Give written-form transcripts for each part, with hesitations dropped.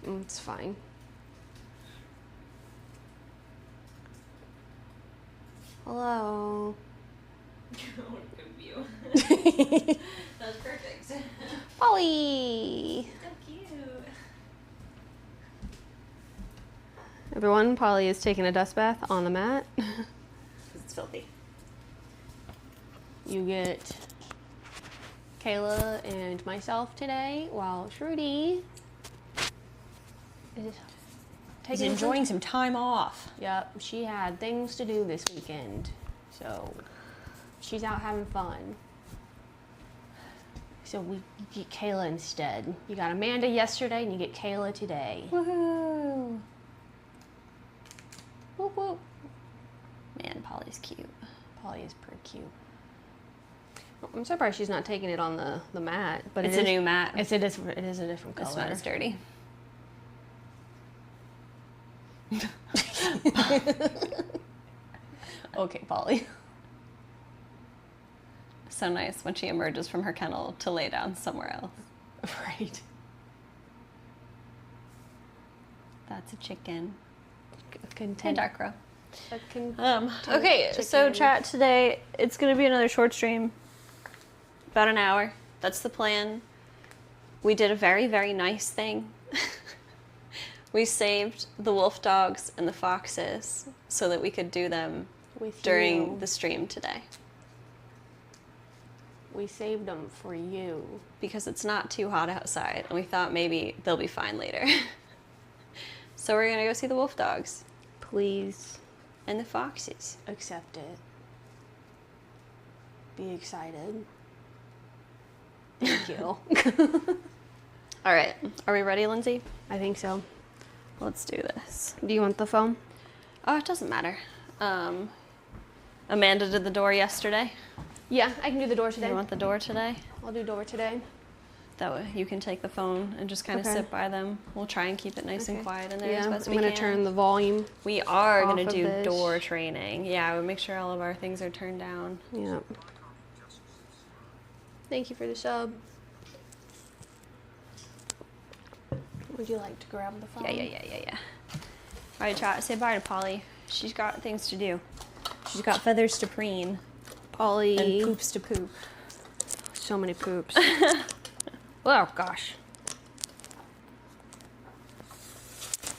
It's fine. Hello. What a good view. That was perfect. Polly. So cute. Everyone, Polly is taking a dust bath on the mat. Because it's filthy. You get Kayla and myself today, while Shruti is He's enjoying some time off. Yep, she had things to do this weekend, so she's out having fun. So we get Kayla instead. You got Amanda yesterday, and you get Kayla today. Woohoo! Whoop whoop. Man, Polly's cute. Polly is pretty cute. I'm surprised she's not taking it on the mat, but It's a new mat. It is a different color. This one is dirty. Okay, Polly. So nice when she emerges from her kennel to lay down somewhere else. Right. That's a chicken. Content. Dark row. Okay, So chat today, it's going to be another short stream. About an hour. That's the plan. We did a very, very nice thing. We saved the wolf dogs and the foxes so that we could do them during the stream today. We saved them for you. Because it's not too hot outside, and we thought maybe they'll be fine later. So we're gonna go see the wolf dogs. Please And the foxes. accept it. Be excited. Thank you. All right, are we ready, Lindsay? I think so. Let's do this. Do you want the phone? Oh, it doesn't matter. Amanda did the door yesterday. Yeah, I can do the door today. You want the door today? I'll do door today. That way you can take the phone and just kind of Okay. sit by them. We'll try and keep it nice and quiet in there as Yeah, best I'm we gonna can. turn the volume. We are off gonna of do this. door training. Yeah, we'll make sure all of our things are turned down. Yeah. Thank you for the sub. Would you like to grab the phone? Yeah. All right, chat. Say bye to Polly. She's got things to do. She's got feathers to preen Polly. and poops to poop. So many poops. Oh gosh.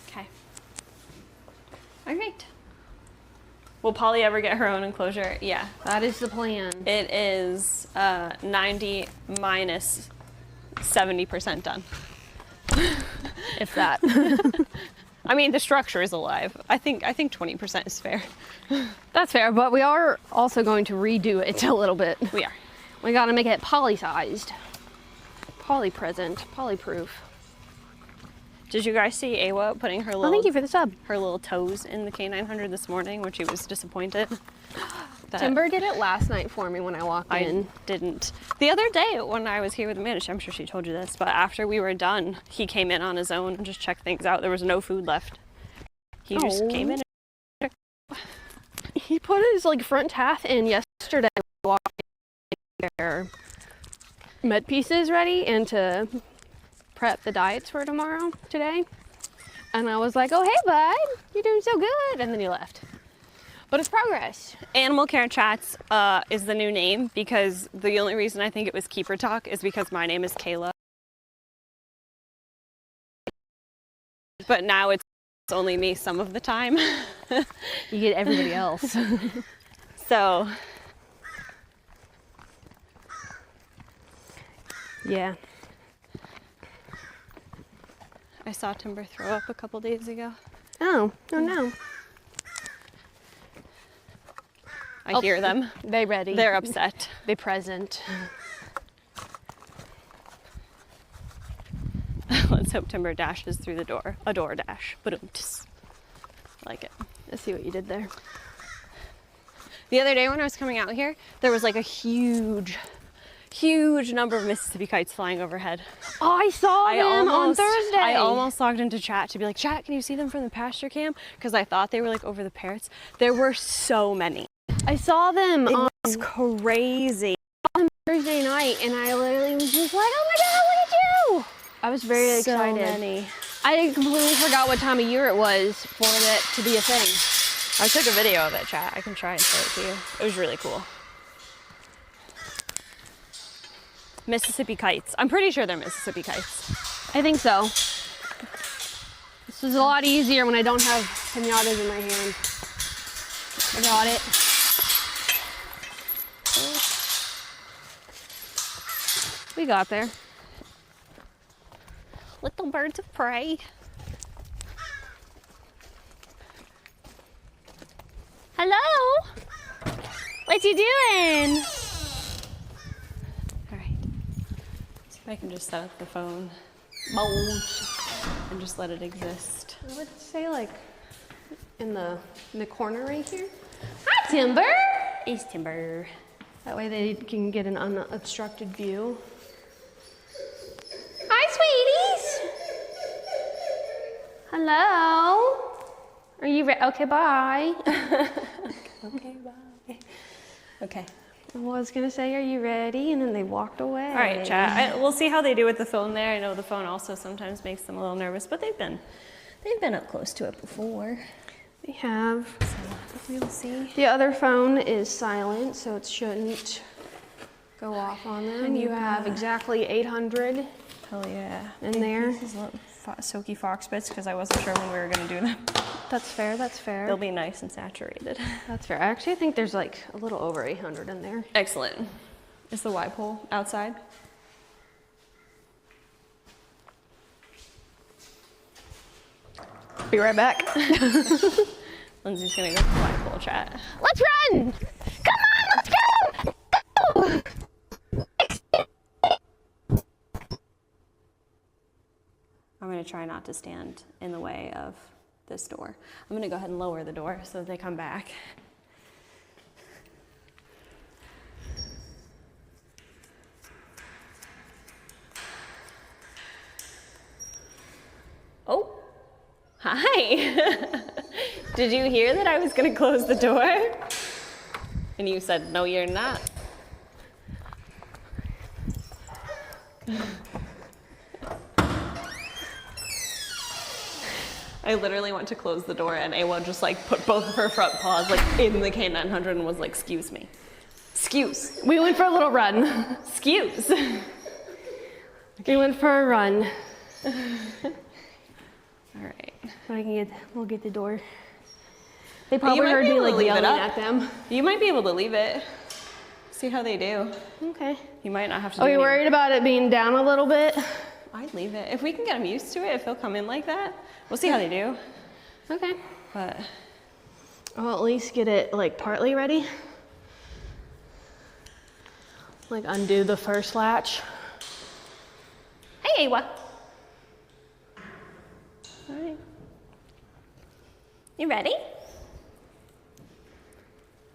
Okay. All right. Will Polly ever get her own enclosure? Yeah. That is the plan. It is 90 minus 70% done. If that. I mean, the structure is alive. I think 20% is fair. That's fair, but we are also going to redo it a little bit. We are. We gotta make it poly-sized. Poly-present, poly-proof. Did you guys see Awa putting her little, Oh, thank you for the sub. her little toes in the K900 this morning when she was disappointed? That Timber did it last night for me when I walked I in. didn't. The other day when I was here with Amanda, I'm sure she told you this, but after we were done, he came in on his own and just checked things out. There was no food left. He just came in. He put his front half in yesterday. Walked in their med pieces ready and to prep the diets for today. And I was like, oh, hey, bud, you're doing so good. And then he left. But it's progress. Animal Care Chats is the new name because the only reason I think it was Keeper Talk is because my name is Kayla. But now it's only me some of the time. You get everybody else. So, yeah. I saw Timber throw up a couple days ago. Oh no. I hear them. They ready. They're upset. They present. Let's hope Timber dashes through the door. A door dash. Ba-dum-ts. Like it. Let's see what you did there. The other day when I was coming out here, there was like a huge number of Mississippi kites flying overhead. Oh, I saw them on Thursday. I almost logged into chat to be like, chat, can you see them from the pasture cam? Because I thought they were like over the parrots. There were so many. I saw them It on was crazy. Thursday night, and I literally was just was like, oh my God, look at you. I was very excited. So many. I completely forgot what time of year it was for it to be a thing. I took a video of it, chat. I can try and show it to you. It was really cool. Mississippi kites. I'm pretty sure they're Mississippi kites. I think so. This is a lot easier when I don't have pinatas in my hand. I got it. We got there. Little birds of prey. Hello? What you doing? All right. See if I can just set up the phone and just let it exist. I would say like in the corner right here. Hi, Timber. It's Timber. That way they can get an unobstructed view. Hi, sweeties. Hello. Are you ready? Okay, bye. Okay, bye. Okay. I was gonna say, are you ready? And then they walked away. All right, chat. We'll see how they do with the phone there. I know the phone also sometimes makes them a little nervous, but they've been up close to it before. They have. So we'll see. The other phone is silent, so it shouldn't go off on them. And You have exactly 800 Hell yeah. in there. These little soaky fox bits because I wasn't sure when we were going to do them. That's fair, that's fair. They'll be nice and saturated. That's fair. I actually think there's like a little over 800 in there. Excellent. Is the Y pole outside? Be right back. Lindsay's going to go to the Y pole, chat. Let's run! Come on, let's go! Go! I'm going to try not to stand in the way of this door. I'm going to go ahead and lower the door so that they come back. Oh, hi. Did you hear that I was going to close the door? And you said, no, you're not. I literally went to close the door and Awa just like put both of her front paws like in the K900 and was like, excuse me. Excuse. We went for a little run. Excuse. We went for a run. All right. So we'll get the door. They probably heard me like yelling at them. You might be able to leave it. See how they do. Okay. You might not have to Are you worried about it being down a little bit? I'd leave it. If we can get them used to it, if they'll come in like that, we'll see how they do. Okay. But I'll at least get it like partly ready. Like undo the first latch. hey, Awa. All right. You ready?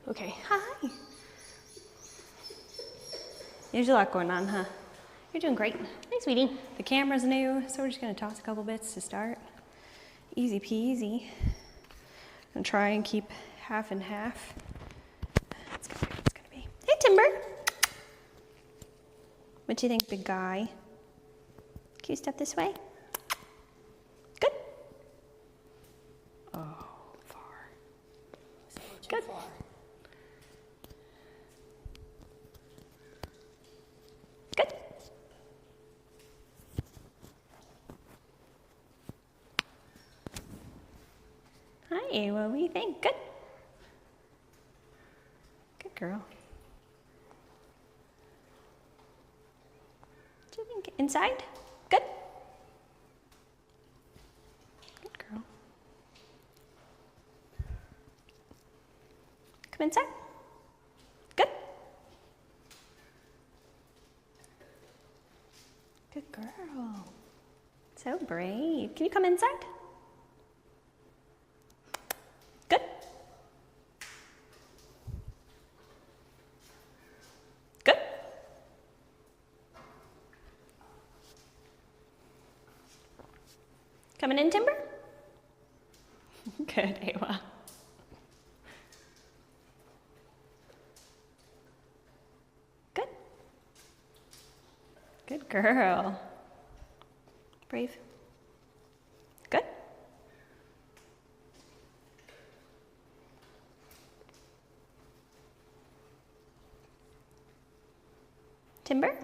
Okay. Hi. There's a lot going on, huh? You're doing great. Hi, sweetie. The camera's new, so we're just gonna toss a couple bits to start. Easy peasy. Gonna try and keep half and half. It's gonna be what it's gonna be. Hey, Timber. What do you think, big guy? Can you step this way? Good. Oh, far. Good. Far. Good. Hi, what do you think? Good. Good girl. What do you think? Inside? Good. Good girl. Come inside. Good. Good girl. So brave. Can you come inside? Good. Good. Coming in, Timber? Good, Awa. Good. Good girl. Brave. Good. Timber?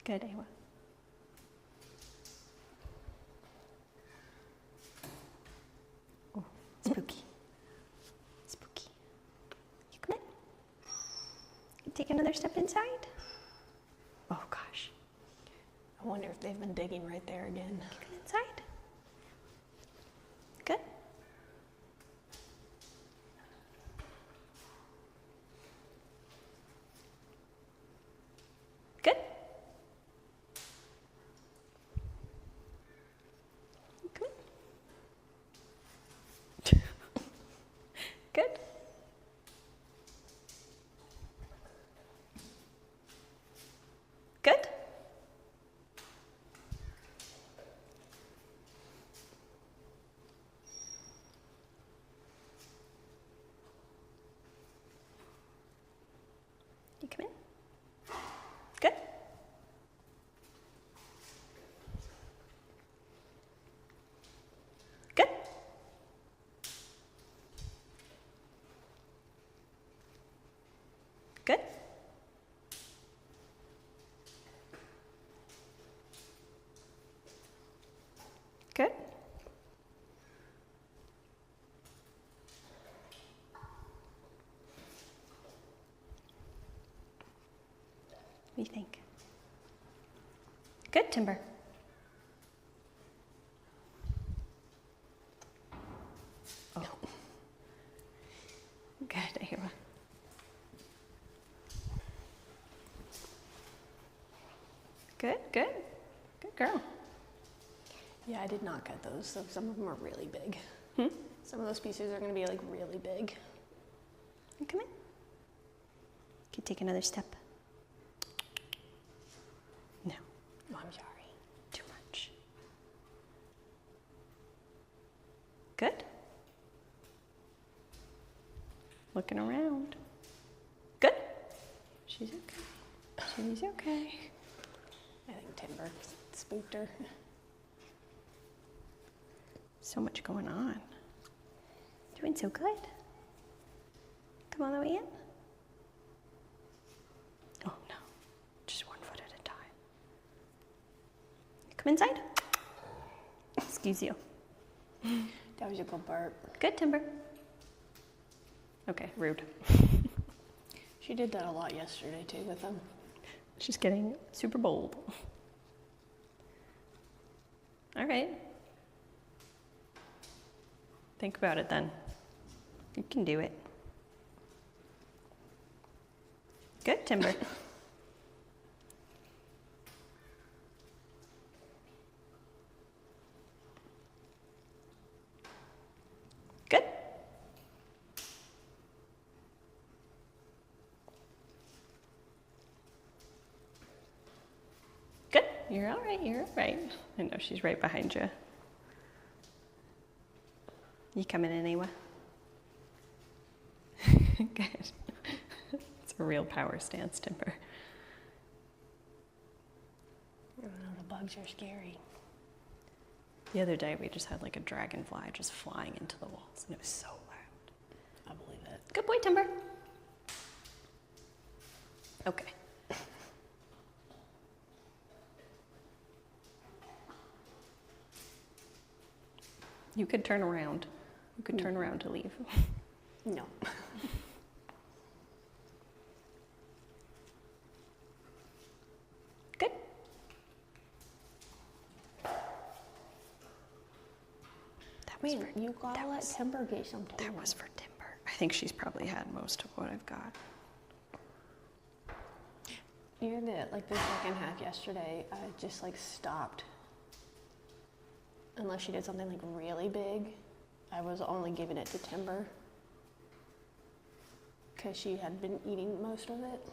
Good, Awa. Oh, spooky. Spooky. You come in. You take another step inside. Oh gosh. I wonder if they've been digging right there again. You come inside. Good. Good. Come in. Good. Good. You come in. Good. Good. Good. Good. What do you think? Good, Timber. Oh. Good, Ava. Good, good. Good girl. Yeah, I did not cut those, so some of them are really big. Hmm? Some of those pieces are gonna be like really big. You come in. Can you take another step? No. Oh, I'm sorry. Too much. Good. Looking around. Good. She's okay. She's okay. I think Timber spooked her. So much going on. Doing so good. Come all the way in. Oh no, just 1 foot at a time. Come inside. Excuse you. That was a good burp. Good, Timber. Okay, rude. She did that a lot yesterday too with them. She's getting super bold. All right. Think about it then. You can do it. Good, Timber. Good. Good. You're all right. You're all right. I know she's right behind you. You coming in, Awa? Good. It's a real power stance, Timber. I don't know, the bugs are scary. The other day we just had like a dragonfly just flying into the walls and it was so loud. I believe it. Good boy, Timber. Okay. You could turn around. You could turn around to leave. No. Good. That was Man, you gotta let Timber get some too. That was for Timber. I think she's probably had most of what I've got. Near the second half yesterday, I just like stopped. Unless she did something like really big, I was only giving it to Timber because she had been eating most of it.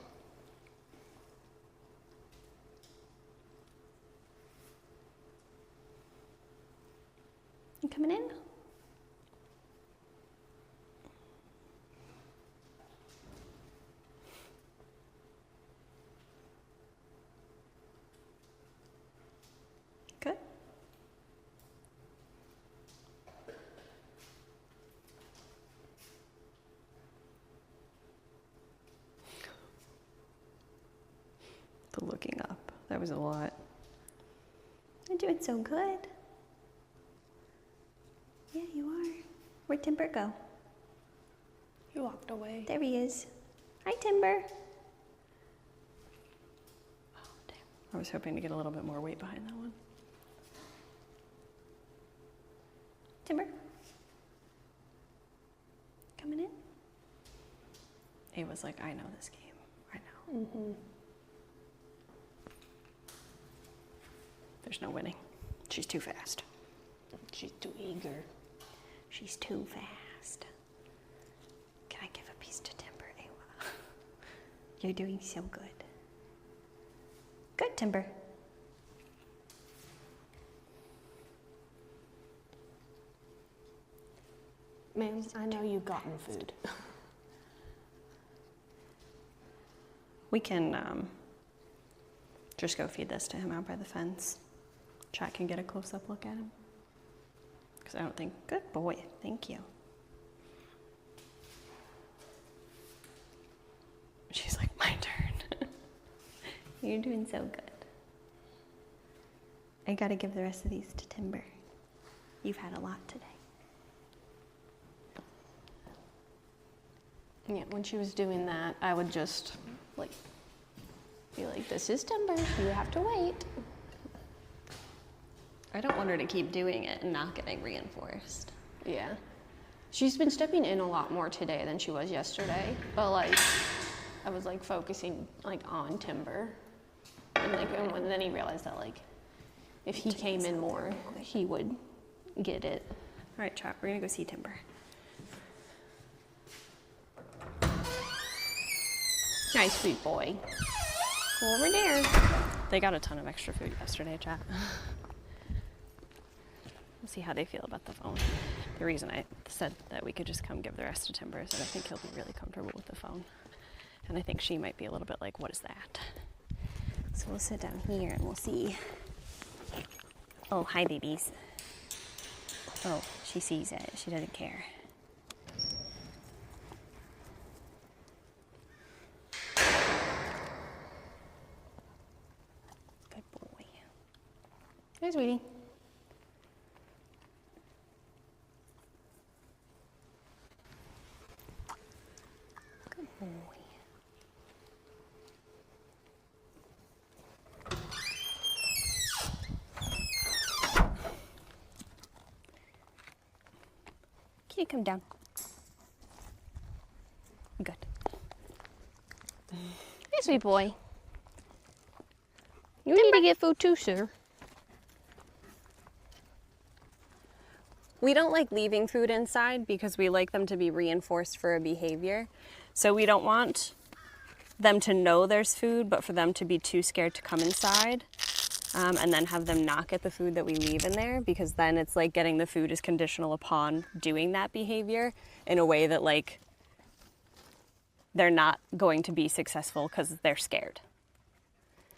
You coming in? The looking up. That was a lot. You're doing so good. Yeah, you are. Where'd Timber go? He walked away. There he is. Hi, Timber. Oh, damn. I was hoping to get a little bit more weight behind that one. Timber. Coming in. It was like, I know this game. I know. Mm-hmm. There's no winning. She's too fast. She's too eager. She's too fast. Can I give a piece to Timber, Awa? You're doing so good. Good, Timber. Ma'am, I know you've gotten food. We can just go feed this to him out by the fence. Chat can get a close-up look at him. Because I don't think, good boy, thank you. She's like, my turn. You're doing so good. I gotta give the rest of these to Timber. You've had a lot today. Yeah, when she was doing that, I would just like be like, this is Timber, you have to wait. I don't want her to keep doing it and not getting reinforced. Yeah. She's been stepping in a lot more today than she was yesterday, but like I was like focusing like on Timber. And like and then he realized that like if he came in more, he would get it. All right, chat, we're gonna go see Timber. Nice, sweet boy. Go over there. They got a ton of extra food yesterday, chat. We'll see how they feel about the phone. The reason I said that we could just come give the rest to Timber is that I think he'll be really comfortable with the phone. And I think she might be a little bit like, what is that? So we'll sit down here and we'll see. Oh, hi, babies. Oh, she sees it. She doesn't care. Good boy. Hey, sweetie. Good boy. Can you come down? Good. Hey, sweet boy. You need to get food too, sir. We don't like leaving food inside because we like them to be reinforced for a behavior. So we don't want them to know there's food, but for them to be too scared to come inside. And then have them not get the food that we leave in there, because then it's like getting the food is conditional upon doing that behavior in a way that like they're not going to be successful because they're scared.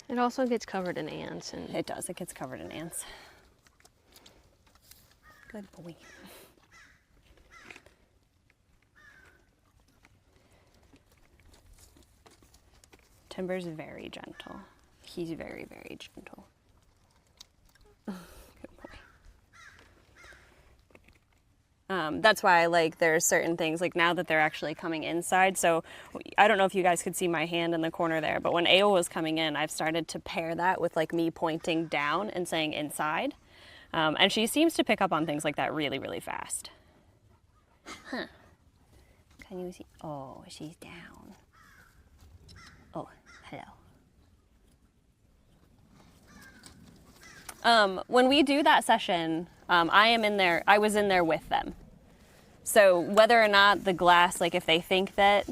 It also gets covered in ants. And It does, it gets covered in ants. Good boy. Timber's very gentle. He's very, very gentle. Good boy. That's why I like there's certain things like now that they're actually coming inside. So I don't know if you guys could see my hand in the corner there, but when Ao was coming in, I've started to pair that with like me pointing down and saying inside. And she seems to pick up on things like that really, really fast. Huh. Can you see? Oh, she's down. Oh, hello. When we do that session, I am in there, I was in there with them. So whether or not the glass, like if they think that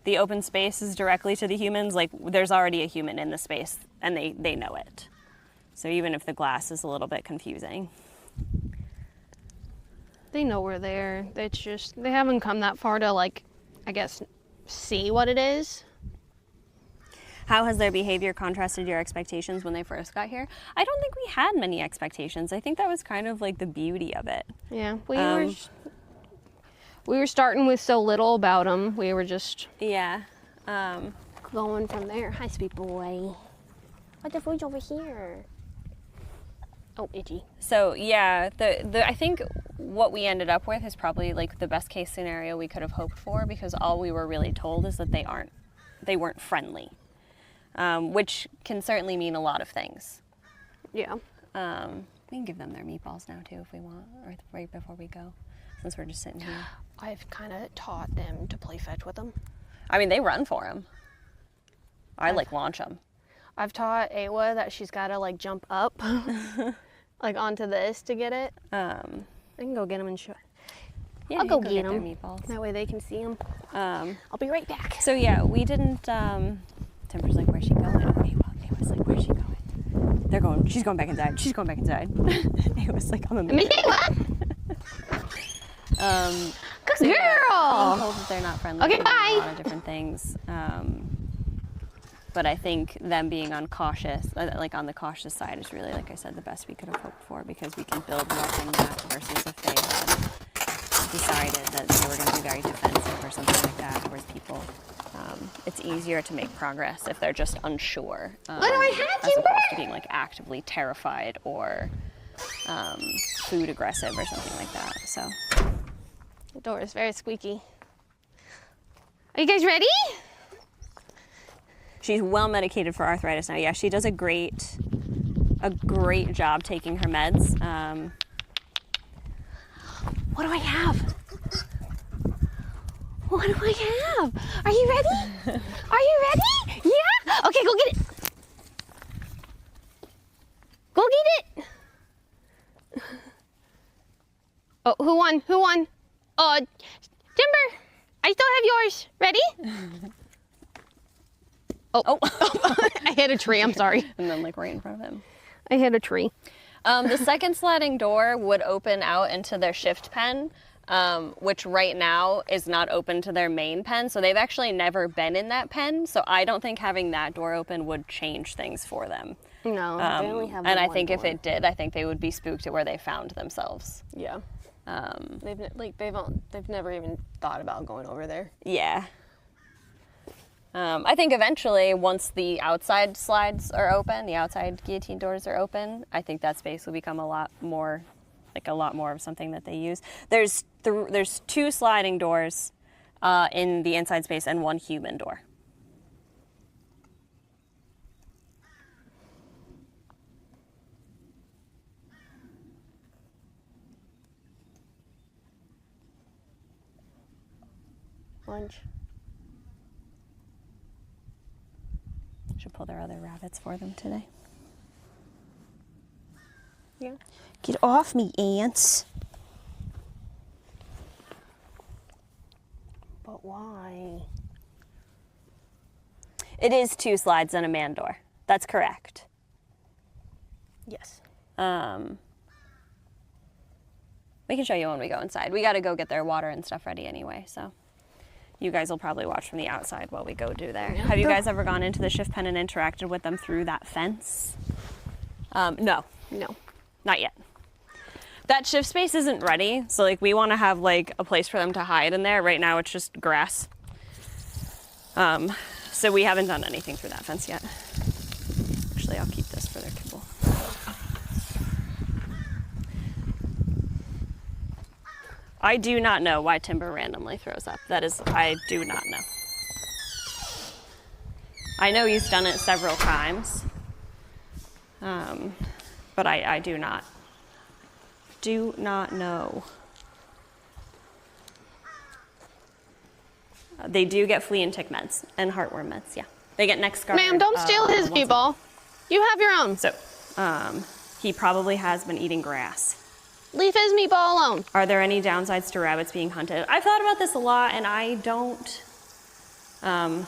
the open space is directly to the humans, like there's already a human in the space and they know it. So even if the glass is a little bit confusing. they know we're there. It's just, they haven't come that far to like, I guess, see what it is. How has their behavior contrasted your expectations when they first got here? I don't think we had many expectations. I think that was kind of like the beauty of it. Yeah, we were starting with so little about them. We were just Yeah. going from there. Hi, sweet boy. But the food's over here. Oh, itchy. So yeah, I think what we ended up with is probably like the best case scenario we could have hoped for, because all we were really told is that they weren't friendly, which can certainly mean a lot of things. Yeah. We can give them their meatballs now too if we want, or right before we go, since we're just sitting here. I've kind of taught them to play fetch with them. I mean, they run for them. I like launch them. I've taught Awa that she's got to like jump up, like onto this to get it. I can go get them and show. Yeah, I'll go get them. Meatballs. That way they can see them. I'll be right back. So yeah, we didn't. Timber's like, "Where's she going?" Awa's like, "Where's she going?" They're going. She's going back inside. She's going back inside. Awa's like, "I'm a minute." Good girl. I'm told that they're not friendly. Okay, bye. A lot of different things. But I think them being on the cautious side is really, like I said, the best we could have hoped for, because we can build more from that versus if they had decided that they were going to be very defensive or something like that towards people. It's easier to make progress if they're just unsure, What do I have, as Timber? opposed to being like actively terrified or food aggressive or something like that. So The door is very squeaky. Are you guys ready? she's well medicated for arthritis now. Yeah, she does a great job taking her meds. What do I have? What do I have? Are you ready? Are you ready? Yeah? Okay, go get it. Go get it. Oh, who won? Who won? Oh, Timber, I still have yours. Ready? Oh. I hit a tree, I'm sorry. And then like right in front of him. I hit a tree. The second sliding door would open out into their shift pen, which right now is not open to their main pen. So they've actually never been in that pen. So I don't think having that door open would change things for them. No, they only have and I one think door. if it did, I think they would be spooked at where they found themselves. Yeah. They've never even thought about going over there. Yeah. I think eventually, once the outside slides are open, the outside guillotine doors are open, I think that space will become a lot more of something that they use. There's two sliding doors in the inside space and one human door. Lunch. Should pull their other rabbits for them today. Yeah. Get off me, ants. But why? It is two slides and a man door. That's correct. Yes. We can show you when we go inside. We got to go get their water and stuff ready anyway, so you guys will probably watch from the outside while we go do there. Yeah. Have you guys ever gone into the shift pen and interacted with them through that fence? No. No. Not yet. That shift space isn't ready, so like we want to have like a place for them to hide in there. Right now it's just grass. So we haven't done anything through that fence yet. Actually, I'll keep this for their kibble. I do not know why Timber randomly throws up. I do not know. I know he's done it several times, but I do not know. They do get flea and tick meds and heartworm meds, yeah. They get neck scar. Ma'am, don't steal his meatball. You have your own. So, he probably has been eating grass. Leave his meatball alone. Are there any downsides to rabbits being hunted? I've thought about this a lot, and I don't. Oh,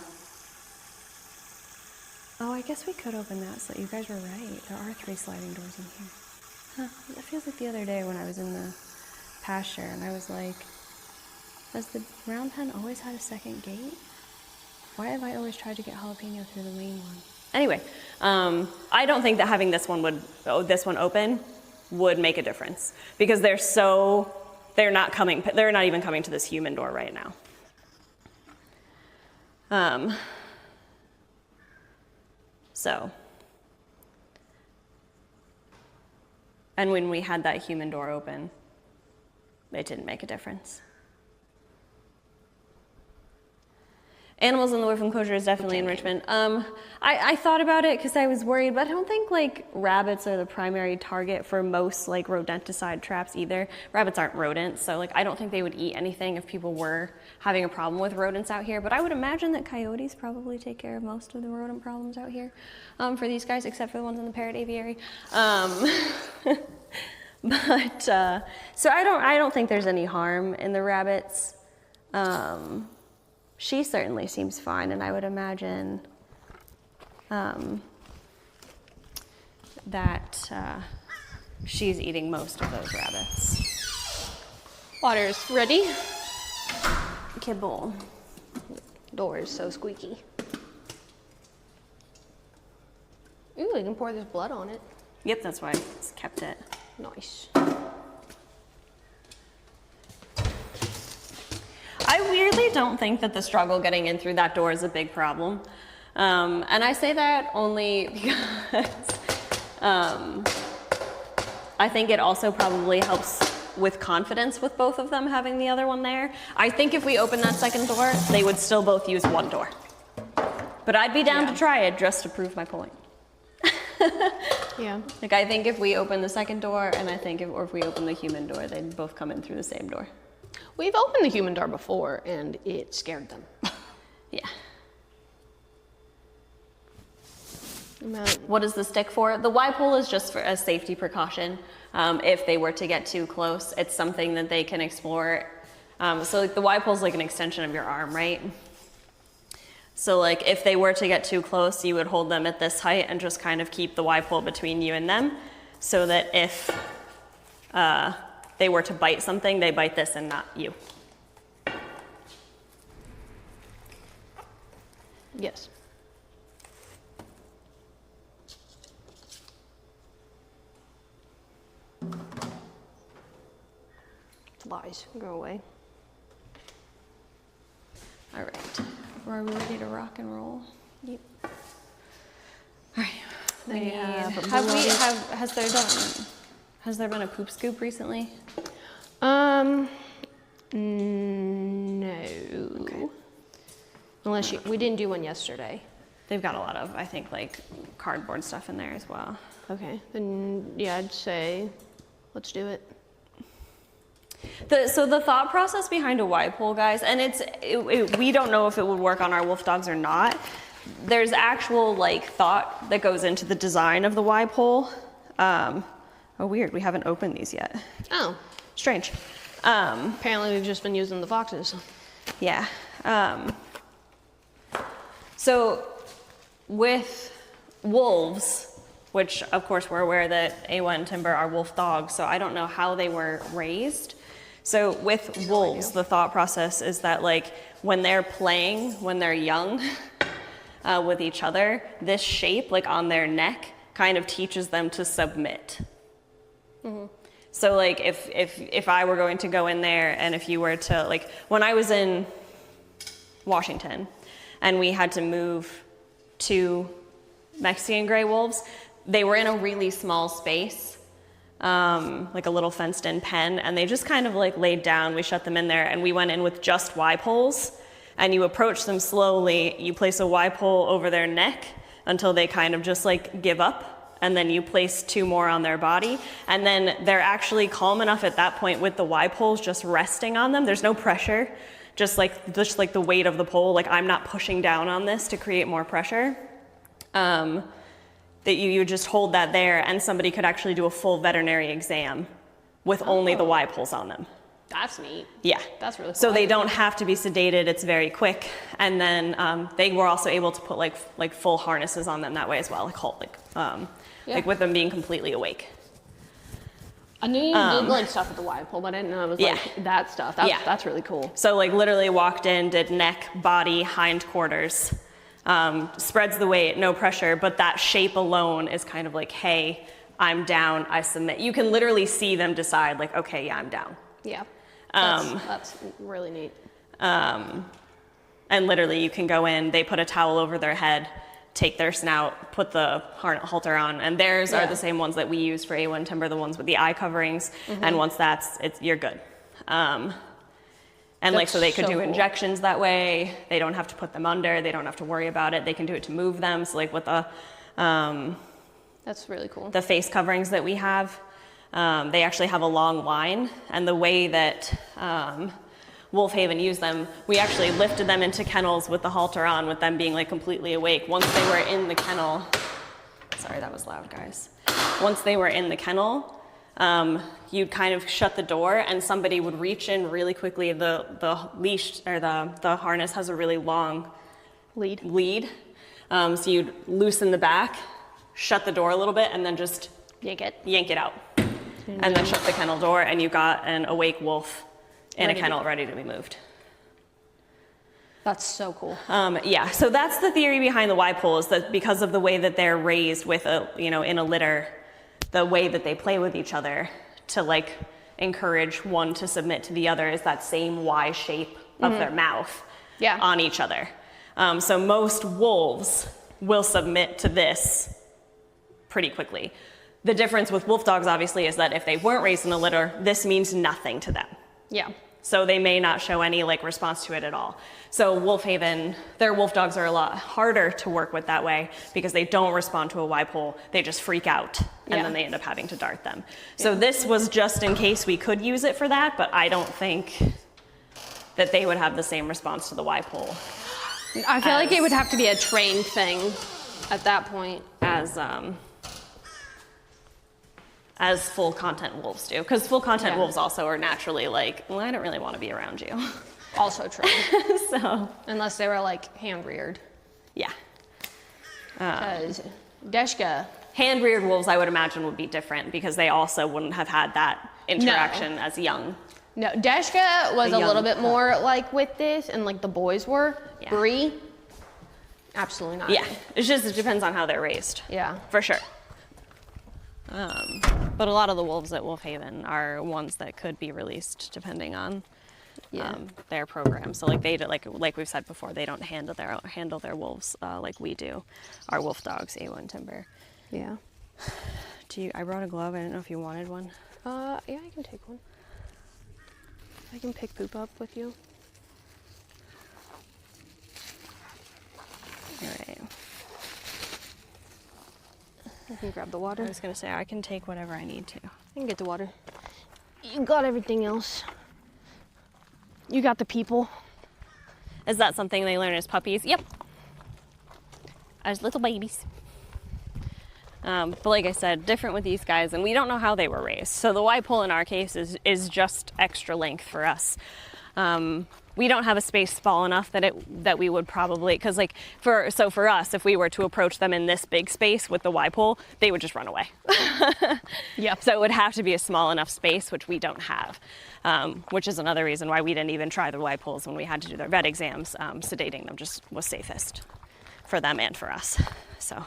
I guess we could open that. So you guys were right. There are 3 sliding doors in here. Huh. That feels like the other day when I was in the pasture, and I was like, has the round pen always had a second gate? Why have I always tried to get jalapeno through the main one? Anyway, I don't think that having this one open would make a difference, because they're not even coming to this human door right now. So And when we had that human door open, it didn't make a difference. Animals in the wolf enclosure is definitely enrichment. I thought about it because I was worried, but I don't think like rabbits are the primary target for most like rodenticide traps either. Rabbits aren't rodents, so like I don't think they would eat anything if people were having a problem with rodents out here. But I would imagine that coyotes probably take care of most of the rodent problems out here for these guys, except for the ones in the parrot aviary. But so I don't think there's any harm in the rabbits. She certainly seems fine, and I would imagine that she's eating most of those rabbits. Water's ready. Kibble. Door is so squeaky. Ooh, we can pour this blood on it. Yep, that's why I kept it. Nice. I weirdly don't think that the struggle getting in through that door is a big problem. And I say that only because I think it also probably helps with confidence with both of them having the other one there. I think if we open that second door, they would still both use one door. But I'd be down to try it just to prove my point. Yeah. Like I think if we open the second door, and I think if we open the human door, they'd both come in through the same door. We've opened the human door before, and it scared them. Yeah. No. What is the stick for? The Y pole is just for a safety precaution. If they were to get too close, it's something that they can explore. So like the Y pole is like an extension of your arm, right? So like if they were to get too close, you would hold them at this height and just kind of keep the Y pole between you and them, so that if they were to bite something, they bite this and not you. Yes. Flies, go away. All right, are we ready to rock and roll? Yep. All right. Has there been a poop scoop recently? No. Okay. Unless we didn't do one yesterday. They've got a lot of, I think, like cardboard stuff in there as well. Okay, then yeah, I'd say let's do it. So the thought process behind a Y pole, guys, and we don't know if it would work on our wolf dogs or not. There's actual like thought that goes into the design of the Y pole. Oh, weird, we haven't opened these yet. Oh. Strange. Apparently we've just been using the foxes. Yeah. So with wolves, which of course we're aware that Awa and Timber are wolf dogs, so I don't know how they were raised. So with wolves, the thought process is that like when they're playing, when they're young with each other, this shape like on their neck kind of teaches them to submit. Mm-hmm. So like if I were going to go in there, and if you were to, like when I was in Washington and we had to move to Mexican gray wolves, they were in a really small space, like a little fenced in pen, and they just kind of like laid down. We shut them in there and we went in with just Y poles, and you approach them slowly. You place a Y pole over their neck until they kind of just like give up, and then you place 2 more on their body, and then they're actually calm enough at that point with the Y poles just resting on them. There's no pressure, just like the weight of the pole. Like I'm not pushing down on this to create more pressure. That you just hold that there, and somebody could actually do a full veterinary exam with only the Y poles on them. That's neat. Yeah. That's really cool. So they don't have to be sedated. It's very quick. And then they were also able to put like full harnesses on them that way as well, like with them being completely awake. I knew you did like stuff with the Y pole, but I didn't know it was like that stuff. That's really cool. So like literally walked in, did neck, body, hindquarters, spreads the weight, no pressure, but that shape alone is kind of like, hey, I'm down, I submit. You can literally see them decide like, okay, yeah, I'm down. Yeah. That's really neat. And literally you can go in, they put a towel over their head, take their snout, put the halter on, and theirs are the same ones that we use for A1 timber, the ones with the eye coverings, and once you're good. And like, so they could do injections that way. They don't have to put them under. They don't have to worry about it. They can do it to move them. So like with the, that's really cool. The face coverings that we have, they actually have a long line, and the way that Wolfhaven used them, we actually lifted them into kennels with the halter on, with them being like completely awake. Once they were in the kennel, sorry, that was loud, guys. Once they were in the kennel, you'd kind of shut the door and somebody would reach in really quickly. The leash or the harness has a really long lead. So you'd loosen the back, shut the door a little bit, and then just yank it out. And then shut the kennel door, and you've got an awake wolf in a kennel ready to be moved. That's so cool. Yeah, so that's the theory behind the Y pole, is that because of the way that they're raised with in a litter, the way that they play with each other to like encourage one to submit to the other is that same Y shape of their mouth on each other. So most wolves will submit to this pretty quickly. The difference with wolf dogs, obviously, is that if they weren't raised in a litter, this means nothing to them. Yeah. So they may not show any like response to it at all. So Wolfhaven, their wolf dogs are a lot harder to work with that way because they don't respond to a Y pole. They just freak out, and then they end up having to dart them. So this was just in case we could use it for that, but I don't think that they would have the same response to the Y pole. I feel like it would have to be a trained thing at that point. As full content wolves do, because full content wolves also are naturally like, well, I don't really want to be around you. Also true. So unless they were like hand reared. Yeah. Because Deshka. Hand reared wolves, I would imagine, would be different because they also wouldn't have had that interaction as young. No, Deshka was a little bit more like with this, and like the boys were. Yeah. Bree, absolutely not. Yeah, it depends on how they're raised. Yeah. For sure. But a lot of the wolves at Wolfhaven are ones that could be released depending on their program. So like like we've said before, they don't handle their wolves like we do. Our wolf dogs, A1 timber. Yeah. I brought a glove. I didn't know if you wanted one. Yeah, I can take one. I can pick poop up with you. All right. I can grab the water. I was gonna say I can take whatever I need to. I can get the water. You got everything else. You got the people. Is that something they learn as puppies? Yep. As little babies. But like I said, different with these guys, and we don't know how they were raised. So the Y pole in our case is just extra length for us. We don't have a space small enough that we would probably, because like for us, if we were to approach them in this big space with the Y pole, they would just run away. Yeah. So it would have to be a small enough space, which we don't have, which is another reason why we didn't even try the Y poles when we had to do their vet exams. Sedating them just was safest for them and for us. So.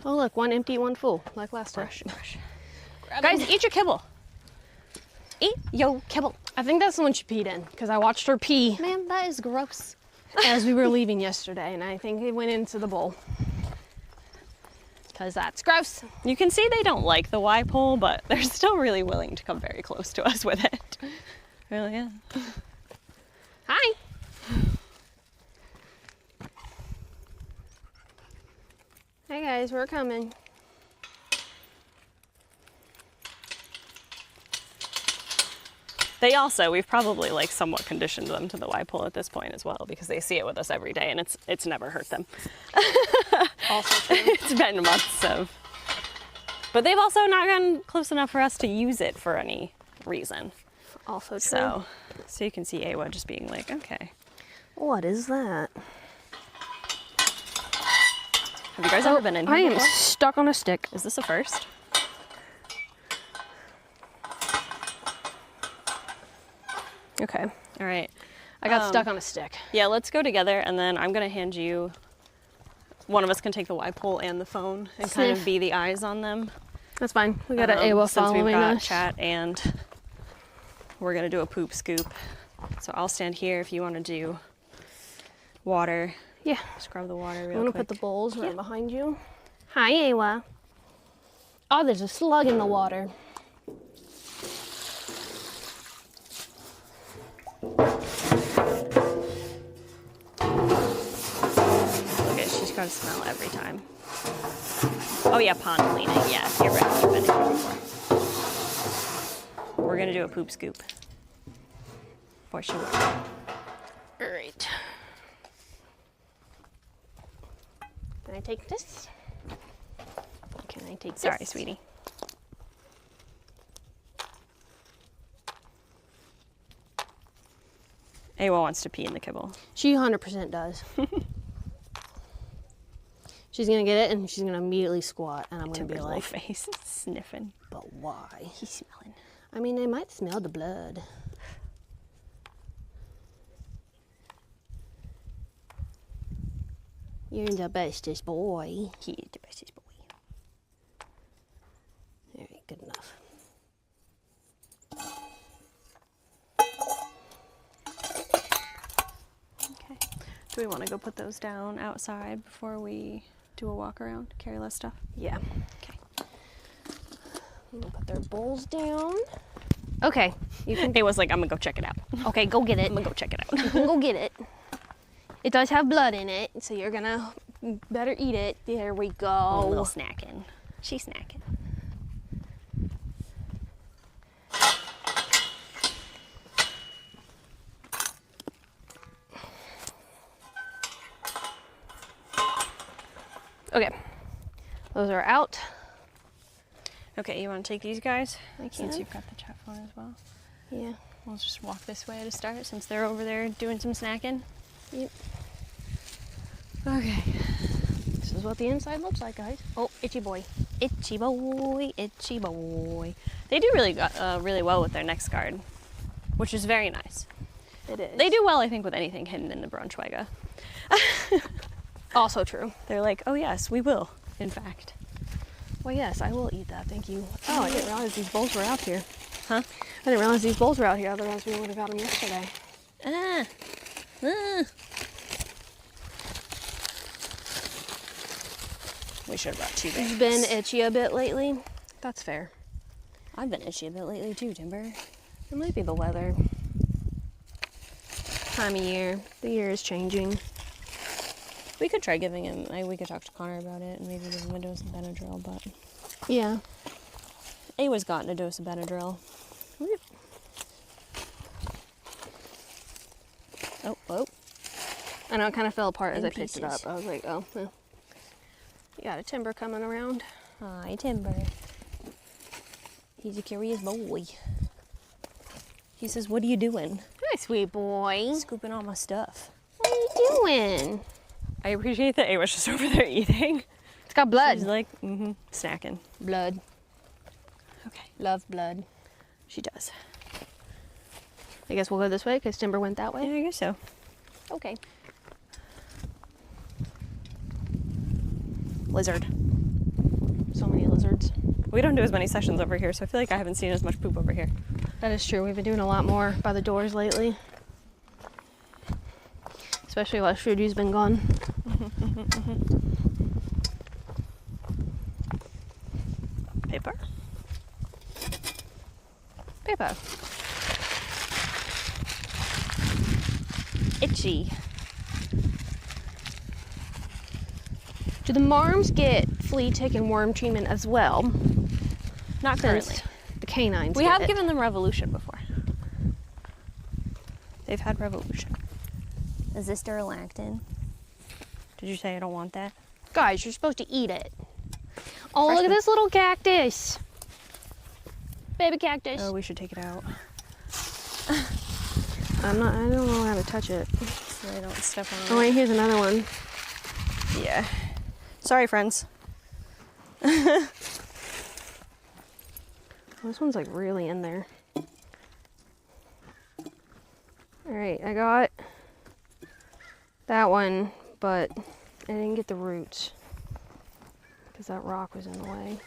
Oh look, one empty, one full, like last time. Guys, eat your kibble. Eat your kibble. I think that's the one she peed in, because I watched her pee Man, that is gross. as we were leaving yesterday, and I think it went into the bowl. Because that's gross. You can see they don't like the Y pole, but they're still really willing to come very close to us with it. Really, yeah. Hi. Hey guys, we're coming. We've probably like somewhat conditioned them to the Y pole at this point as well, because they see it with us every day and it's never hurt them. Also true. It's been months of, but they've also not gotten close enough for us to use it for any reason. Also true. So you can see Awa just being like, okay. What is that? Have you guys ever been in here I am before? stuck on a stick. Is this a first? Okay. All right. I got stuck on a stick. Yeah, let's go together, and then I'm gonna hand you. One of us can take the Y pole and the phone and kind of be the eyes on them. That's fine. We got an Awa since we've following got us. chat, and we're gonna do a poop scoop. So I'll stand here if you want to do water. Yeah. Scrub the water real quick. I'm gonna put the bowls right behind you. Hi, Awa. Oh, there's a slug in the water. Look at, she's got to smell every time. Oh yeah, pond cleaning. Yeah, you're right. You've been in here before. We're gonna do a poop scoop. For sure. All right. Can I take this? Can I take this? Sorry, sweetie. Awa wants to pee in the kibble. She 100% does. She's gonna get it and she's gonna immediately squat, and I'm gonna be like, face sniffing. but why? He's smelling. I mean, they might smell the blood. You're the bestest boy. He is the bestest boy. All right, good enough. Okay. Do we want to go put those down outside before we do a walk around? Carry less stuff? Yeah. Okay. I'm gonna put their bowls down. Okay, you can. It was like, I'm gonna go check it out. Okay, go get it. I'm gonna go check it out. You can go get it. It does have blood in it, so you're gonna better eat it. There we go. A little snacking. She's snacking. Okay, those are out. Okay, you want to take these guys? I Since can. you've got the chat phone as well. Yeah. We'll just walk this way to start since they're over there doing some snacking. Yep. Okay. This is what the inside looks like, guys. Oh, itchy boy. Itchy boy, itchy boy. They do really really well with their next guard, which is very nice. It is. They do well, I think, with anything hidden in the Braunschweiger. Also true. They're like, oh yes, we will, in fact. Well, yes, I will eat that. Thank you. Oh, I didn't realize these bowls were out here. Huh? I didn't realize these bowls were out here. Otherwise, we would have got them yesterday. Ah. We should have brought 2 bags. You've been itchy a bit lately. That's fair. I've been itchy a bit lately too, Timber. It might be the weather. Time of year. The year is changing. We could try giving him, we could talk to Connor about it and maybe give him a dose of Benadryl, but Yeah. Awa's gotten a dose of Benadryl. Oh, oh. I know it kind of fell apart as In I picked it up. pieces. I was like, oh, yeah. You got a Timber coming around. Hi, Timber. He's a curious boy. He says, what are you doing? Hi, sweet boy. Scooping all my stuff. What are you doing? I appreciate that Awa's just over there eating. It's got blood. She's like, snacking. Blood. Okay. Love blood. She does. I guess we'll go this way because Timber went that Yeah, way. I guess so. Okay. Lizard. So many lizards. We don't do as many sessions over here, so I feel like I haven't seen as much poop over here. That is true. We've been doing a lot more by the doors lately. Especially while Shrudy's been gone. Paper. Paper. Itchy. Do the marms get flea, tick, and worm treatment as well? Not Since currently. the canines We get have it? given them Revolution before. They've had Revolution. Is this Duralactin? Did you say I don't want that? Guys, you're supposed to eat it. Oh, look at Freshman. this little cactus. Baby cactus. Oh, we should take it out. I don't know how to touch it. So they don't step on it. Oh wait, here's another one. Yeah. Sorry, friends. This one's like really in there. All right, I got that one, but I didn't get the roots because that rock was in the way.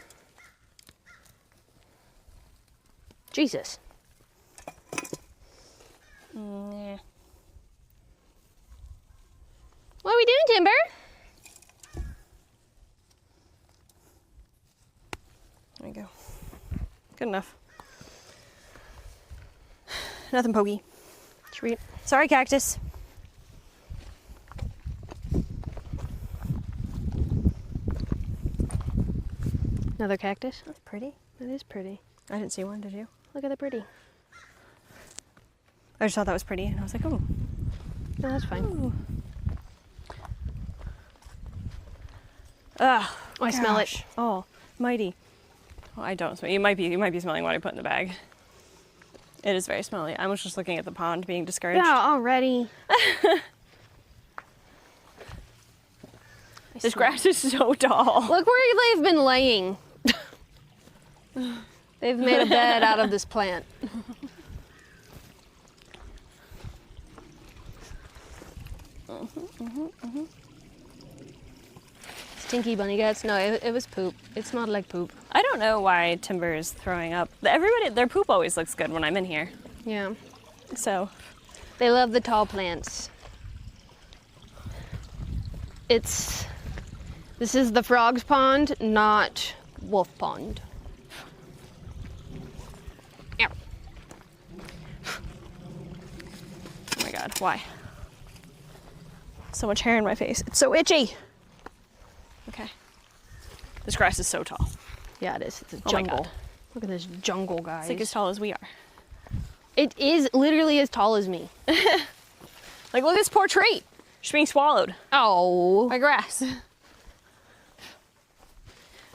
Jesus. Nah. What are we doing, Timber? There you go. Good enough. Nothing pokey. Sweet. Sorry, cactus. Another cactus. That's pretty. That is pretty. I didn't see one, did you? Look at the pretty. I just thought that was pretty, and I was like, oh. No, that's fine. Ooh. Ugh. Oh, I smell it. Oh, mighty. Well, I don't smell. You might be smelling what I put in the bag. It is very smelly. I was just looking at the pond, being discouraged. Yeah, already. This grass is so tall. Look where they've been laying. They've made a bed out of this plant. Stinky bunny guts? No, it was poop. It smelled like poop. I don't know why Timber is throwing up. Everybody, their poop always looks good when I'm in here. Yeah. So. They love the tall plants. This is the frog's pond, not wolf pond. Ow. Oh my god, why? So much hair in my face. It's so itchy. Okay. This grass is so tall. Yeah, it is. It's a Oh my jungle. God. Look at this jungle, guys. It's like as tall as we are. It is literally as tall as me. Like, look at this poor tree. She's being swallowed Oh. by grass.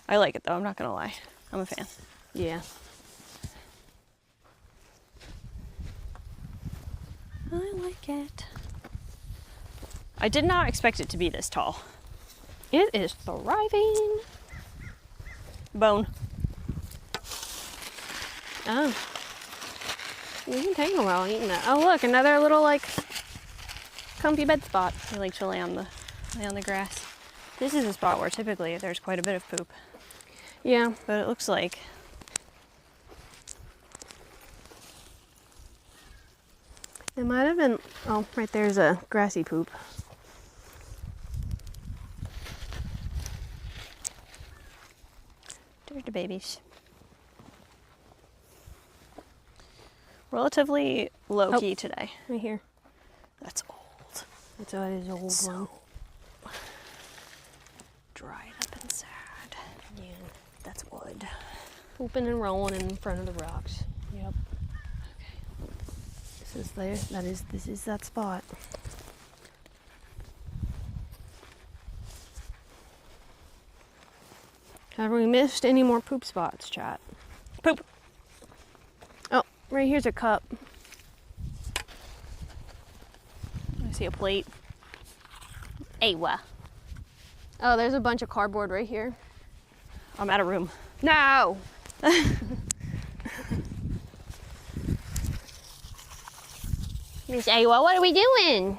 I like it though, I'm not gonna lie. I'm a fan. Yeah. I like it. I did not expect it to be this tall. It is thriving. Bone. Oh. You can take a while eating that. Oh, look, another little, like, comfy bed spot. I like to lay on the grass. This is a spot where typically there's quite a bit of poop, Yeah. but it looks like It might have been, oh, right there's a grassy poop. there's the babies. Relatively low key today. Right here. That's old. That's what it is, old So one. dried up and sad. Yeah. That's wood. Pooping and rolling in front of the rocks. Yep. Okay. This is there. This is that spot. Have we missed any more poop spots, chat? Poop. Oh, right here's a cup. I see a plate. Awa. Oh, there's a bunch of cardboard right here. I'm out of room. No! Miss Awa, what are we doing?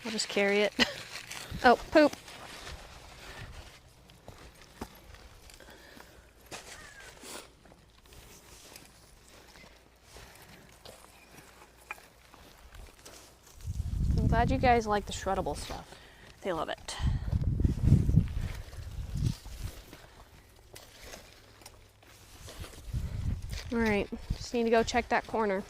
I'll just carry it. Oh, poop. I'm glad you guys like the shreddable stuff. They love it. All right, just need to go check that corner.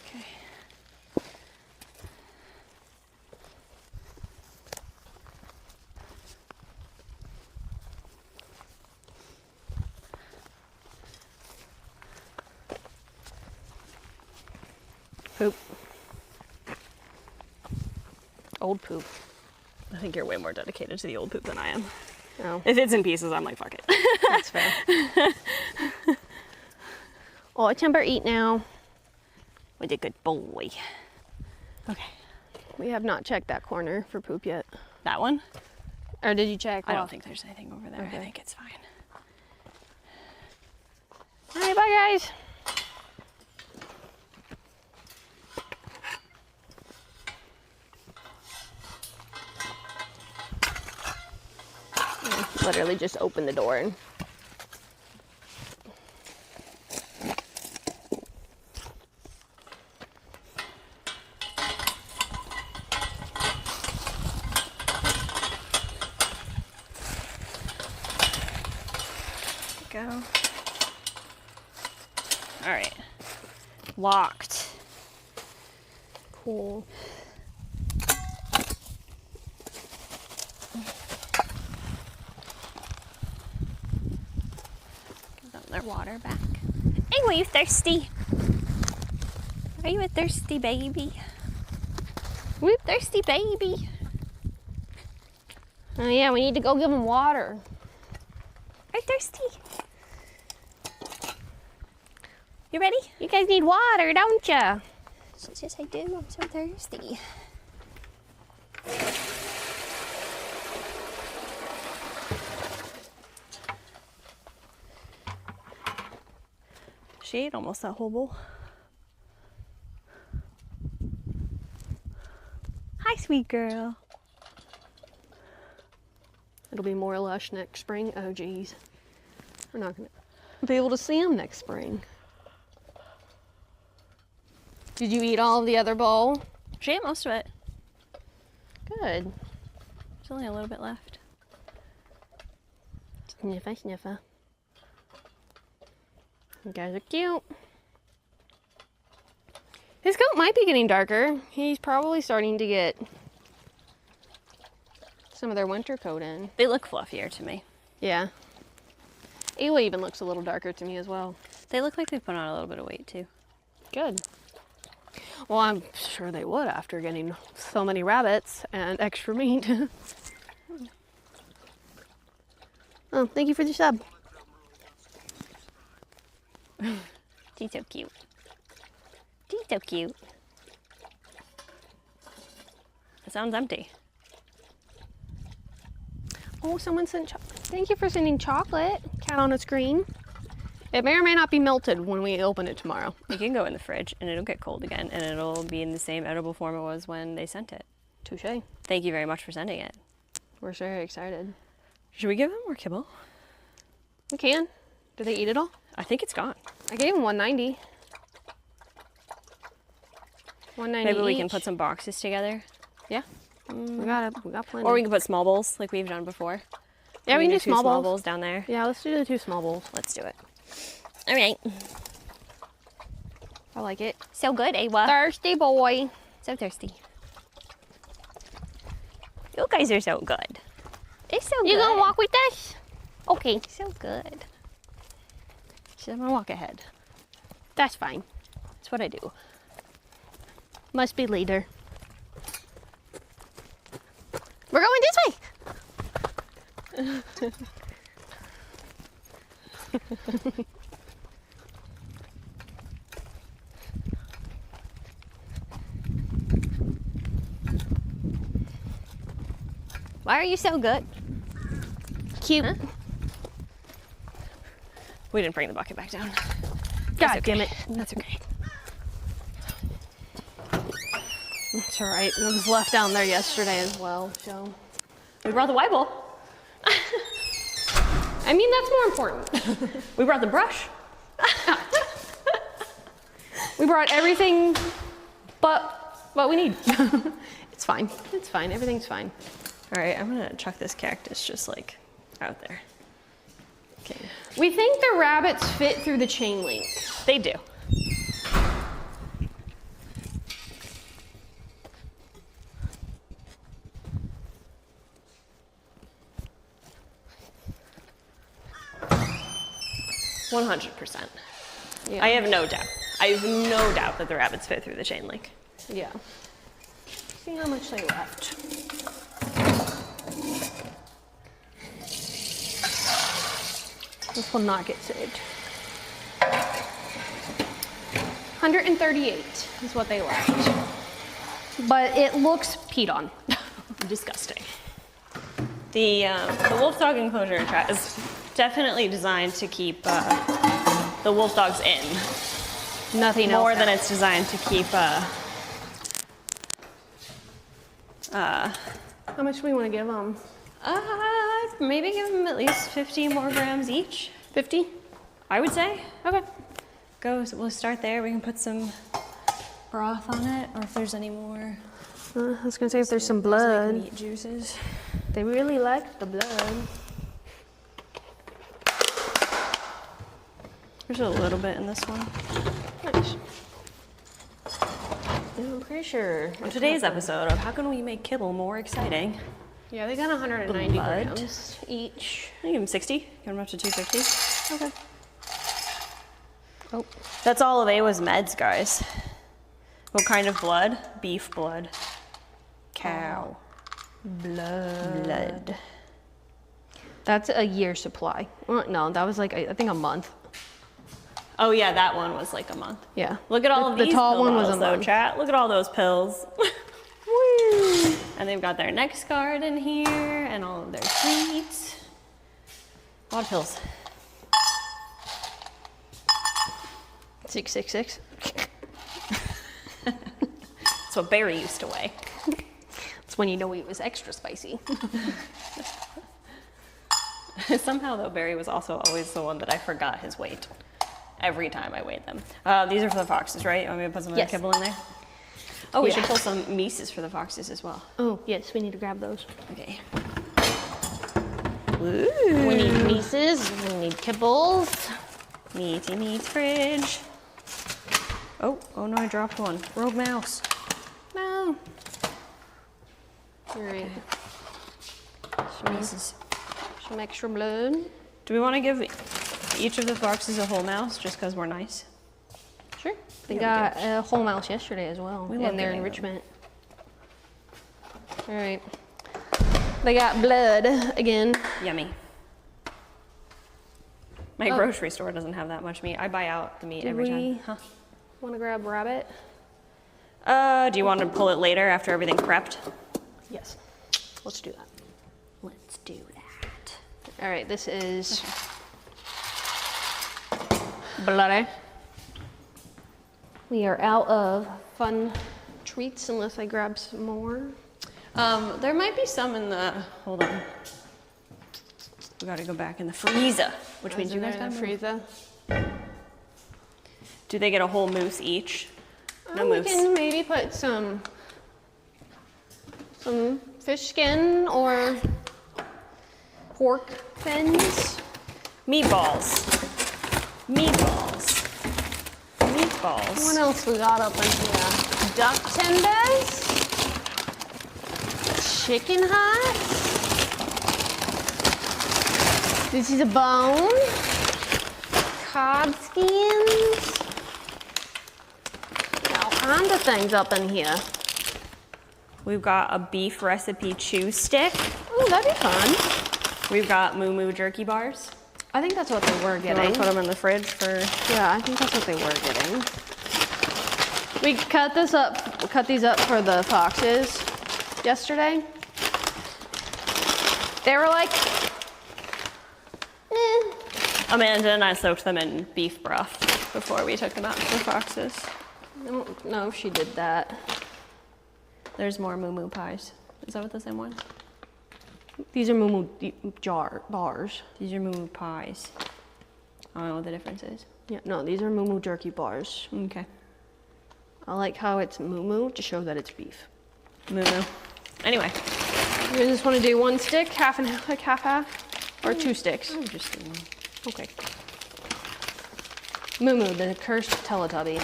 Okay. Poop. Old poop. I think you're way more dedicated to the old poop than I am. Oh, If it's in pieces, I'm like, fuck it. that's fair. Oh, Timber, eat now. What a good boy. Okay. We have not checked that corner for poop yet. That one? Or did you check? I don't think there's anything over there. Okay. I think it's fine. All right, bye guys. Literally just open the door and go. All right. Locked. cool. Give them their water back. Hey, were you thirsty? Are you a thirsty baby? Are you a thirsty baby? Oh yeah, we need to go give them water. Are you thirsty? You ready? You guys need water, don't ya? Yes, I do. I'm so thirsty. She ate almost that whole bowl. Hi, sweet girl. It'll be more lush next spring. Oh geez, we're not gonna be able to see them next spring. Did you eat all of the other bowl? She ate most of it. Good. There's only a little bit left. Sniffa, sniffa. You guys are cute. His coat might be getting darker. He's probably starting to get some of their winter coat in. They look fluffier to me. Yeah. Ayla even looks a little darker to me as well. They look like they put on a little bit of weight too. Good. Well, I'm sure they would after getting so many rabbits and extra meat. Oh, thank you for the sub. She's so cute. She's so cute. It sounds empty. Oh, someone sent thank you for sending chocolate. Cat on a screen. It may or may not be melted when we open it tomorrow. It can go in the fridge and it'll get cold again and it'll be in the same edible form it was when they sent it. Touche. Thank you very much for sending it. We're very excited. Should we give them more kibble? We can. Do they eat it all? I think it's gone. I gave them 190. 190 Maybe we can each. put some boxes together. Yeah. We got plenty. Or we can put small bowls like we've done before. yeah, we can do two small bowls down there. Yeah, let's do the 2 small bowls. Let's do it. All right. I like it. So good, Awa. Thirsty boy. So thirsty. You guys are so good. It's so good. You gonna walk with us? Okay. So good. She said, I'm gonna walk ahead. That's fine. That's what I do. Must be later. We're going this way. Why are you so good? Cute. Huh? We didn't bring the bucket back down. God damn it. That's okay. It's all right. It was left down there yesterday as well, so. We brought the white bowl. I mean, that's more important. We brought the brush. We brought everything but what we need. It's fine. It's fine. Everything's fine. All right, I'm gonna chuck this cactus just like out there. Okay. We think the rabbits fit through the chain link. They do. %. Yeah. I have no doubt. I have no doubt that the rabbits fit through the chain link. Yeah. See how much they left. This will not get saved. 138 is what they left. but it looks peed on. Disgusting. The wolf dog enclosure is definitely designed to keep the wolf dogs in. Nothing else. More than it's designed to keep. How much do we want to give them? Maybe give them at least 50 more grams each. 50? I would say. Okay. We'll start there. We can put some broth on it, or if there's any more. I was gonna say if there's some Like blood. meat juices. They really like the blood. There's a little bit in this one. Nice. I'm pretty sure. On today's episode of How Can We Make Kibble More Exciting? Yeah, they got 190 Blood. grams each. I give them 60. Give them up to 250. Okay. Oh. That's all of Ava's meds, guys. What kind of blood? Beef blood. Cow. Blood. That's a year supply. No, that was like, I think a month. Oh yeah, that one was like a month. Yeah. Look at all of the these tall pill one was bottles, a though, month. chat. Look at all those pills. Woo. And they've got their next card in here and all of their treats. A lot of pills. 666. That's what Barry used to weigh. That's when you know it was extra spicy. Somehow, though, Barry was also always the one that I forgot his weight every time I weighed them. These are for the foxes, right? You want me to put some of the Yes. kibble in there? Oh, we Yeah. should pull some Mises for the foxes as well. Oh, yes, we need to grab those. Okay. We need Mises, we need kibbles. Meaty meats fridge. Oh no, I dropped one. Rogue mouse. No. All right. Some extra blood. Do we want to give each of the foxes a whole mouse just because we're nice? Sure. They Yeah, got a whole mouse yesterday as well We love in their giving them. enrichment. All right. They got blood again. Yummy. My grocery store doesn't have that much meat. I buy out the meat every time. Huh. Want to grab rabbit? Do you want to pull it later after everything's prepped? Yes. Let's do that. Let's do that. All right, this is bloody. We are out of fun treats unless I grab some more. There might be some in the, hold on. We gotta go back in the freezer, which means you guys gotta move. freezer. Do they get a whole moose each? No We moose. can maybe put some fish skin or pork fins. Meatballs. Meatballs. What Meatballs. else we got up in here? Duck tenders, chicken hearts. This is a bone. Cod skins. All kinds of things up in here. We've got a beef recipe chew stick. Oh, that'd be fun. We've got moo moo jerky bars. I think that's what they were You want getting. to put them in the fridge for... Yeah, I think that's what they were getting. We cut these up for the foxes yesterday. They were like, Amanda and I soaked them in beef broth before we took them out to the foxes. I don't know if she did that. There's more moo moo pies. Is that what the same one? These are moo bars. These are moo moo pies. I don't know what the difference is. Yeah, no, these are moo jerky bars. Okay. I like how it's moo to show that it's beef. Moo moo. Anyway. You just want to do one stick, half and half, or two sticks? I'm just doing one. Okay. Moo, the cursed Teletubby.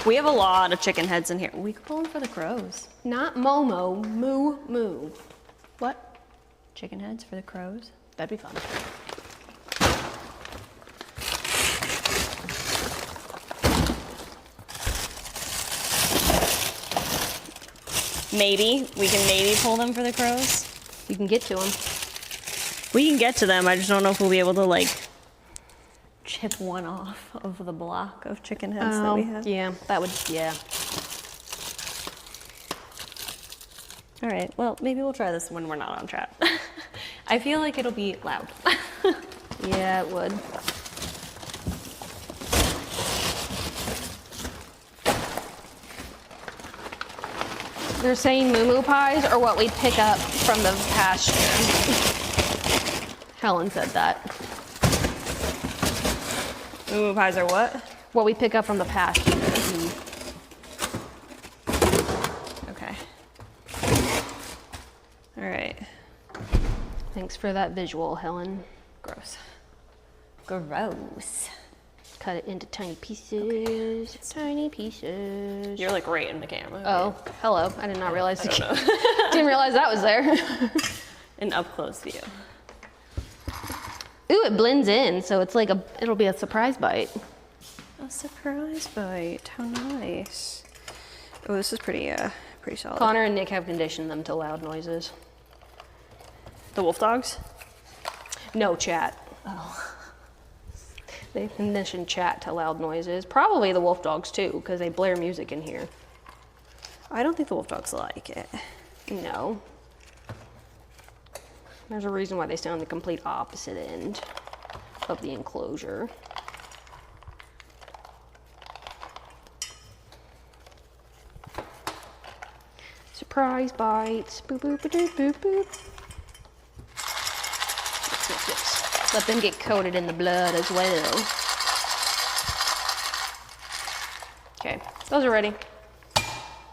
We have a lot of chicken heads in here. We could pull them for the crows. Not Momo, Moo. What? Chicken heads for the crows. That'd be fun. Maybe. We can maybe pull them for the crows. You can get to them. We can get to them. I just don't know if we'll be able to, like, chip one off of the block of chicken heads that we have. Yeah, that would, yeah. All right, well, maybe we'll try this when we're not on chat. I feel like it'll be loud. Yeah, it would. They're saying moo pies are what we pick up from the pasture. Helen said that. Moo pies are what? What we pick up from the pasture. Okay. All right. Thanks for that visual, Helen. Gross. Gross. Cut it into tiny pieces. Okay. Tiny pieces. You're like right in the camera. Oh, hello. I did not realize I don't know. Didn't realize that was there. An up close view. Ooh, it blends in, so it's like it'll be a surprise bite. A surprise bite. How nice. Oh, this is pretty solid. Connor and Nick have conditioned them to loud noises. The wolf dogs? No chat. Oh. They conditioned chat to loud noises. Probably the wolf dogs too, because they blare music in here. I don't think the wolf dogs like it. No. There's a reason why they stay on the complete opposite end of the enclosure. Surprise bites. Boop, boop, boop, boop, boop. Yes. Let them get coated in the blood as well. Okay, those are ready. I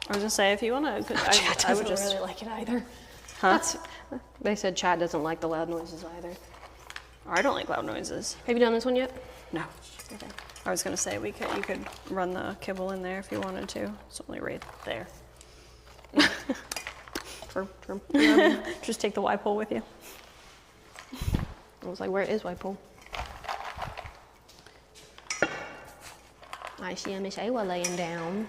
was gonna say, if you wanna, I would just really like it either. Huh? They said Chad doesn't like the loud noises either. I don't like loud noises. Have you done this one yet? No. Okay. I was gonna say you could run the kibble in there if you wanted to. It's only right there. True. Just take the Y pole with you. I was like, where is White Pool? I see Miss Awa laying down.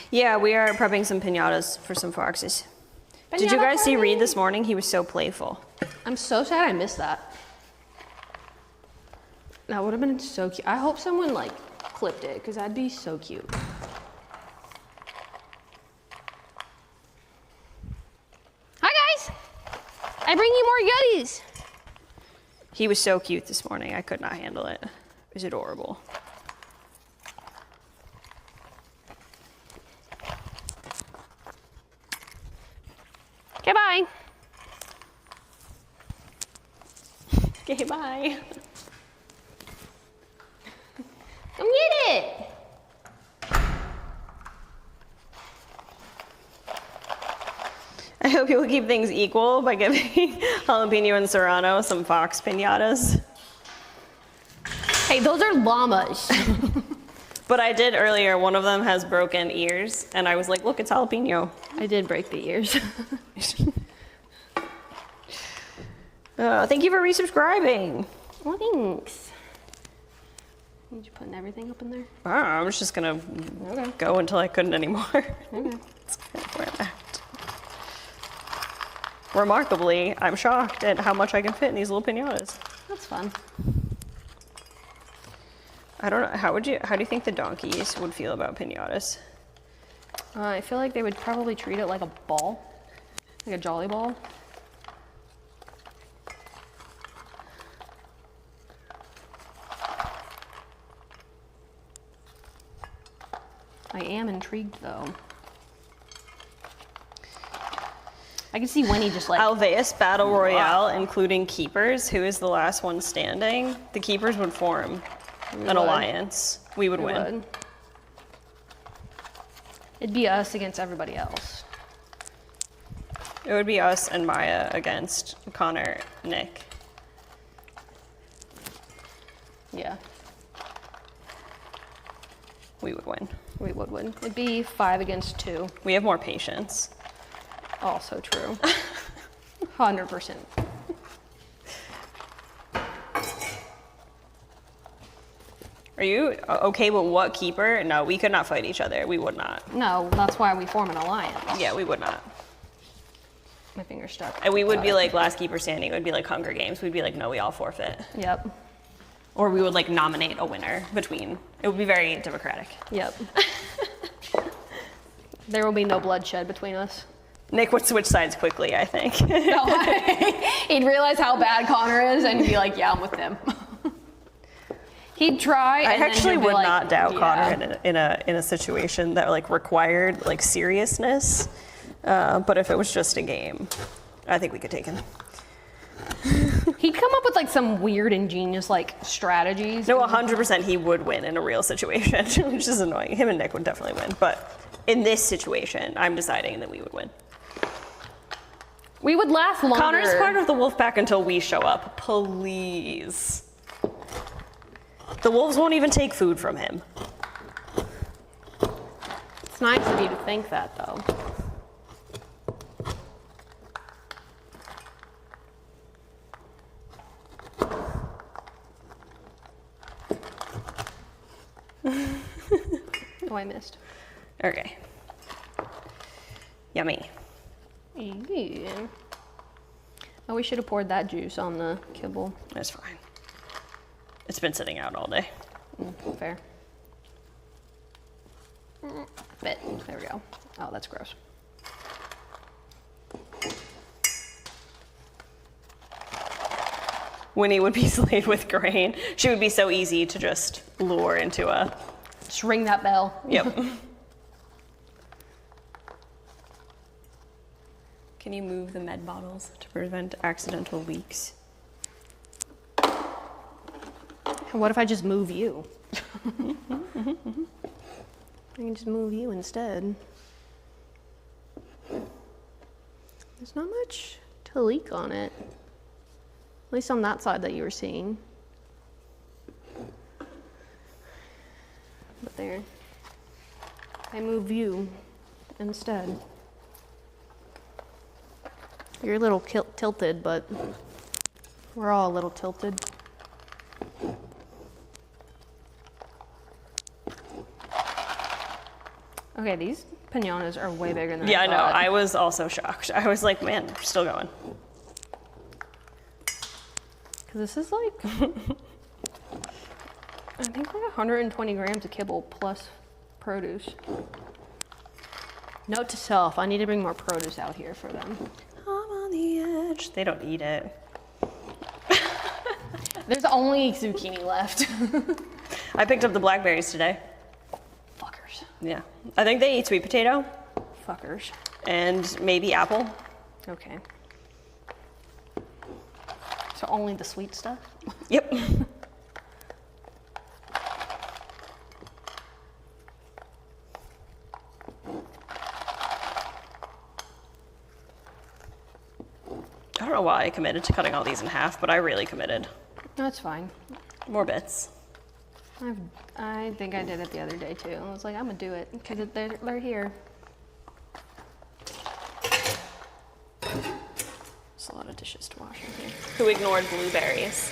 Yeah, we are prepping some piñatas for some foxes. Did you guys see Reed this morning? He was so playful. I'm so sad I missed that. That would have been so cute. I hope someone like clipped it because that'd be so cute. Hi guys! I bring you more goodies. He was so cute this morning. I could not handle it. It was adorable. Okay, bye. Okay, bye. Come get it. I hope you will keep things equal by giving Jalapeno and Serrano some fox piñatas. Hey, those are llamas. But I did earlier, one of them has broken ears, and I was like, look, it's jalapeno. I did break the ears. Thank you for resubscribing. Well, thanks. Need you putting everything up in there? I was just gonna go until I couldn't anymore. Okay. That's kind of where I'm at. Remarkably, I'm shocked at how much I can fit in these little piñatas. That's fun. I don't know, how do you think the donkeys would feel about piñatas? I feel like they would probably treat it like a ball, like a jolly ball. I am intrigued though. I can see Winnie just like... Alveus Battle Royale, including keepers. Who is the last one standing? The keepers would form an alliance. We would win. It'd be us against everybody else. It would be us and Maya against Connor, Nick. Yeah. We would win. We would win. It'd be 5 against 2. We have more patience. Also true. 100%. Are you okay with what keeper? No, we could not fight each other. We would not. No, that's why we form an alliance. Yeah, we would not. My finger's stuck. And we would be like last keeper standing. It would be like Hunger Games. We'd be like, no, we all forfeit. Yep. Or we would like nominate a winner between. It would be very democratic. Yep. There will be no bloodshed between us. Nick would switch sides quickly, I think. No, he'd realize how bad Connor is and be like, yeah, I'm with him. He'd try. I and then actually he'd be would like, not doubt yeah. Connor in a situation that like required like seriousness. But if it was just a game, I think we could take him. He'd come up with like some weird ingenious like strategies. No, 100% he would win in a real situation, which is annoying. Him and Nick would definitely win, but in this situation, I'm deciding that we would win. We would last longer. Connor's part of the wolf pack until we show up, please. The wolves won't even take food from him. It's nice of you to think that, though. Oh, I missed. Okay. Yummy. Yeah. Oh, we should have poured that juice on the kibble. That's fine. It's been sitting out all day. Fair. Bit. There we go. Oh, that's gross. Winnie would be slayed with grain. She would be so easy to just lure into a... Just ring that bell. Yep. Can you move the med bottles to prevent accidental leaks? What if I just move you? I can just move you instead. There's not much to leak on it. At least on that side that you were seeing. But there. I move you instead. You're a little tilted, but we're all a little tilted. Okay, these pinatas are way bigger than Yeah, I I know. thought. I was also shocked. I was like, man, we're still going. Because this is like, I think like 120 grams of kibble plus produce. Note to self, I need to bring more produce out here for them. I'm on the edge. They don't eat it. There's only zucchini left. I picked up the blackberries today. Fuckers. Yeah. I think they eat sweet potato Fuckers. and maybe apple. Okay. So only the sweet stuff? Yep. I don't know why I committed to cutting all these in half, but I really committed. That's fine. More bits. I think I did it the other day too. I was like, I'm gonna do it because they're here. There's a lot of dishes to wash in here. Who ignored blueberries?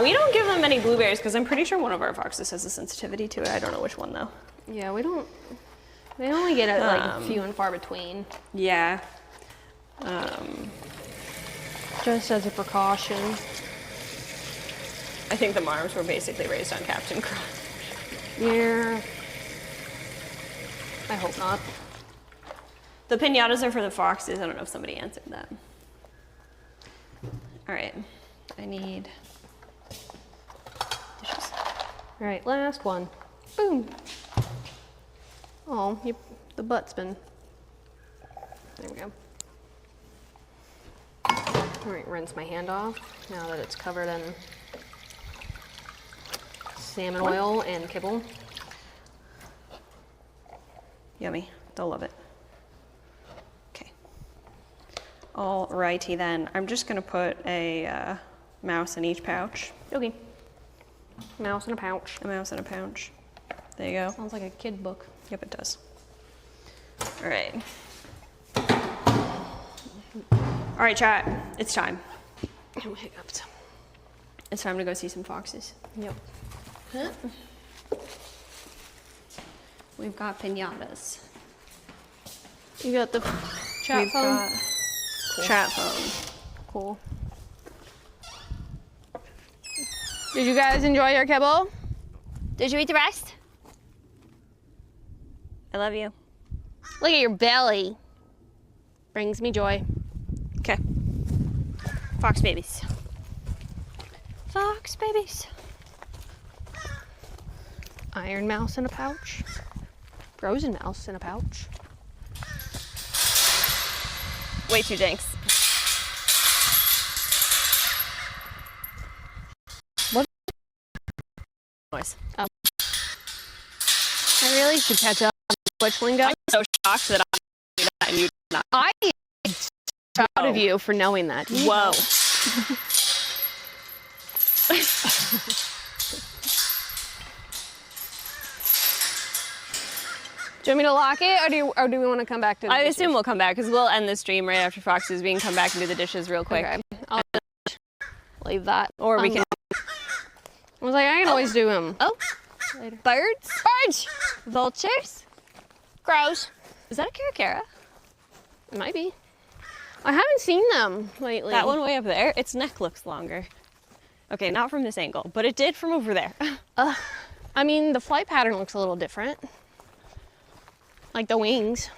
We don't give them any blueberries because I'm pretty sure one of our foxes has a sensitivity to it. I don't know which one though. Yeah, we don't. They only get it like few and far between. Yeah. Just as a precaution. I think the Marms were basically raised on Captain Crunch. Yeah. I hope not. The pinatas are for the foxes. I don't know if somebody answered that. All right. I need dishes. All right, last one. Boom. Oh, the butt's been. There we go. All right, rinse my hand off now that it's covered in salmon oil and kibble. Yummy. They'll love it. Okay. All righty then. I'm just gonna put a mouse in each pouch. Okay. Mouse in a pouch. A mouse in a pouch. There you go. Sounds like a kid book. Yep, it does. All right. All right, chat. It's time. Oh, hiccups. It's time to go see some foxes. Yep. Huh? We've got pinatas. You got the chat We've phone? got Cool. chat phone. Cool. Did you guys enjoy your kibble? Did you eat the rest? I love you. Look at your belly. Brings me joy. Okay. Fox babies. Fox babies. Iron mouse in a pouch. Frozen mouse in a pouch. Way too dinks. What noise? Oh. I really should catch up on Twitch lingo. I'm so shocked that I knew that and you did not. I am proud of you for knowing that. Whoa. Do you want me to lock it, or do we want to come back to the I dishes? assume we'll come back because we'll end the stream right after Fox's. We can come back and do the dishes real quick. Okay. I'll leave that. Or we can. I was like, I can always do them. Oh, Later. birds? Birds! Vultures? Gross. Is that a caracara? It might be. I haven't seen them lately. That one way up there, its neck looks longer. Okay, not from this angle, but it did from over there. I mean, the flight pattern looks a little different. Like the wings.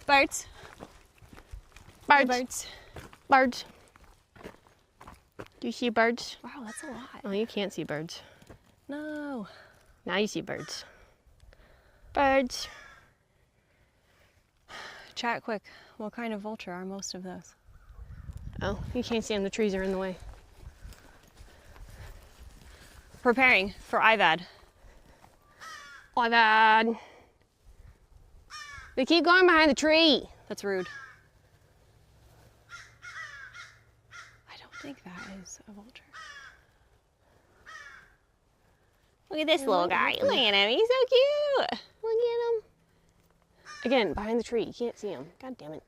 Birds. Birds. Birds. Birds. Do you see birds? Wow, that's a lot. Oh, you can't see birds. No. Now you see birds. Birds. Chat quick. What kind of vulture are most of those? Oh, you can't see them. The trees are in the way. Preparing for IVAD. Oh, God. They keep going behind the tree. That's rude. I don't think that is a vulture. Look at this little guy. Look at him. He's so cute. Look at him. Again, behind the tree. You can't see him. God damn it.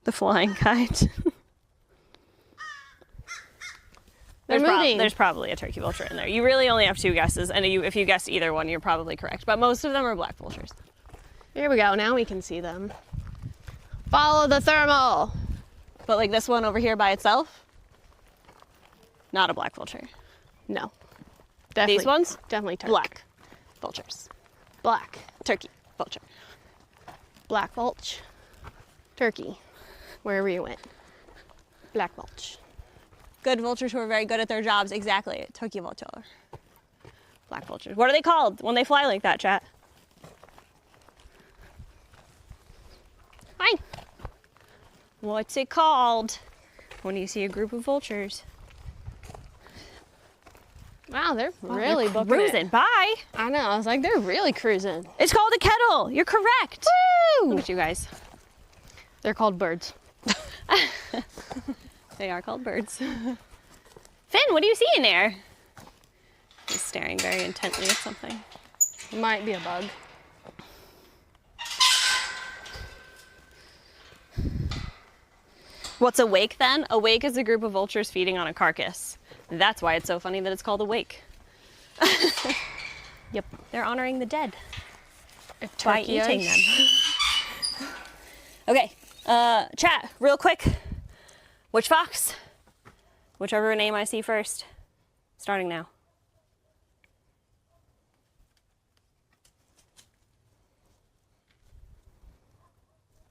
The flying kite. They're moving. There's probably a turkey vulture in there. You really only have two guesses, and if you guessed either one, you're probably correct. But most of them are black vultures. Here we go. Now we can see them. Follow the thermal. But like this one over here by itself, not a black vulture. No. Definitely, These ones? Definitely turkey. Black vultures. Black. Turkey vulture. Black vulture. Turkey. Wherever you went. Black vulture. Good vultures who are very good at their jobs. Exactly. Turkey vulture. Black vultures. What are they called when they fly like that, chat? Hi. What's it called when you see a group of vultures? Wow, they're really booking cruising. it. Bye. I know. I was like, they're really cruising. It's called a kettle. You're correct. Woo! Look at you guys. They're called birds. They are called birds. Finn, what do you see in there? He's staring very intently at something. Might be a bug. What's a wake then? A wake is a group of vultures feeding on a carcass. That's why it's so funny that it's called a wake. Yep. They're honoring the dead by Turkey eating them. Okay, chat, real quick. Which fox? Whichever name I see first. Starting now.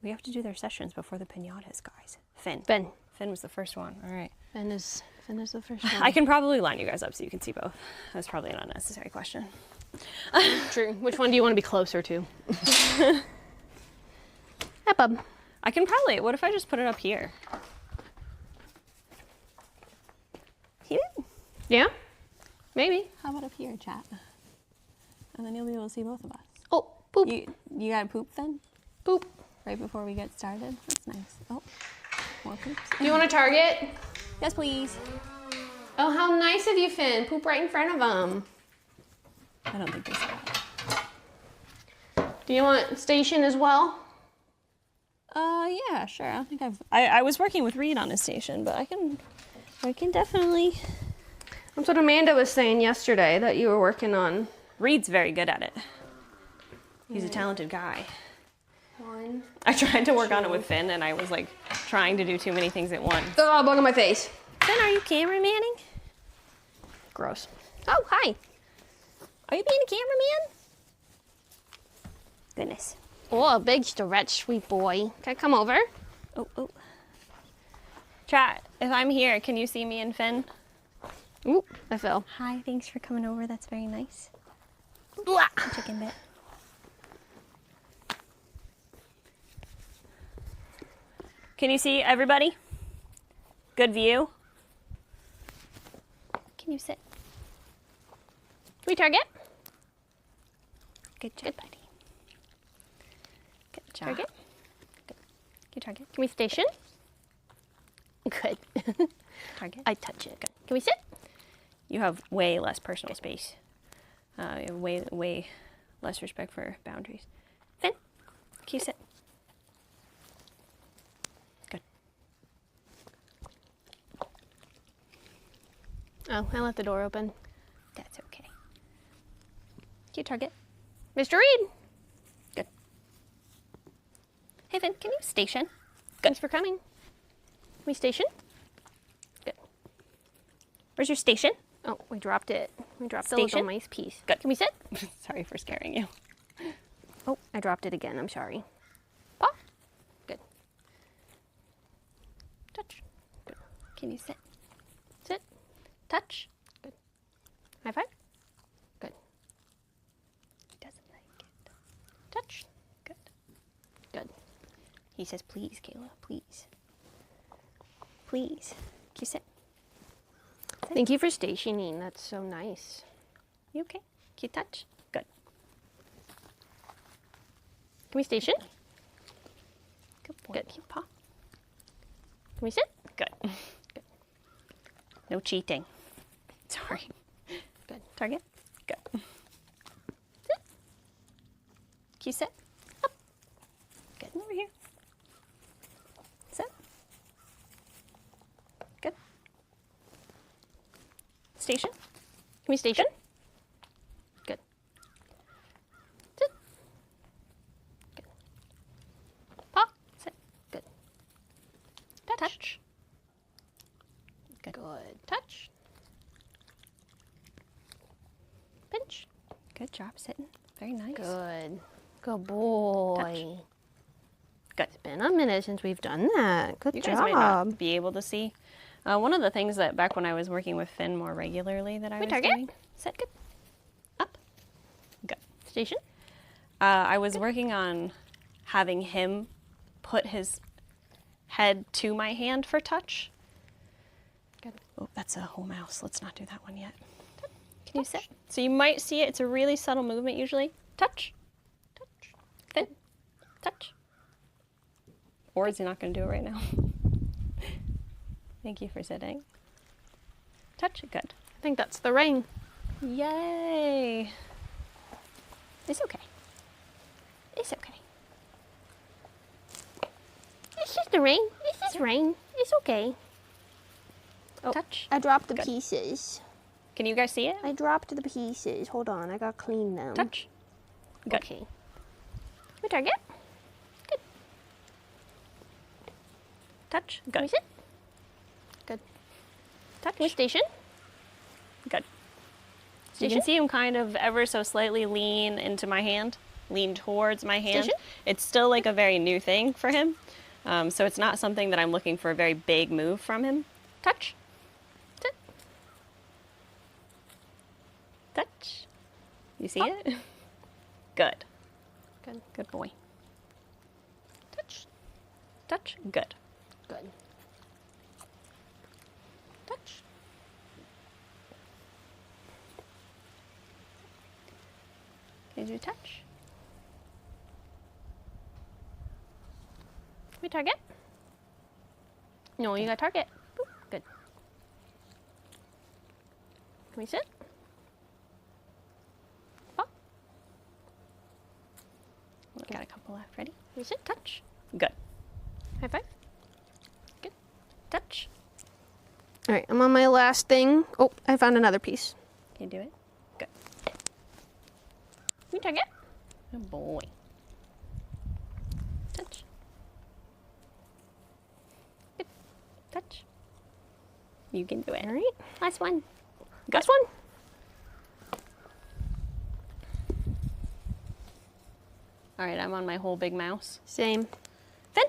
We have to do their sessions before the pinatas, guys. Finn. Ben. Finn was the first one. All right. Ben is the first one. I can probably line you guys up so you can see both. That's probably an unnecessary question. True. Which one do you want to be closer to? Hi, bub. I can probably, what if I just put it up here? Here? Yeah? Maybe. How about up here, chat? And then you'll be able to see both of us. Oh, poop. You got to poop then? Poop. Right before we get started? That's nice. Oh, more poops. Do you want to target? Yes, please. Oh, how nice of you, Finn. Poop right in front of them. I don't think they saw that. Do you want station as well? Yeah, sure. I don't think I was working with Reed on his station, but I can definitely. That's what Amanda was saying yesterday that you were working on. Reed's very good at it. He's a talented guy. One. I tried to work on it with Finn, and I was like trying to do too many things at once. Oh, bug on my face. Finn, are you cameramanning? Gross. Oh, hi. Are you being a cameraman? Goodness. Oh, a big stretch, sweet boy. Can I come over? Oh. Chat, if I'm here, can you see me and Finn? Ooh, I fell. Hi, thanks for coming over. That's very nice. Blah. Chicken bit. Can you see everybody? Good view? Can you sit? Can we target? Good job, buddy. Good job. Target? Good. Can you target? Can we station? Good. Target? I touch it. Good. Can we sit? You have way less personal space. You have way less respect for boundaries. Finn, can you sit? Good. Oh, I left the door open. That's okay. Can you target? Mr. Reed! Good. Hey, Finn, can you station? Thanks for coming. Can we station? Good. Where's your station? Oh, we dropped it. We dropped the Station? little nice piece. Good. Can we sit? Sorry for scaring you. Oh, I dropped it again. I'm sorry. Paw. Good. Touch. Good. Can you sit? Sit. Touch? Good. High five. Good. He doesn't like it. Touch. Good. Good. He says, please, Kayla, please. Please. Can you sit? Thank you for stationing. That's so nice. You okay? Can you touch? Good. Can we station? Good boy. Good. Can you paw? Can we sit? Good. Good. No cheating. Sorry. Good. Target? Good. Sit. Can you sit? Up. Good. Over here. Sit. Good. Station? Can we station? Good. Sit. Good. Paw. Sit. Good. Touch. Good. Good. Touch. Pinch. Good job sitting. Very nice. Good. Good boy. Good. It's been a minute since we've done that. Good You job. guys might not be able to see. One of the things that back when I was working with Finn more regularly that I was target? doing. Sit. Good. Up. Good. Station. I was working on having him put his head to my hand for touch. Good. Oh, that's a whole mouse. Let's not do that one yet. Can you sit? So you might see it. It's a really subtle movement usually. Touch. Touch. Finn. Touch. Or is he not going to do it right now? Thank you for sitting. Touch. Good. I think that's the ring. Yay. It's okay. It's okay. It's just the ring. It's just ring. It's okay. Oh, Touch. I dropped the Good. pieces. Can you guys see it? I dropped the pieces. Hold on, I gotta clean them. Touch. Good. Okay. We target. Good. Touch. Can we Good. sit? Good. Touch. Can we station? Good. So you can see him kind of ever so slightly lean into my hand, lean towards my hand. Station? It's still like a very new thing for him. So it's not something that I'm looking for a very big move from him. Touch. Sit. Touch. You see it? Good. Good. Good boy. Touch. Touch. Good. Good. Touch. Can you do touch? We target? No, you got target. Boop. Good. Can we sit? Oh, Got a couple left. Ready? can we sit? Touch. Good. High five. Good. Touch. All right, I'm on my last thing. Oh, I found another piece. Can you do it? Good. We target? Good boy. Touch. Good. Touch. You can do it. All right. Last one. Last one. All right, I'm on my whole big mouse. Same. Finn.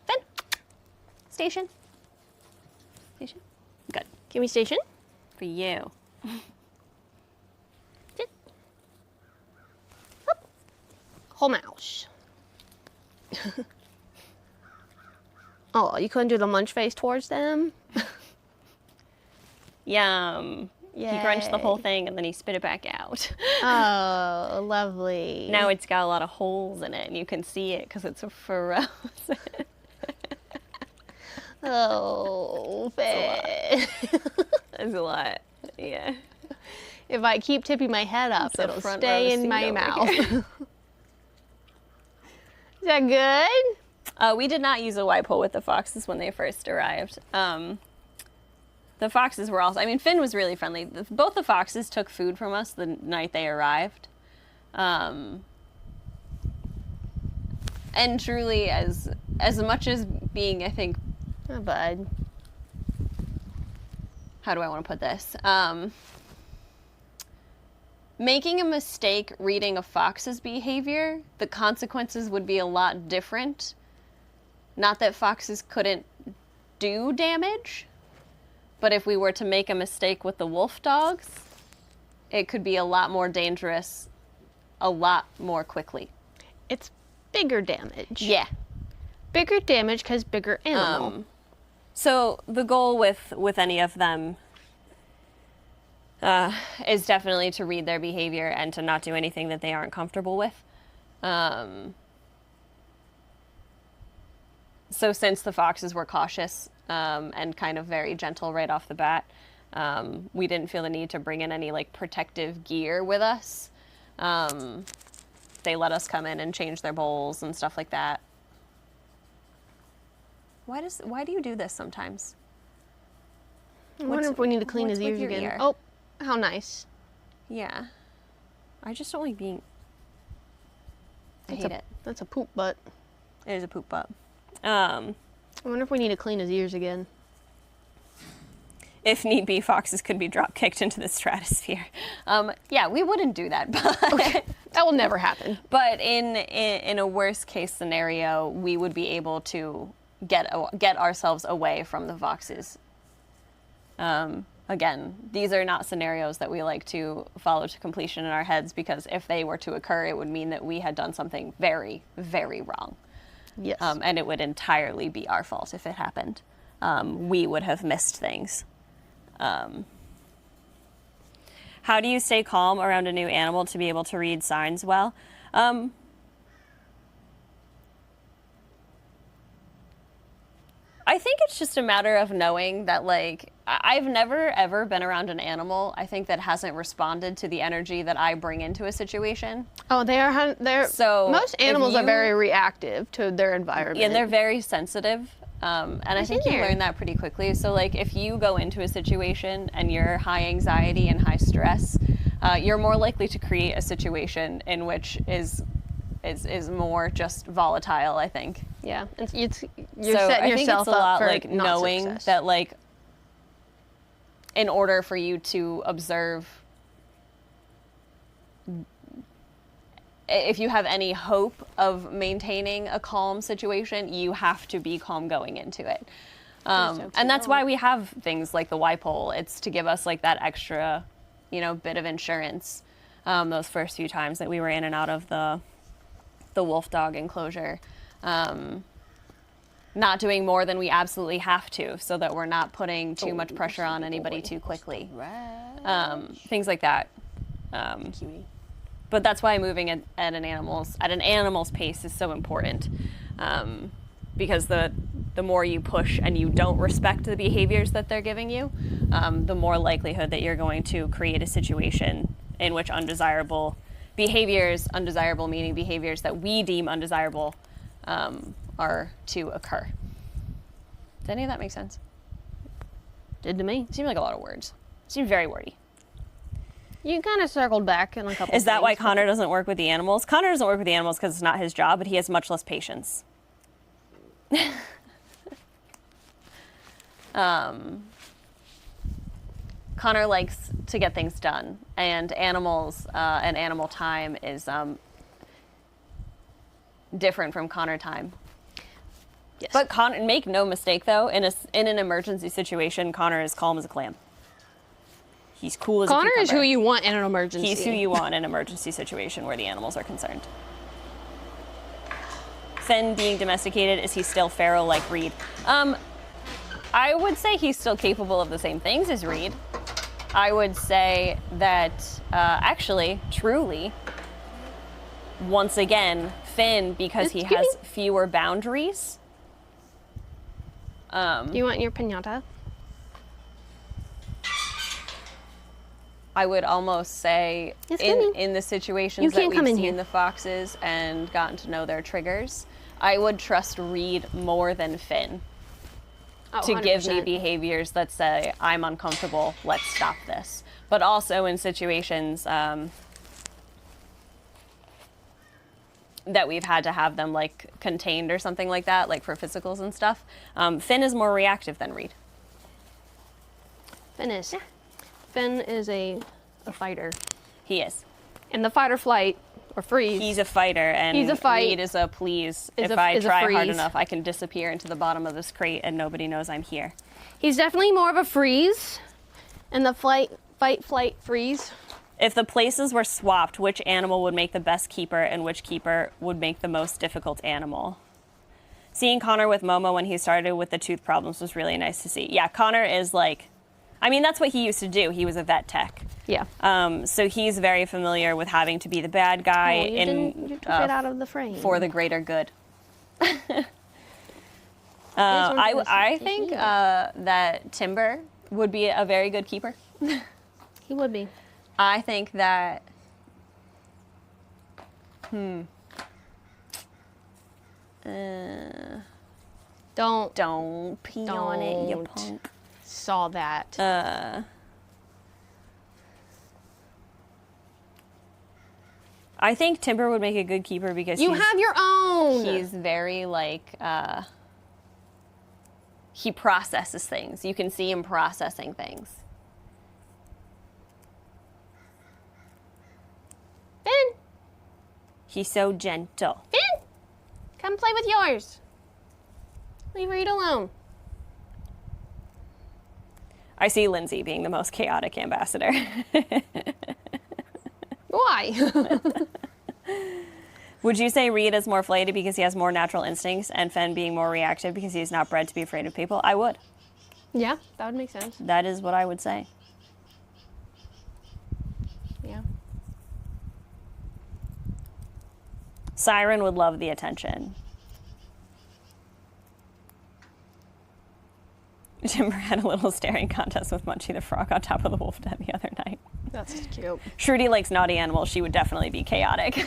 Finn. Station. Station. Good. Give me station. For you. Sit. Up. Whole mouse. Oh, you couldn't do the munch face towards them? Yum. He crunched the whole thing and then he spit it back out. Oh, lovely. Now it's got a lot of holes in it and you can see it because it's frozen. Oh, Finn. There's a lot. Yeah. If I keep tipping my head up, It's a it'll front stay row in seat my over mouth. here. Is that good? We did not use a wipe hole with the foxes when they first arrived. The foxes were also, I mean, Finn was really friendly. Both the foxes took food from us the night they arrived. And truly, as much as being, I think, Oh, bud. how do I want to put this? Making a mistake reading a fox's behavior, the consequences would be a lot different. Not that foxes couldn't do damage, but if we were to make a mistake with the wolf dogs, it could be a lot more dangerous, a lot more quickly. It's bigger damage. Yeah. Bigger damage because bigger animal. So the goal with any of them is definitely to read their behavior and to not do anything that they aren't comfortable with. So since the foxes were cautious and kind of very gentle right off the bat, we didn't feel the need to bring in any like protective gear with us. They let us come in and change their bowls and stuff like that. Why do you do this sometimes? I wonder if we need to clean his what's with ears your again. ear? Oh, how nice. Yeah. I just don't like being... I hate it. That's a poop butt. It is a poop butt. I wonder if we need to clean his ears again. If need be, foxes could be drop kicked into the stratosphere. Yeah, we wouldn't do that, but Okay. That will never happen. but in a worst case scenario, we would be able to get ourselves away from the foxes. Again, these are not scenarios that we like to follow to completion in our heads, because if they were to occur, it would mean that we had done something very, very wrong. Yes. And it would entirely be our fault if it happened. We would have missed things. How do you stay calm around a new animal to be able to read signs well? I think it's just a matter of knowing that, like, I've never ever been around an animal, I think, that hasn't responded to the energy that I bring into a situation. Oh, they're So most if animals are you- very reactive to their environment. And they're very sensitive. And I think you there. learn that pretty quickly. So, like, if you go into a situation and you're high anxiety and high stress, you're more likely to create a situation in which is more just volatile, I think. Yeah, you're So setting I think yourself it's a up lot for like not knowing success. that, like, in order for you to observe, if you have any hope of maintaining a calm situation, you have to be calm going into it. And that's why we have things like the Y pole. It's to give us like that extra, bit of insurance. Those first few times that we were in and out of the wolf dog enclosure. Not doing more than we absolutely have to, so that we're not putting too much pressure on anybody too quickly. Things like that. But that's why moving at an animal's pace is so important, because the more you push and you don't respect the behaviors that they're giving you, the more likelihood that you're going to create a situation in which undesirable behaviors, undesirable meaning behaviors that we deem undesirable, are to occur. Does any of that make sense? Did to me. It seemed like a lot of words. It seemed very wordy. You kind of circled back in a couple. Is that why things. Connor doesn't work with the animals? Connor doesn't work with the animals because it's not his job, but he has much less patience. Connor likes to get things done, and animals and animal time is different from Connor time. Yes. But Connor, make no mistake though, in an emergency situation, Connor is calm as a clam. He's cool as a Connor cucumber. is who you want in an emergency. He's who you want in an emergency situation where the animals are concerned. Finn being domesticated, is he still feral like Reed? I would say he's still capable of the same things as Reed. I would say that, actually, truly, once again, Finn, because he has fewer boundaries. Do you want your piñata? I would almost say in the situations that we've seen the foxes and gotten to know their triggers, I would trust Reed more than Finn to give me behaviors that say, I'm uncomfortable, let's stop this. But also in situations that we've had to have them like contained or something like that, like for physicals and stuff, Finn is more reactive than Reed. Finn is. Yeah. Finn is a fighter. He is. In the fight or flight, or freeze. He's a fighter, and Reed is a please. If I try hard enough, I can disappear into the bottom of this crate and nobody knows I'm here. He's definitely more of a freeze. In the fight, flight, freeze. If the places were swapped, which animal would make the best keeper and which keeper would make the most difficult animal? Seeing Connor with Momo when he started with the tooth problems was really nice to see. Yeah, Connor is like, I mean, that's what he used to do. He was a vet tech. Yeah. So he's very familiar with having to be the bad guy you took it out of the frame. For the greater good. I think that Timber would be a very good keeper. He would be. I think that. Don't pee on it, you punk. Saw that. I think Timber would make a good keeper because you have your own. He's very like he processes things. You can see him processing things. Finn. He's so gentle. Finn, come play with yours. Leave Reed alone. I see Lindsay being the most chaotic ambassador. Why? Would you say Reed is more flighty because he has more natural instincts and Finn being more reactive because he's not bred to be afraid of people? I would. Yeah, that would make sense. That is what I would say. Yeah. Siren would love the attention. Timber had a little staring contest with Munchie the frog on top of the wolf den the other night. That's cute. Shruti likes naughty animals. She would definitely be chaotic.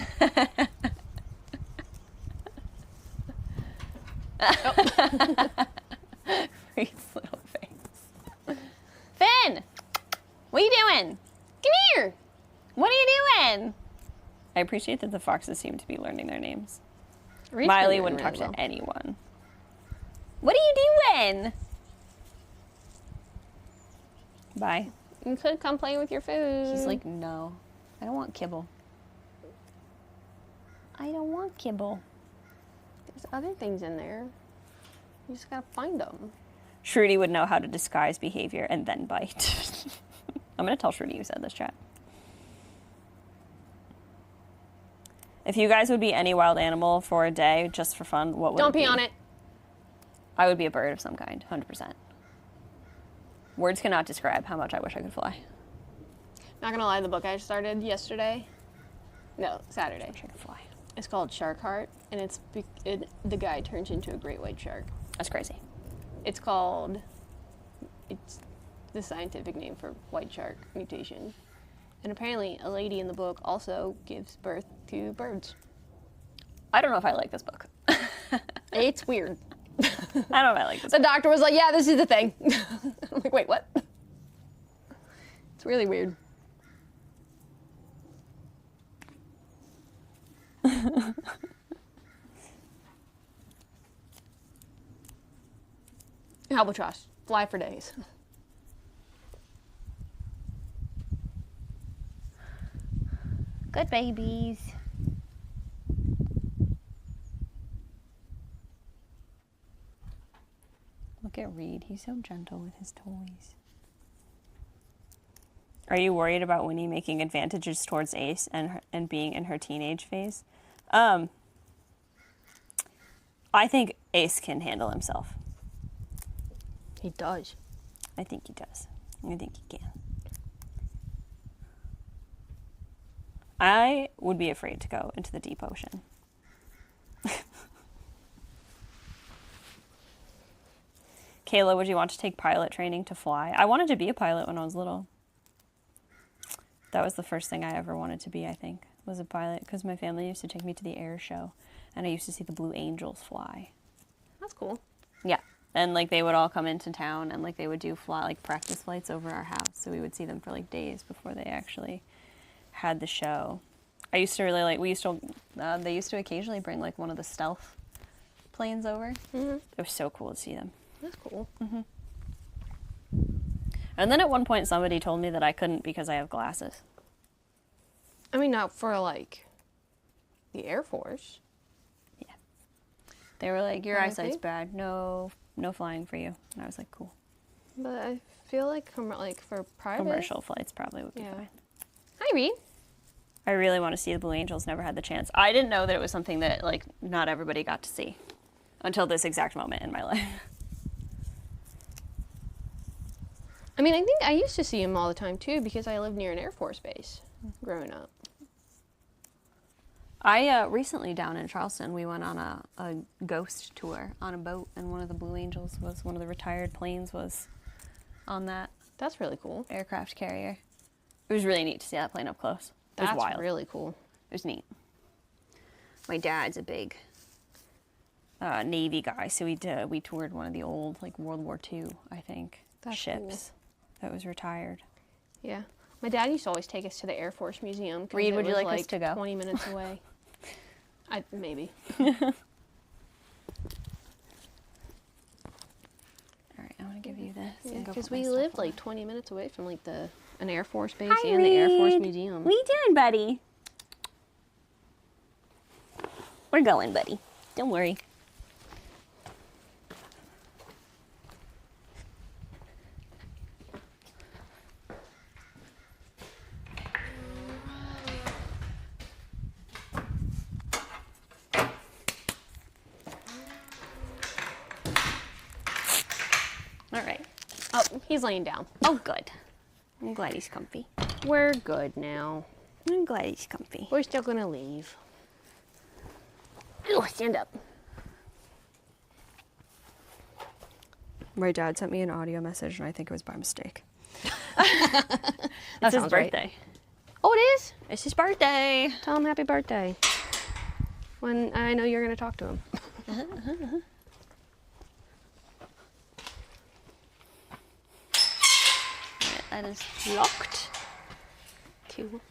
Reed's little face. Finn! What are you doing? Come here! What are you doing? I appreciate that the foxes seem to be learning their names. Reed's Miley wouldn't talk to anyone. What are you doing? Bye. You could come play with your food. He's like, no, I don't want kibble. I don't want kibble. There's other things in there. You just gotta find them. Shruti would know how to disguise behavior and then bite. I'm gonna tell Shruti you said this, chat. If you guys would be any wild animal for a day, just for fun, what would it be? Don't pee on it. I would be a bird of some kind, 100%. Words cannot describe how much I wish I could fly. Not gonna lie, the book I started yesterday, no, Saturday. I wish I could fly. It's called Shark Heart, and the guy turns into a great white shark. That's crazy. It's the scientific name for white shark mutation. And apparently a lady in the book also gives birth to birds. I don't know if I like this book. It's weird. I don't know if I like this The book. doctor was like, yeah, this is the thing. I'm like, wait, what? It's really weird. Albatross. Fly for days. Good babies. Look at Reed. He's so gentle with his toys. Are you worried about Winnie making advantages towards Ace and being in her teenage phase? I think Ace can handle himself. He does. I think he does. I think he can. I would be afraid to go into the deep ocean. Kayla, would you want to take pilot training to fly? I wanted to be a pilot when I was little. That was the first thing I ever wanted to be, I think, was a pilot, because my family used to take me to the air show, and I used to see the Blue Angels fly. That's cool. Yeah. And, like, they would all come into town, and, like, they would do practice flights over our house, so we would see them for, like, days before they actually had the show. I used to really like, they used to occasionally bring, like, one of the stealth planes over. Mm-hmm. It was so cool to see them. That's cool. Mm-hmm. And then at one point somebody told me that I couldn't because I have glasses. I mean, not for, like, the Air Force. Yeah. They were like, your eyesight's bad. No flying for you. And I was like, cool. But I feel like, for private... Commercial flights probably would be fine. Hi, Reed. I really want to see the Blue Angels. Never had the chance. I didn't know that it was something that, like, not everybody got to see until this exact moment in my life. I mean, I think I used to see him all the time, too, because I lived near an Air Force base growing up. I recently down in Charleston, we went on a ghost tour on a boat, and one of the Blue Angels was one of the retired planes was on that. That's really cool. Aircraft carrier. It was really neat to see that plane up close. It was wild. That's really cool. It was neat. My dad's a big Navy guy, so we toured one of the old, like, World War II, I think, ships that was retired. Yeah. My dad used to always take us to the Air Force Museum. Reed, would you like us to go? 20 minutes away. Maybe. All right, I want to give you this. Yeah, because we lived like 20 minutes away from like an Air Force base Hi, and the Air Force Museum. What are you doing, buddy? We're going, buddy. Don't worry. All right. Oh, he's laying down. Oh, good. I'm glad he's comfy. We're good now. I'm glad he's comfy. We're still gonna leave. Oh, stand up. My dad sent me an audio message, and I think it was by mistake. It's his birthday. Oh, it is? It's his birthday. Tell him happy birthday. When I know you're gonna talk to him. That is locked. Cute.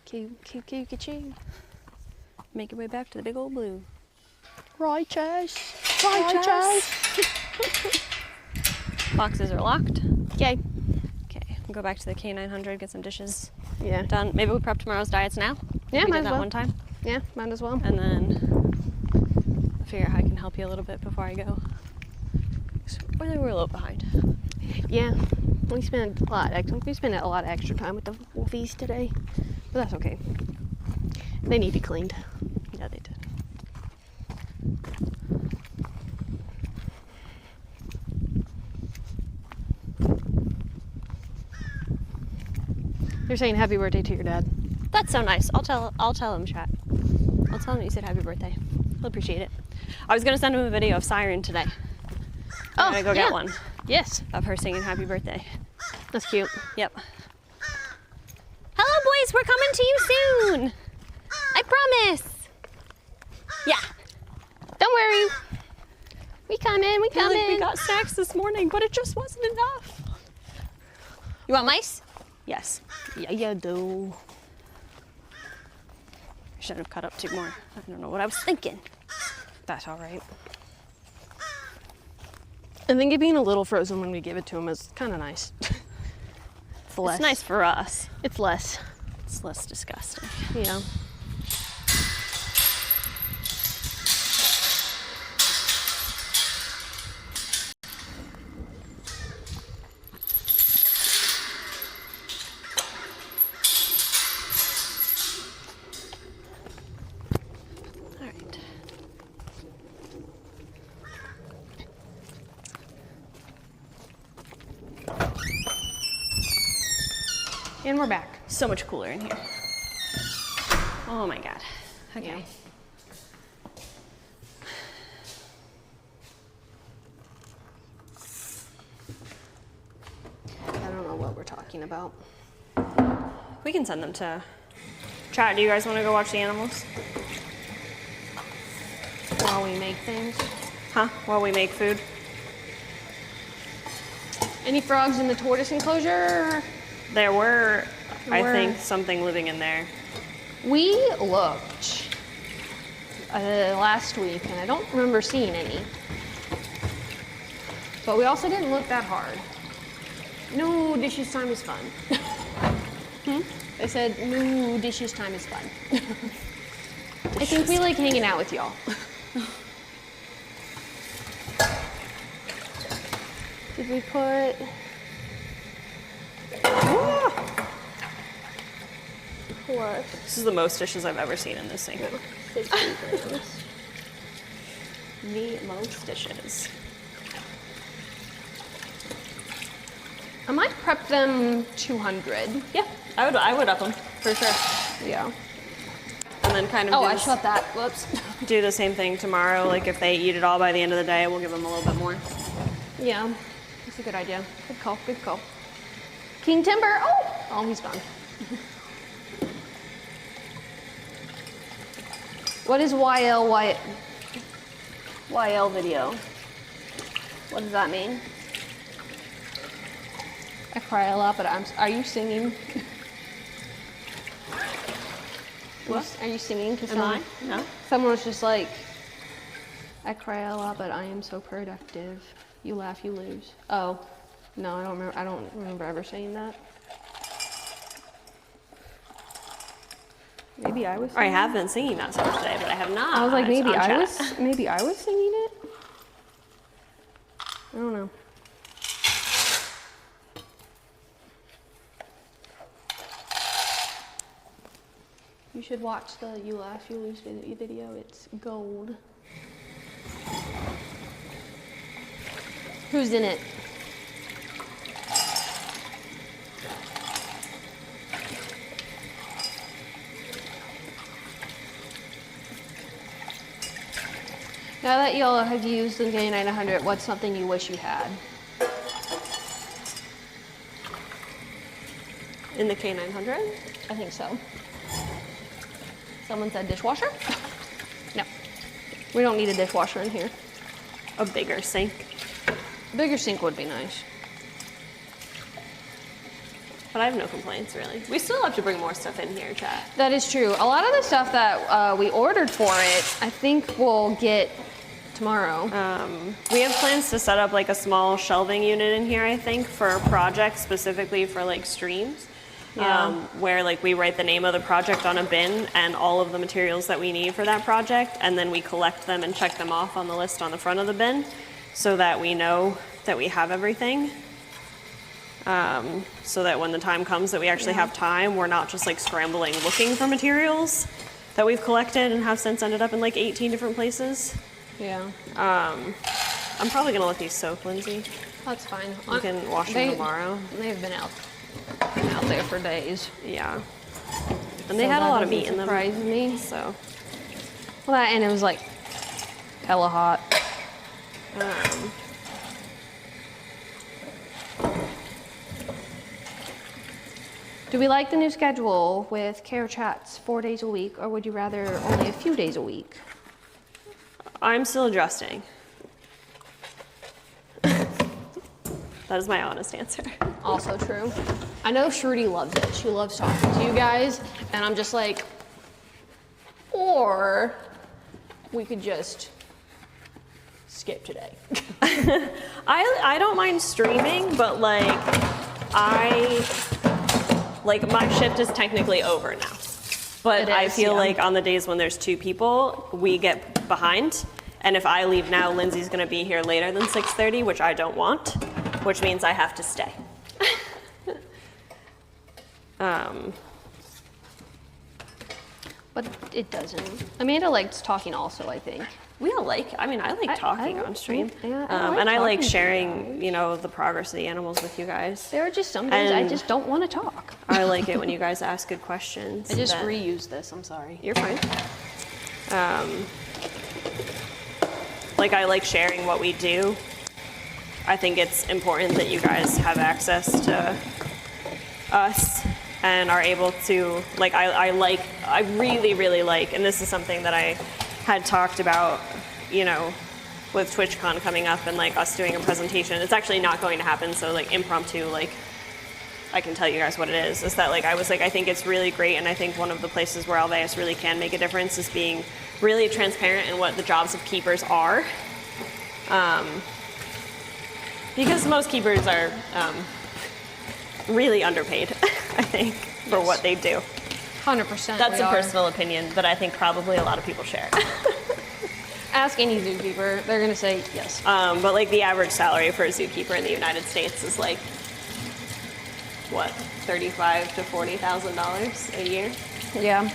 Make your way back to the big old blue. Righteous. Boxes are locked. Okay. Okay, we'll go back to the K900, get some dishes done. Maybe we prep tomorrow's diets now. Yeah, we might did as that well. one time. Yeah, might as well. And then I'll figure out how I can help you a little bit before I go. We're a little behind. Yeah, we spent a lot of extra time with the wolfies today, but that's okay. They need to be cleaned. Yeah, they did. You're saying happy birthday to your dad. That's so nice. I'll tell him, chat. I'll tell him you said happy birthday. He'll appreciate it. I was gonna send him a video of Siren today. I'm gonna go get one. Yes. Of her singing happy birthday. That's cute. Yep. Hello, boys. We're coming to you soon. I promise. Yeah. Don't worry. We coming. We got snacks this morning, but it just wasn't enough. You want mice? Yes. Yeah, you do. I should have cut up 2 more. I don't know what I was thinking. That's all right. I think it being a little frozen when we give it to him is kind of nice. It's less. It's nice for us. It's less. It's less disgusting. Yeah. All right. And we're back. So much cooler in here. Oh my God. Okay. Yeah. I don't know what we're talking about. We can send them to chat. Do you guys want to go watch the animals? While we make things. Huh? While we make food? Any frogs in the tortoise enclosure? There were, I think, something living in there. We looked last week, and I don't remember seeing any. But we also didn't look that hard. No, dishes time is fun. I said, no, dishes time is fun. I think we like hanging out with y'all. Did we put... What? This is the most dishes I've ever seen in this sink. The most dishes. I might prep them 200. Yeah, I would up them for sure. Yeah. And then kind of Oh, I shut that. Whoops. do the same thing tomorrow. Like if they eat it all by the end of the day, we'll give them a little bit more. Yeah, that's a good idea. Good call, good call. King Timber, oh, he's gone. What is YL video? What does that mean? I cry a lot, but are you singing? What? Are you singing? Am I? No. Someone was just like, I cry a lot, but I am so productive. You laugh, you lose. Oh, no, I don't remember ever saying that. Maybe I was singing I have been singing that song today, but I have not. I was like, maybe on I chat. was singing it. I don't know. You should watch the You Laugh, You Lose video. It's gold. Who's in it? Now that y'all have used the K900, what's something you wish you had? In the K900? I think so. Someone said dishwasher? No. We don't need a dishwasher in here. A bigger sink. A bigger sink would be nice. But I have no complaints, really. We still have to bring more stuff in here, chat. That is true. A lot of the stuff that we ordered for it, I think we'll get tomorrow. We have plans to set up like a small shelving unit in here, I think, for a project specifically for like streams. Yeah. Where like we write the name of the project on a bin and all of the materials that we need for that project, and then we collect them and check them off on the list on the front of the bin so that we know that we have everything. So that when the time comes that we actually have time, we're not just like scrambling looking for materials that we've collected and have since ended up in like 18 different places. Yeah. I'm probably gonna let these soak, Lindsay. That's fine. You can wash them tomorrow. They've been out there for days. Yeah. And they had a lot of meat in them. Surprised me. So. Well, and it was like hella hot. Do we like the new schedule with care chats 4 days a week, or would you rather only a few days a week? I'm still adjusting. That is my honest answer. Also true. I know Shruti loves it. She loves talking to you guys, and I'm just like, or we could just skip today. I don't mind streaming, but like my shift is technically over now. But I feel like on the days when there's 2 people, we get behind. And if I leave now, Lindsay's gonna be here later than 6:30, which I don't want, which means I have to stay. But it doesn't. Amanda likes talking also, I think. We all like, I like talking on stream. Yeah, and I like talking to sharing, the progress of the animals with you guys. There are just some days I just don't want to talk. I like it when you guys ask good questions. I just reused this, I'm sorry. You're fine. I like sharing what we do. I think it's important that you guys have access to us and are able to, I really, really like, and this is something that I had talked about, with TwitchCon coming up and us doing a presentation. It's actually not going to happen, so impromptu, I can tell you guys what it is that I think it's really great, and I think one of the places where Alveus really can make a difference is being really transparent in what the jobs of keepers are. Because most keepers are really underpaid, I think, for what they do. 100%. That's a personal opinion that I think probably a lot of people share. Ask any zookeeper, they're gonna say yes. But the average salary for a zookeeper in the United States is what, $35,000 to $40,000 a year? Yeah.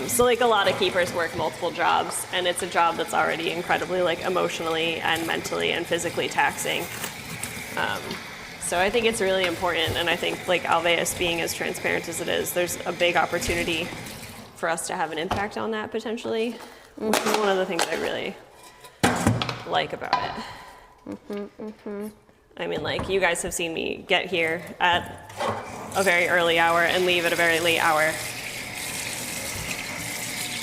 So a lot of keepers work multiple jobs, and it's a job that's already incredibly emotionally and mentally and physically taxing. So I think it's really important, and I think Alveus being as transparent as it is, there's a big opportunity for us to have an impact on that potentially, which is one of the things I really like about it. You guys have seen me get here at a very early hour and leave at a very late hour.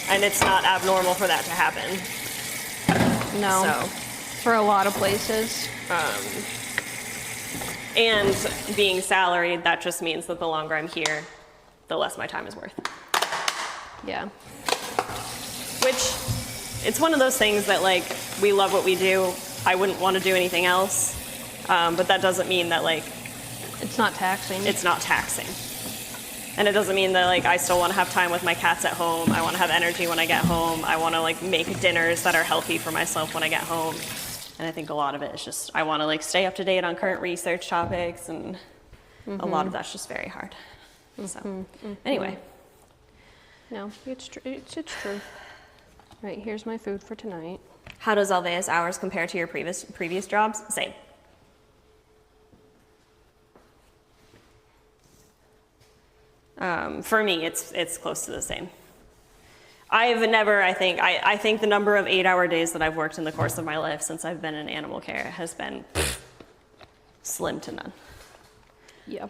And it's not abnormal for that to happen. No. So, for a lot of places. And being salaried, that just means that the longer I'm here, the less my time is worth. Yeah. Which, it's one of those things that we love what we do. I wouldn't want to do anything else. But that doesn't mean that it's not taxing. It's not taxing. And it doesn't mean that I still want to have time with my cats at home. I want to have energy when I get home. I want to make dinners that are healthy for myself when I get home. And I think a lot of it is just, I want to stay up to date on current research topics, and a lot of that's just very hard. So, anyway. No, it's true. It's true. Right, here's my food for tonight. How does Alveus hours compare to your previous jobs? Same. For me, it's close to the same. I've never, I think the number of 8-hour days that I've worked in the course of my life since I've been in animal care has been slim to none. Yeah.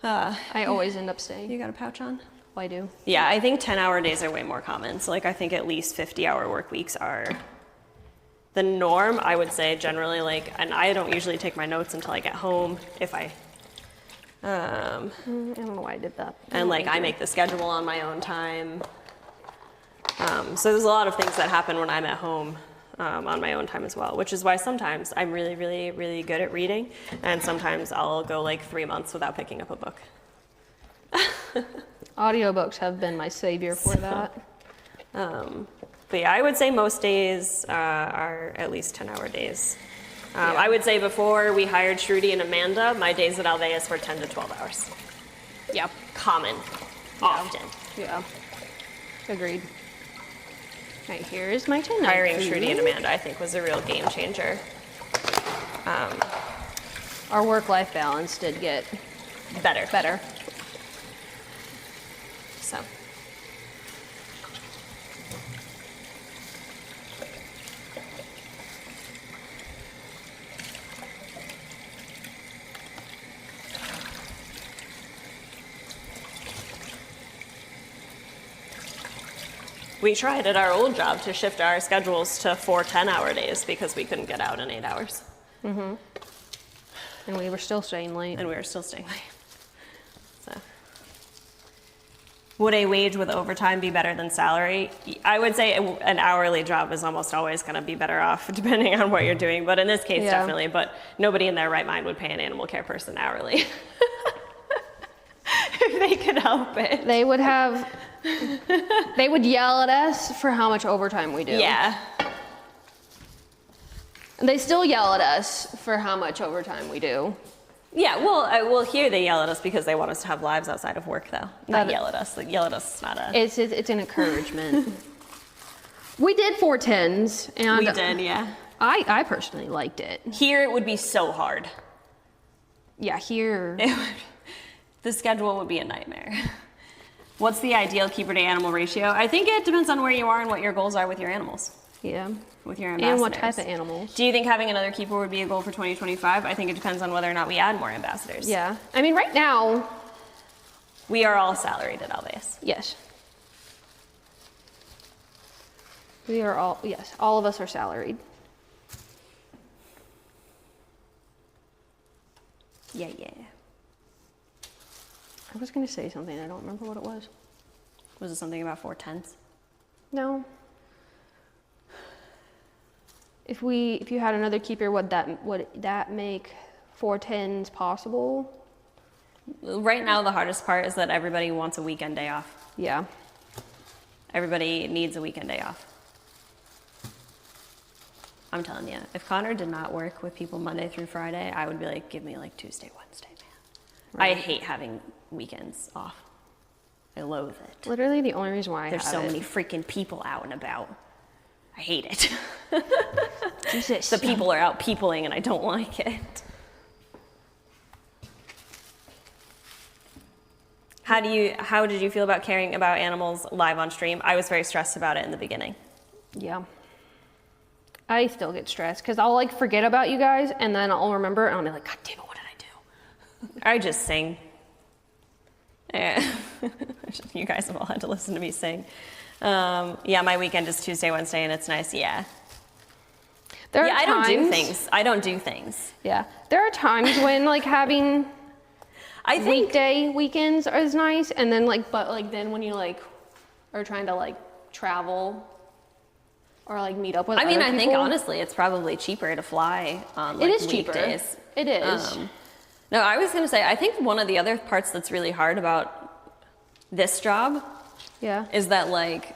I always end up staying. You got a pouch on? I do. Yeah, I think 10-hour days are way more common. So I think at least 50-hour work weeks are the norm, I would say generally. And I don't usually take my notes until I get home if I I don't know why I did that. And I make the schedule on my own time. So there's a lot of things that happen when I'm at home on my own time as well, which is why sometimes I'm really, really, really good at reading, and sometimes I'll go 3 months without picking up a book. Audiobooks have been my savior for that. But yeah, I would say most days are at least 10-hour days. Yeah. I would say before we hired Shruti and Amanda, my days at Alveus were 10 to 12 hours. Yeah. Common. Often. Yeah. Agreed. Right, here is my tonight Hiring food. Shruti and Amanda, I think, was a real game changer. Our work-life balance did get better. So. We tried at our old job to shift our schedules to 4 10-hour days because we couldn't get out in 8 hours. Mm-hmm. And we were still staying late. So, Would a wage with overtime be better than salary? I would say an hourly job is almost always going to be better off depending on what you're doing. But in this case, definitely. But nobody in their right mind would pay an animal care person hourly. If they could help it. They would yell at us for how much overtime we do. Yeah. They still yell at us for how much overtime we do. Yeah, well, here they yell at us because they want us to have lives outside of work, though. Not yell at us. Like, yell at us is not a... It's an encouragement. We did 410s, and... We did, yeah. I personally liked it. Here it would be so hard. Yeah, here... The schedule would be a nightmare. What's the ideal keeper to animal ratio? I think it depends on where you are and what your goals are with your animals. Yeah. With your ambassadors. And what type of animals. Do you think having another keeper would be a goal for 2025? I think it depends on whether or not we add more ambassadors. Yeah. I mean, right now... We are all salaried at Alveus. Yes. We are all... Yes, all of us are salaried. Yeah. I was going to say something. I don't remember what it was. Was it something about 410s? No. If you had another keeper, would that make 410s possible? Right now, the hardest part is that everybody wants a weekend day off. Yeah. Everybody needs a weekend day off. I'm telling you, if Connor did not work with people Monday through Friday, I would be like, give me like Tuesday, Wednesday, man. Right. I hate having weekends off. I loathe it. Literally the only reason why There's so many freaking people out and about. I hate it. Jesus. The people are out peopling and I don't like it. How did you feel about caring about animals live on stream? I was very stressed about it in the beginning. Yeah. I still get stressed because I'll like forget about you guys and then I'll remember and I'll be like, God damn it, what did I do? I just sing. Yeah. You guys have all had to listen to me sing. Yeah, my weekend is Tuesday, Wednesday, and it's nice. Yeah. I don't do things. Yeah. There are times when like having weekday weekends is nice, and then then when you like are trying to like travel or like meet up with other people. I think honestly it's probably cheaper to fly on like, it is weekdays. Cheaper. It is. No, I was going to say, I think one of the other parts that's really hard about this job is that like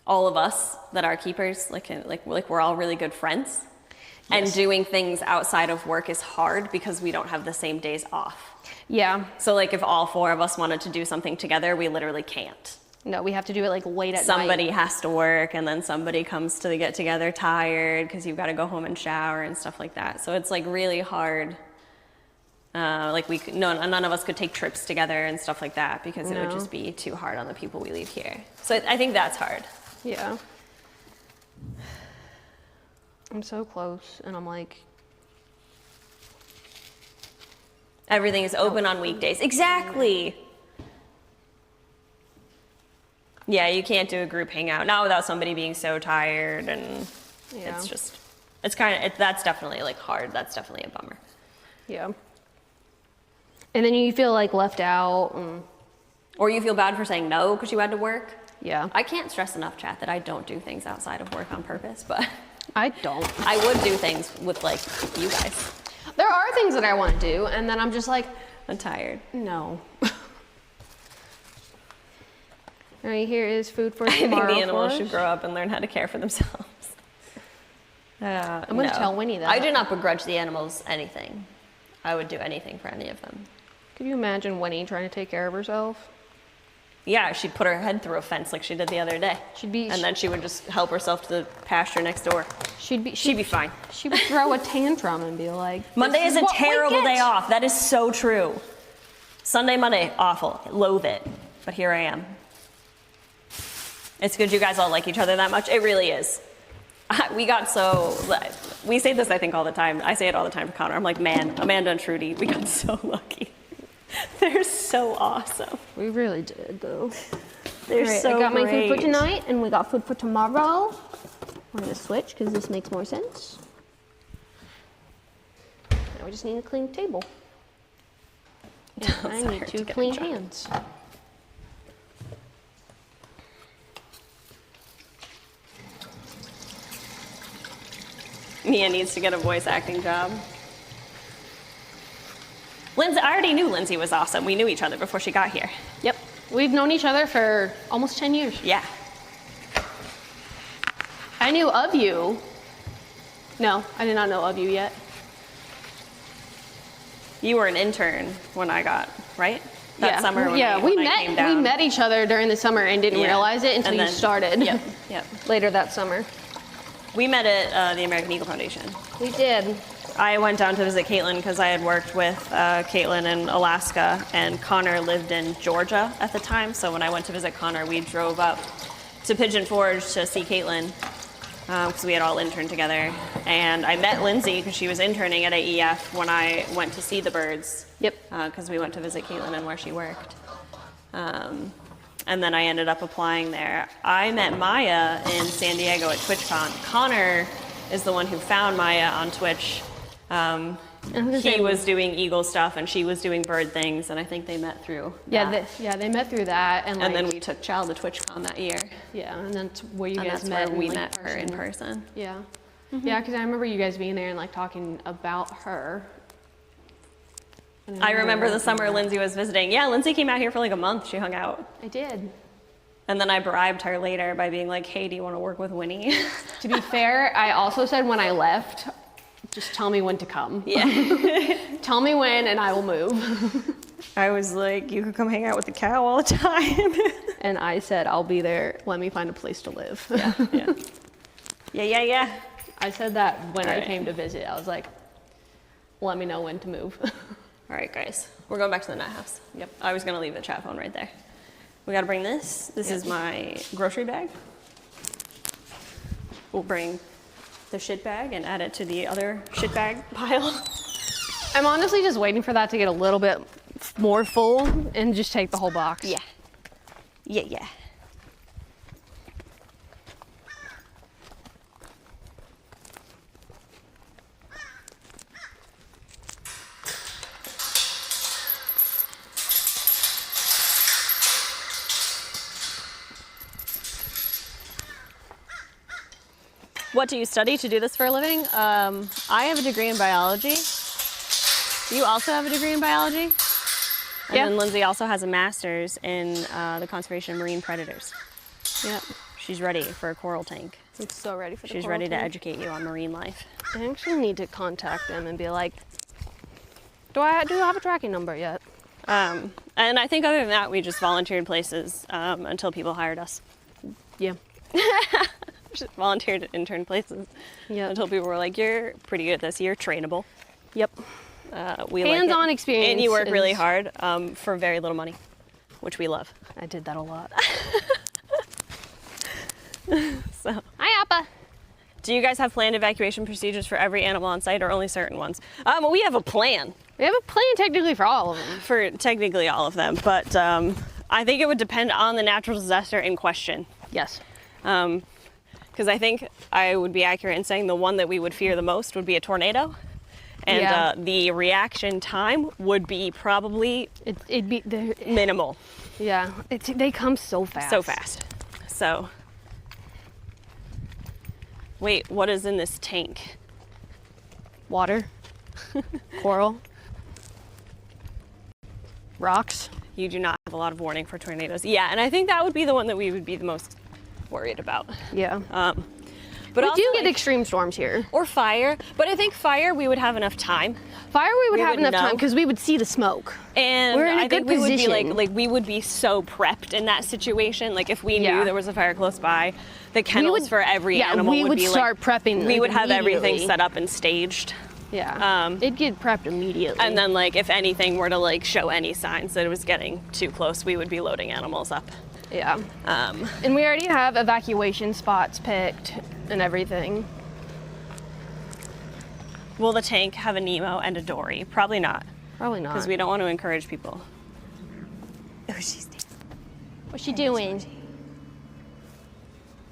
all of us that are keepers, like we're all really good friends. Yes. And doing things outside of work is hard because we don't have the same days off. Yeah. So like if all four of us wanted to do something together, we literally can't. No, we have to do it like late at night. Somebody has to work and then somebody comes to the get together tired because you've got to go home and shower and stuff like that. So it's like really hard. None of us could take trips together and stuff like that because it would just be too hard on the people we leave here. So I think that's hard. Yeah. I'm so close and I'm like. Everything is open on weekdays. Exactly. Yeah, you can't do a group hangout, not without somebody being so tired, and that's definitely like hard. That's definitely a bummer. Yeah. And then you feel like left out. Or you feel bad for saying no because you had to work. Yeah. I can't stress enough, chat, that I don't do things outside of work on purpose, but. I don't. I would do things with like you guys. There are things that I want to do, and then I'm just like. I'm tired. No. All right, here is food for tomorrow. I think the animals should grow up and learn how to care for themselves. I'm going to tell Winnie that. I do not begrudge the animals anything. I would do anything for any of them. Could you imagine Winnie trying to take care of herself? Yeah, she'd put her head through a fence like she did the other day. And then she would just help herself to the pasture next door. She'd be fine. She would throw a tantrum and be like, Monday is a terrible day off. That is so true. Sunday, Monday, awful. Loathe it. But here I am. It's good you guys all like each other that much. It really is. We say this I think all the time. I say it all the time to Connor. I'm like, man, Amanda and Trudy, we got so lucky. They're so awesome. We really did, though. They're so I got great. my food for tonight, and we got food for tomorrow. We're going to switch, because this makes more sense. Now we just need a clean table. Yeah, I need two clean hands. Mia needs to get a voice acting job. Lindsay, I already knew Lindsay was awesome. We knew each other before she got here. Yep. We've known each other for almost 10 years. Yeah. I knew of you. No, I did not know of you yet. You were an intern when I got, right? That summer when we I came down. We met each other during the summer and didn't realize it until you started. Yep. Later that summer. We met at the American Eagle Foundation. We did. I went down to visit Caitlin because I had worked with Caitlin in Alaska, and Connor lived in Georgia at the time. So when I went to visit Connor, we drove up to Pigeon Forge to see Caitlin because we had all interned together. And I met Lindsay because she was interning at AEF when I went to see the birds. Yep. Because we went to visit Caitlin and where she worked. And then I ended up applying there. I met Maya in San Diego at TwitchCon. Connor is the one who found Maya on Twitch. He was doing eagle stuff and she was doing bird things, and I think they met through that. They met through that, and then we took Chow to TwitchCon that year. Yeah, and that's where you guys that's met. where we met her in person. Yeah, yeah, because I remember you guys being there and like talking about her. I remember the summer Lindsay was visiting. Yeah, Lindsay came out here for like a month. She hung out. I did. And then I bribed her later by being like, "Hey, do you want to work with Winnie?" To be fair, I also said when I left, just tell me when to come. Yeah. Tell me when and I will move. I was like, you could come hang out with the cow all the time. And I said, I'll be there. Let me find a place to live. Yeah. I said that when I came to visit. I was like, let me know when to move. All right, guys. We're going back to the nut house. Yep. I was going to leave the chat phone right there. We got to bring this. This is my grocery bag. We'll bring the shit bag and add it to the other shit bag pile. I'm honestly just waiting for that to get a little bit more full and just take the whole box. Yeah. What do you study to do this for a living? I have a degree in biology. You also have a degree in biology? And then Lindsay also has a master's in the conservation of marine predators. Yep. She's ready for a coral tank. I'm so ready for the She's coral ready tank. to educate you on marine life. I actually need to contact them and be like, do I have a tracking number yet? And I think other than that, we just volunteered places until people hired us. Yeah. Just volunteered at intern places until people were like, you're pretty good at this, you're trainable. Yep. We hands-on like experience. And you work really hard for very little money, which we love. I did that a lot. So. Hi, Appa. Do you guys have planned evacuation procedures for every animal on site or only certain ones? We have a plan. We have a plan technically for all of them. For technically all of them, but I think it would depend on the natural disaster in question. Yes. Because I think I would be accurate in saying the one that we would fear the most would be a tornado. And the reaction time would be probably it'd be minimal. Yeah, they come so fast. So fast. So, wait, what is in this tank? Water, coral, rocks. You do not have a lot of warning for tornadoes. Yeah, and I think that would be the one that we would be the most worried about. Yeah. But we do get extreme storms here. Or fire, but I think fire we would have enough time. Fire we would have enough time because we would see the smoke. And we're in a I good think we position. would be like we would be so prepped in that situation. Like if we knew there was a fire close by, the kennels for every animal we would be start like, prepping. We would have everything set up and staged. Yeah. It'd get prepped immediately. And then like if anything were to like show any signs that it was getting too close, we would be loading animals up. Yeah. And we already have evacuation spots picked and everything. Will the tank have a Nemo and a Dory? Probably not. Probably not. Because we don't want to encourage people. Oh, she's dancing. What's she doing?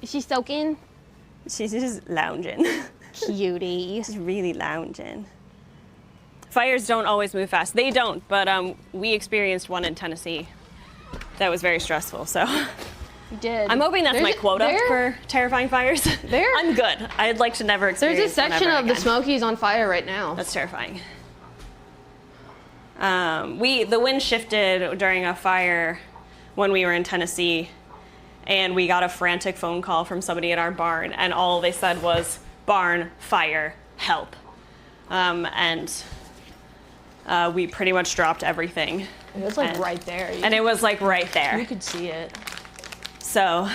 Is she soaking? She's just lounging. Cutie. She's really lounging. fires don't always move fast. They don't, but we experienced one in Tennessee that was very stressful, so. You did. I'm hoping that's my quota for terrifying fires. I'm good. I'd like to never experience There's a section of the Smokies on fire right now. That's terrifying. The wind shifted during a fire when we were in Tennessee, and we got a frantic phone call from somebody at our barn, and all they said was, barn, fire, help. We pretty much dropped everything. It was like right there. And it was like right there. You could see it. So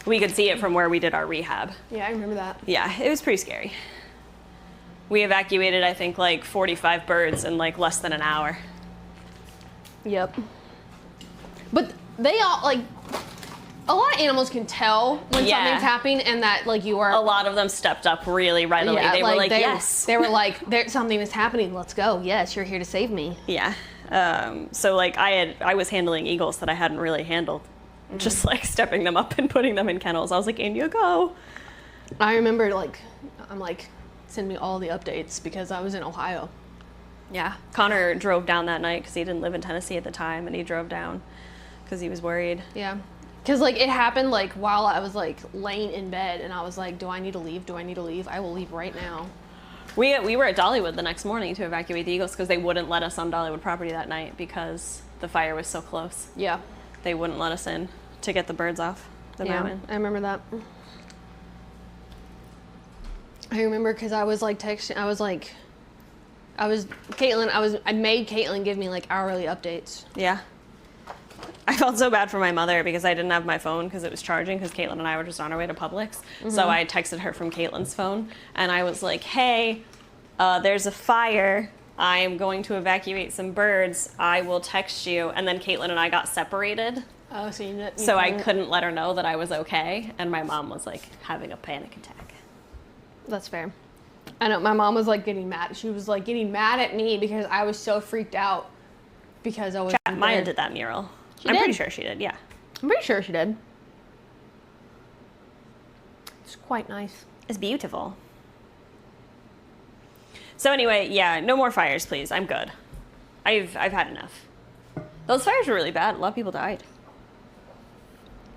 we could see it from where we did our rehab. Yeah, I remember that. Yeah, it was pretty scary. We evacuated, I think, like 45 birds in like less than an hour. Yep. But they all, like, a lot of animals can tell when something's happening and that, like, you are... A lot of them stepped up really readily. Yeah, they were like, yes. They were like, something is happening, let's go. Yes, you're here to save me. Yeah. So, like, I was handling eagles that I hadn't really handled. Mm-hmm. Just, like, stepping them up and putting them in kennels. I was like, in you go. I remember, like, I'm like, send me all the updates because I was in Ohio. Yeah. Connor drove down that night because he didn't live in Tennessee at the time, and he drove down because he was worried. Yeah. Because, like, it happened, like, while I was, like, laying in bed, and I was like, do I need to leave? Do I need to leave? I will leave right now. We were at Dollywood the next morning to evacuate the eagles because they wouldn't let us on Dollywood property that night because the fire was so close. Yeah. They wouldn't let us in to get the birds off the mountain. I remember that. I remember because I was, like, texting, I made Caitlin give me, like, hourly updates. Yeah. I felt so bad for my mother because I didn't have my phone because it was charging because Caitlin and I were just on our way to Publix. Mm-hmm. So I texted her from Caitlin's phone and I was like, hey, there's a fire. I'm going to evacuate some birds. I will text you. And then Caitlin and I got separated. Oh, so I couldn't let her know that I was okay. And my mom was like having a panic attack. That's fair. I know my mom was like getting mad. She was like getting mad at me because I was so freaked out because I was. Maya did that mural. I'm pretty sure she did, yeah. I'm pretty sure she did. It's quite nice. It's beautiful. So anyway, yeah, no more fires, please. I'm good. I've had enough. Those fires were really bad. A lot of people died.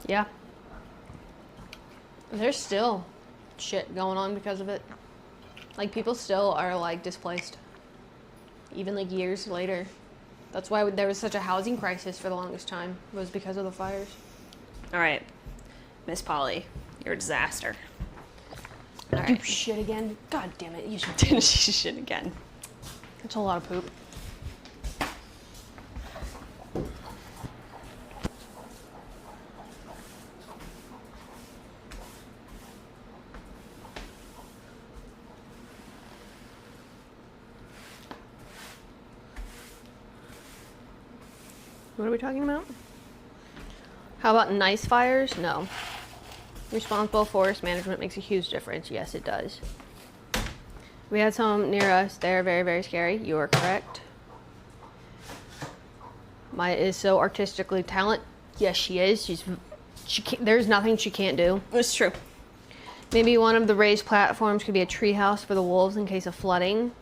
Yeah. There's still shit going on because of it. Like, people still are, like, displaced. Even, like, years later. That's why there was such a housing crisis for the longest time, was because of the fires. All right, Miss Polly, you're a disaster. All right. You shit again? God damn it, you should. Didn't she shit again? That's a lot of poop. What are we talking about? How about nice fires? No. Responsible forest management makes a huge difference. Yes, it does. We had some near us. They're very, very scary. You are correct. Maya is so artistically talented. Yes, she is. There's nothing she can't do. It's true. Maybe one of the raised platforms could be a tree house for the wolves in case of flooding.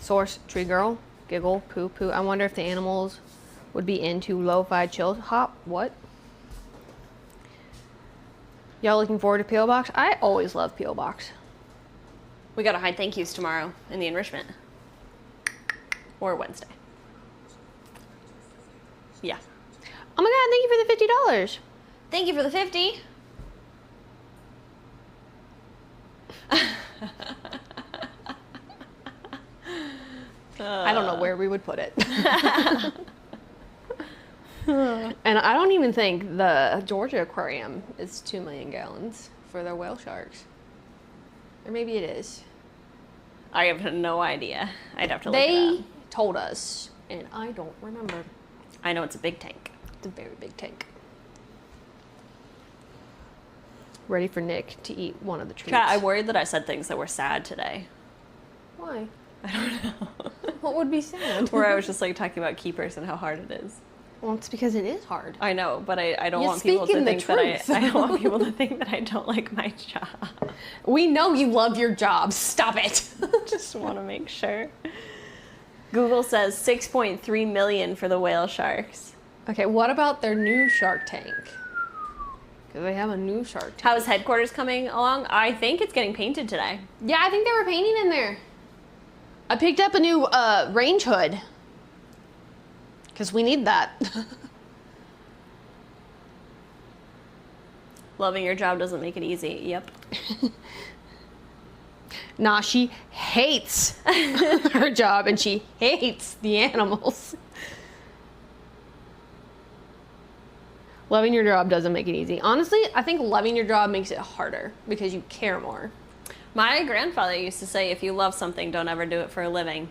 Source, tree girl. Giggle, poo poo. I wonder if the animals would be into lo-fi chill hop. What? Y'all looking forward to P.O. Box? I always love P.O. Box. We gotta hide thank yous tomorrow in the enrichment. Or Wednesday. Yeah. Oh my god, thank you for the $50. Thank you for the 50. I don't know where we would put it. And I don't even think the Georgia aquarium is 2 million gallons for their whale sharks. Or maybe it is. I have no idea. I'd have to look it up. They told us, and I don't remember. I know it's a big tank. It's a very big tank. Ready for Nick to eat one of the treats. Kat, I worried that I said things that were sad today. Why? I don't know. What would be sad? Where I was just like talking about keepers and how hard it is. Well, it's because it is hard. I know, but I don't You're want people to speaking the think that truth. I don't want people to think that I don't like my job. We know you love your job. Stop it. Just want to make sure. Google says 6.3 million for the whale sharks. Okay, what about their new Shark Tank? Because they have a new Shark Tank. How's headquarters coming along? I think it's getting painted today. Yeah, I think they were painting in there. I picked up a new range hood. Because we need that. Loving your job doesn't make it easy. Yep. Nah, she hates her job and she hates the animals. Loving your job doesn't make it easy. Honestly, I think loving your job makes it harder because you care more. My grandfather used to say, if you love something, don't ever do it for a living.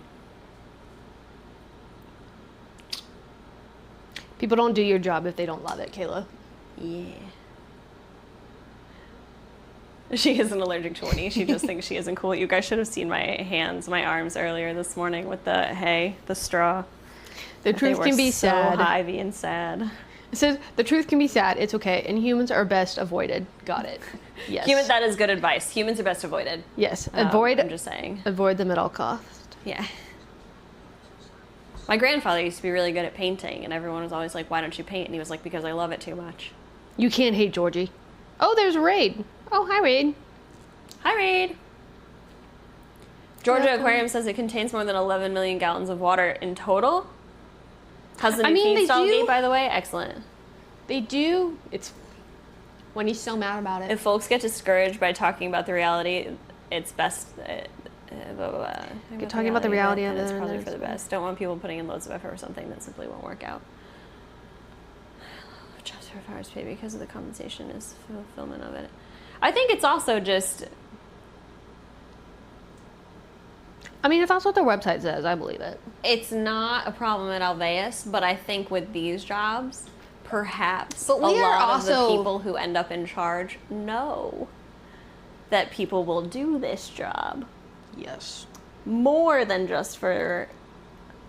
People don't do your job if they don't love it, Kayla. Yeah. She isn't allergic to Winnie. She just thinks she isn't cool. You guys should have seen my hands, my arms earlier this morning with the hay, the straw. The truth can be sad. So Ivy and sad. It says, the truth can be sad. It's okay. And humans are best avoided. Got it. Yes. That is good advice. Humans are best avoided. Yes. I'm Avoid just saying. Avoid them at all costs. Yeah. My grandfather used to be really good at painting, and everyone was always like, why don't you paint? And he was like, because I love it too much. You can't hate Georgie. Oh, there's Raid. Oh, hi, Raid. Hi, Raid. Georgia Welcome. Aquarium says it contains more than 11 million gallons of water in total. How's the I new mean, feed stall they do- gate, by the way? Excellent. They do. It's when he's so mad about it. If folks get discouraged by talking about the reality, it's best. Talking about the reality and of it's it, probably and for the best. Don't want people putting in loads of effort for something that simply won't work out. Jobs for farmers pay because of the compensation is fulfillment of it. I think it's also just. I mean, if that's what their website says, I believe it. It's not a problem at Alveus, but I think with these jobs, perhaps But we a are lot of the also- people who end up in charge know that people will do this job Yes. more than just for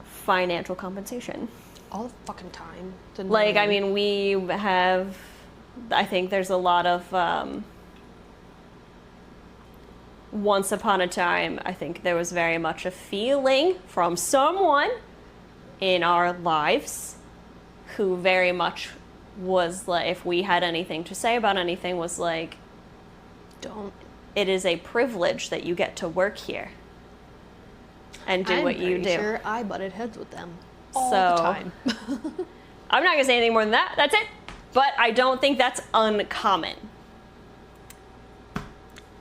financial compensation. All the fucking time. Like, I mean, we have, I think there's a lot of, once upon a time, I think there was very much a feeling from someone in our lives who very much was like, if we had anything to say about anything, was like, don't. it is a privilege that you get to work here and do what you do. I'm sure I butted heads with them all So- the time. I'm not gonna say anything more than that. That's it. But I don't think that's uncommon.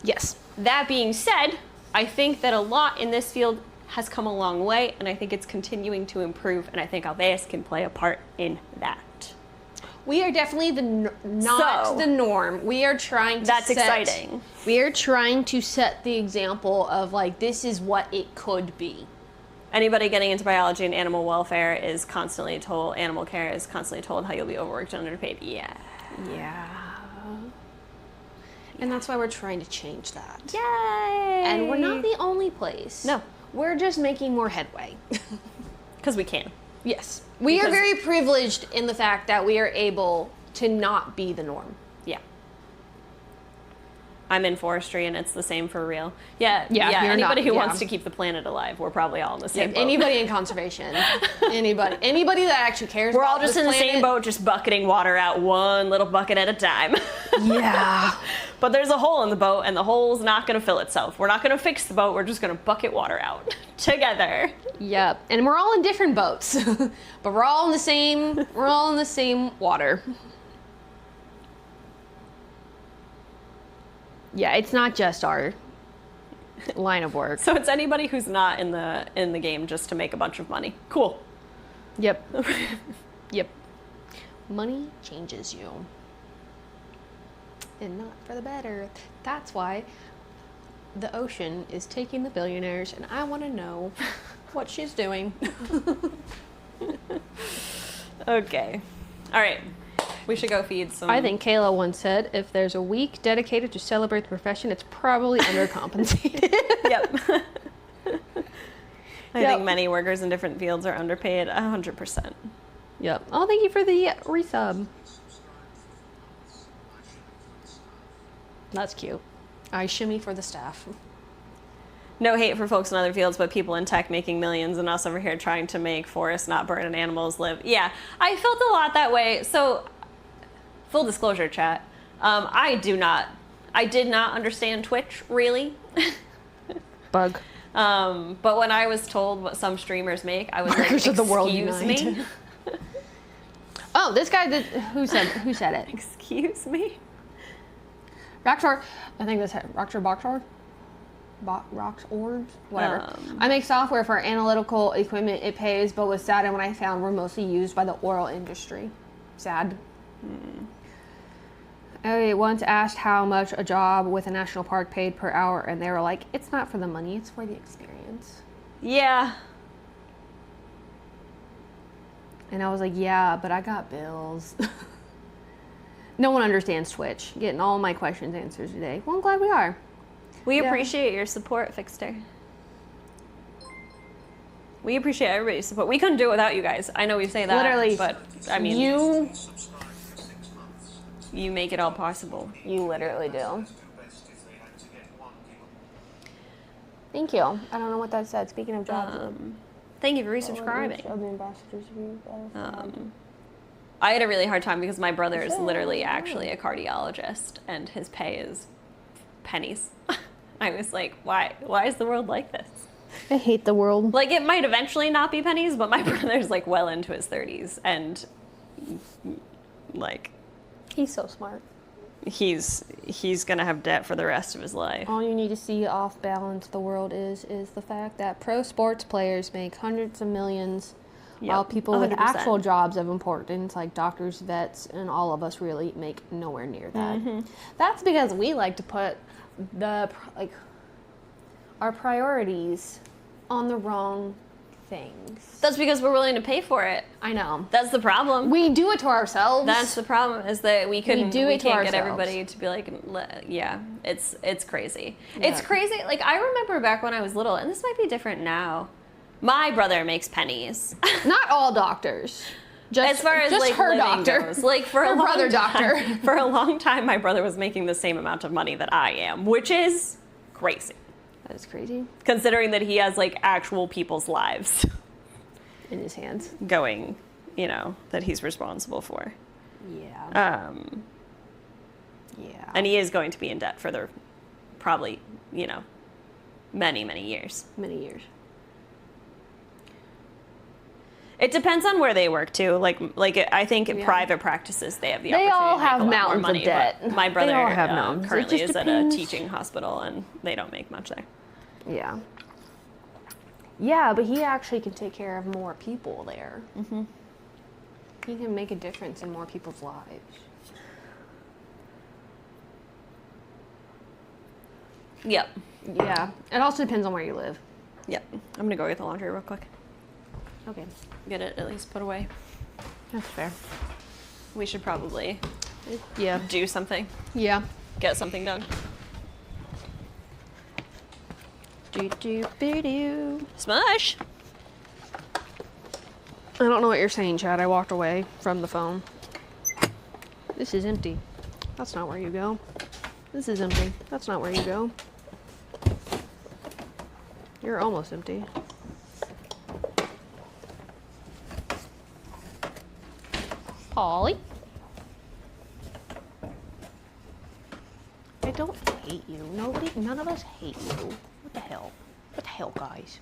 Yes. That being said, I think that a lot in this field has come a long way, and I think it's continuing to improve, and I think Alveus can play a part in that. We are definitely not So- the norm. We are trying to That's set, exciting. We are trying to set the example of like, this is what it could be. Anybody getting into biology and animal welfare is constantly told, animal care is constantly told how you'll be overworked and underpaid. Yeah. Yeah. And that's why we're trying to change that. Yay! And we're not the only place. No. We're just making more headway. Because we can. Yes. We are Because- very privileged in the fact that we are able to not be the norm. Yeah. I'm in forestry, and it's the same for real. Yeah, Yeah, you're anybody not- who yeah. wants to keep the planet alive, we're probably all in the same boat. Anybody in conservation. Anybody that actually cares We're about all just this in the same planet. boat, just bucketing water out one little bucket at a time. Yeah. But there's a hole in the boat, and the hole's not going to fill itself. We're not going to fix the boat. We're just going to bucket water out together. Yep. And we're all in different boats, but we're all in the same. We're all in the same water. Yeah, it's not just our line of work. So it's anybody who's not in the game just to make a bunch of money. Cool. Yep. Yep. Money changes you. And not for the better. That's why the ocean is taking the billionaires, and I want to know what she's doing. Okay. All right. We should go feed some. I think Kayla once said, if there's a week dedicated to celebrate the profession, it's probably undercompensated. Yep. I Yep. think many workers in different fields are underpaid 100%. Yep. Oh, thank you for the resub. That's cute. I shimmy for the staff. No hate for folks in other fields, but people in tech making millions and us over here trying to make forests not burn and animals live. Yeah, I felt a lot that way. So, full disclosure, chat. I did not understand Twitch, really. Bug. But when I was told what some streamers make, I was like, Markers of the world excuse unite. me? Oh, this guy did. Who said it? Excuse me? Roxor. I think that's it. Roxor Boxor? Rocks orbs? Whatever. I make software for analytical equipment. It pays, but was sad when I found we're mostly used by the oil industry. Sad. I once asked how much a job with a national park paid per hour, and they were like, it's not for the money, it's for the experience. Yeah. And I was like, yeah, but I got bills. No one understands Twitch. Getting all my questions answered today. Well, I'm glad we are. We appreciate your support, Fixter. We appreciate everybody's support. We couldn't do it without you guys. I know we say that, Literally, but I mean, you make it all possible. You literally do. Thank you. I don't know what that said. Speaking of jobs. Thank you for resubscribing. I had a really hard time because my brother is literally actually a cardiologist and his pay is pennies. I was like, why is the world like this? I hate the world. Like, it might eventually not be pennies, but my brother's like well into his 30s and like, He's so smart. he's gonna have debt for the rest of his life. All you need to see off balance the world is the fact that pro sports players make hundreds of millions, while people with 100%. actual jobs of importance like doctors, vets, and all of us really make nowhere near that. That's because we like to put our priorities on the wrong things. That's because we're willing to pay for it. I know. That's the problem. We do it to ourselves. That's the problem, is that we can't get ourselves. everybody to be like, yeah, it's crazy. Yeah. It's crazy. Like, I remember back when I was little, and this might be different now. My brother makes pennies. Not all doctors. As far as like her living doctor goes. Like for her a long brother time, doctor. For a long time, my brother was making the same amount of money that I am, which is crazy. That is crazy. Considering that he has like actual people's lives in his hands going, that he's responsible for. Yeah. Yeah. And he is going to be in debt for the probably, many, many years. Many years. It depends on where they work too. Like I think in private practices they have the opportunity all to make have a lot more mountains money. of debt. But my brother They all have mountains. currently It is just at a depends. teaching hospital and they don't make much there. Yeah. Yeah, but he actually can take care of more people there. Mm-hmm. He can make a difference in more people's lives. Yep. Yeah. It also depends on where you live. Yep. I'm gonna go get the laundry real quick. Okay. Get it at least put away. That's fair. We should probably Yeah. do something. Yeah. Get something done. Do. Smush! I don't know what you're saying, Chad. I walked away from the phone. This is empty. That's not where you go. This is empty. That's not where you go. You're almost empty. Ollie? I don't hate you. None of us hate you. What the hell? What the hell, guys?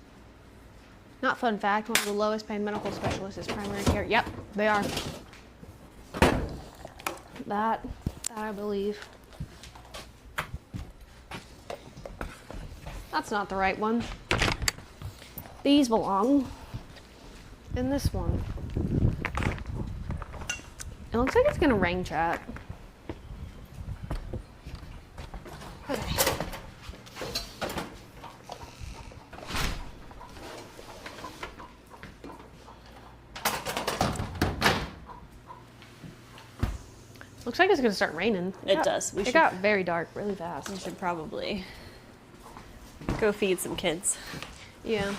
Not fun fact, one of the lowest paid medical specialists is primary care. Yep, they are. That I believe. That's not the right one. These belong in this one. It looks like it's gonna rain, chat. Okay. Looks like it's gonna start raining. It does. It got very dark really fast. We should probably go feed some kids. Yeah.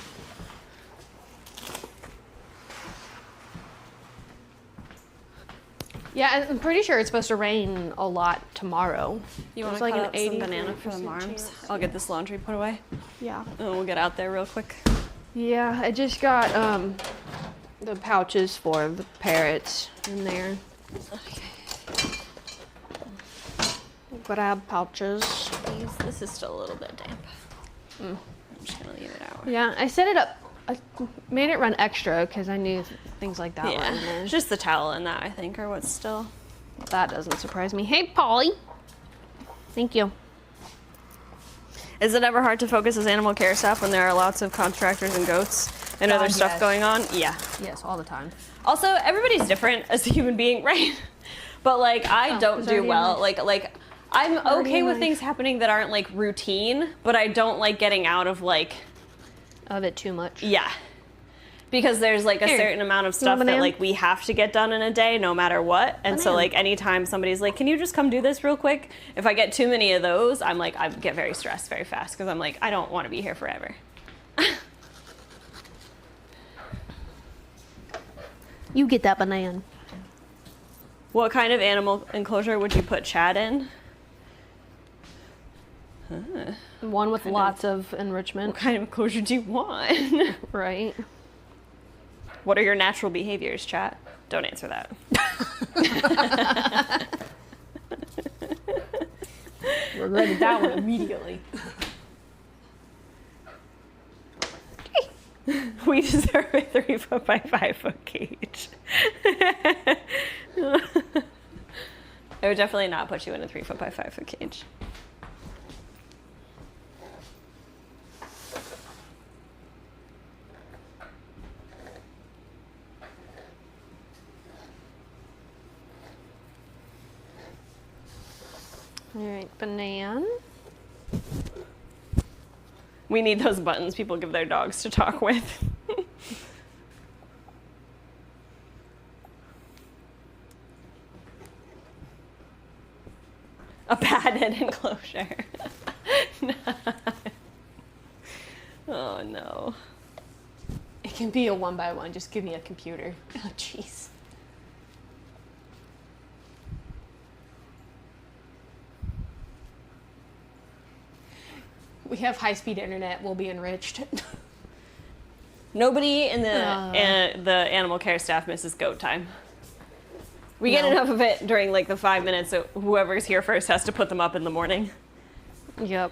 Yeah, I'm pretty sure it's supposed to rain a lot tomorrow. You want to cut up some banana for the marms? I'll get this laundry put away. Yeah. And we'll get out there real quick. Yeah, I just got the pouches for the parrots in there. Okay. Grab pouches. This is still a little bit damp. I'm just gonna leave it out. Yeah, I set it up. I made it run extra because I knew things like that were in there. Just the towel and that, I think, are what's still. That doesn't surprise me. Hey, Polly. Thank you. Is it ever hard to focus as animal care staff when there are lots of contractors and goats and other stuff going on? Yeah. Yes, all the time. Also, everybody's different as a human being, right? But like, I don't do well. Like I'm okay with things happening that aren't like routine, but I don't like getting out of like of it too much. Yeah. Because there's like a certain amount of stuff that like we have to get done in a day no matter what. And so like anytime somebody's like, can you just come do this real quick? If I get too many of those, I'm like, I get very stressed very fast because I'm like, I don't want to be here forever. You get that banana. What kind of animal enclosure would you put Chad in? One with lots of enrichment. What kind of enclosure do you want? Right. What are your natural behaviors, chat? Don't answer that. Regretted that one immediately. We deserve a 3 foot by 5 foot cage. I would definitely not put you in a 3 foot by 5 foot cage. All right, banana. We need those buttons people give their dogs to talk with. A padded enclosure. No. Oh no. It can be a 1x1. Just give me a computer. Oh, jeez. We have high-speed internet. We'll be enriched. Nobody in the animal care staff misses goat time. We get enough of it during like the 5 minutes, so whoever's here first has to put them up in the morning. Yep.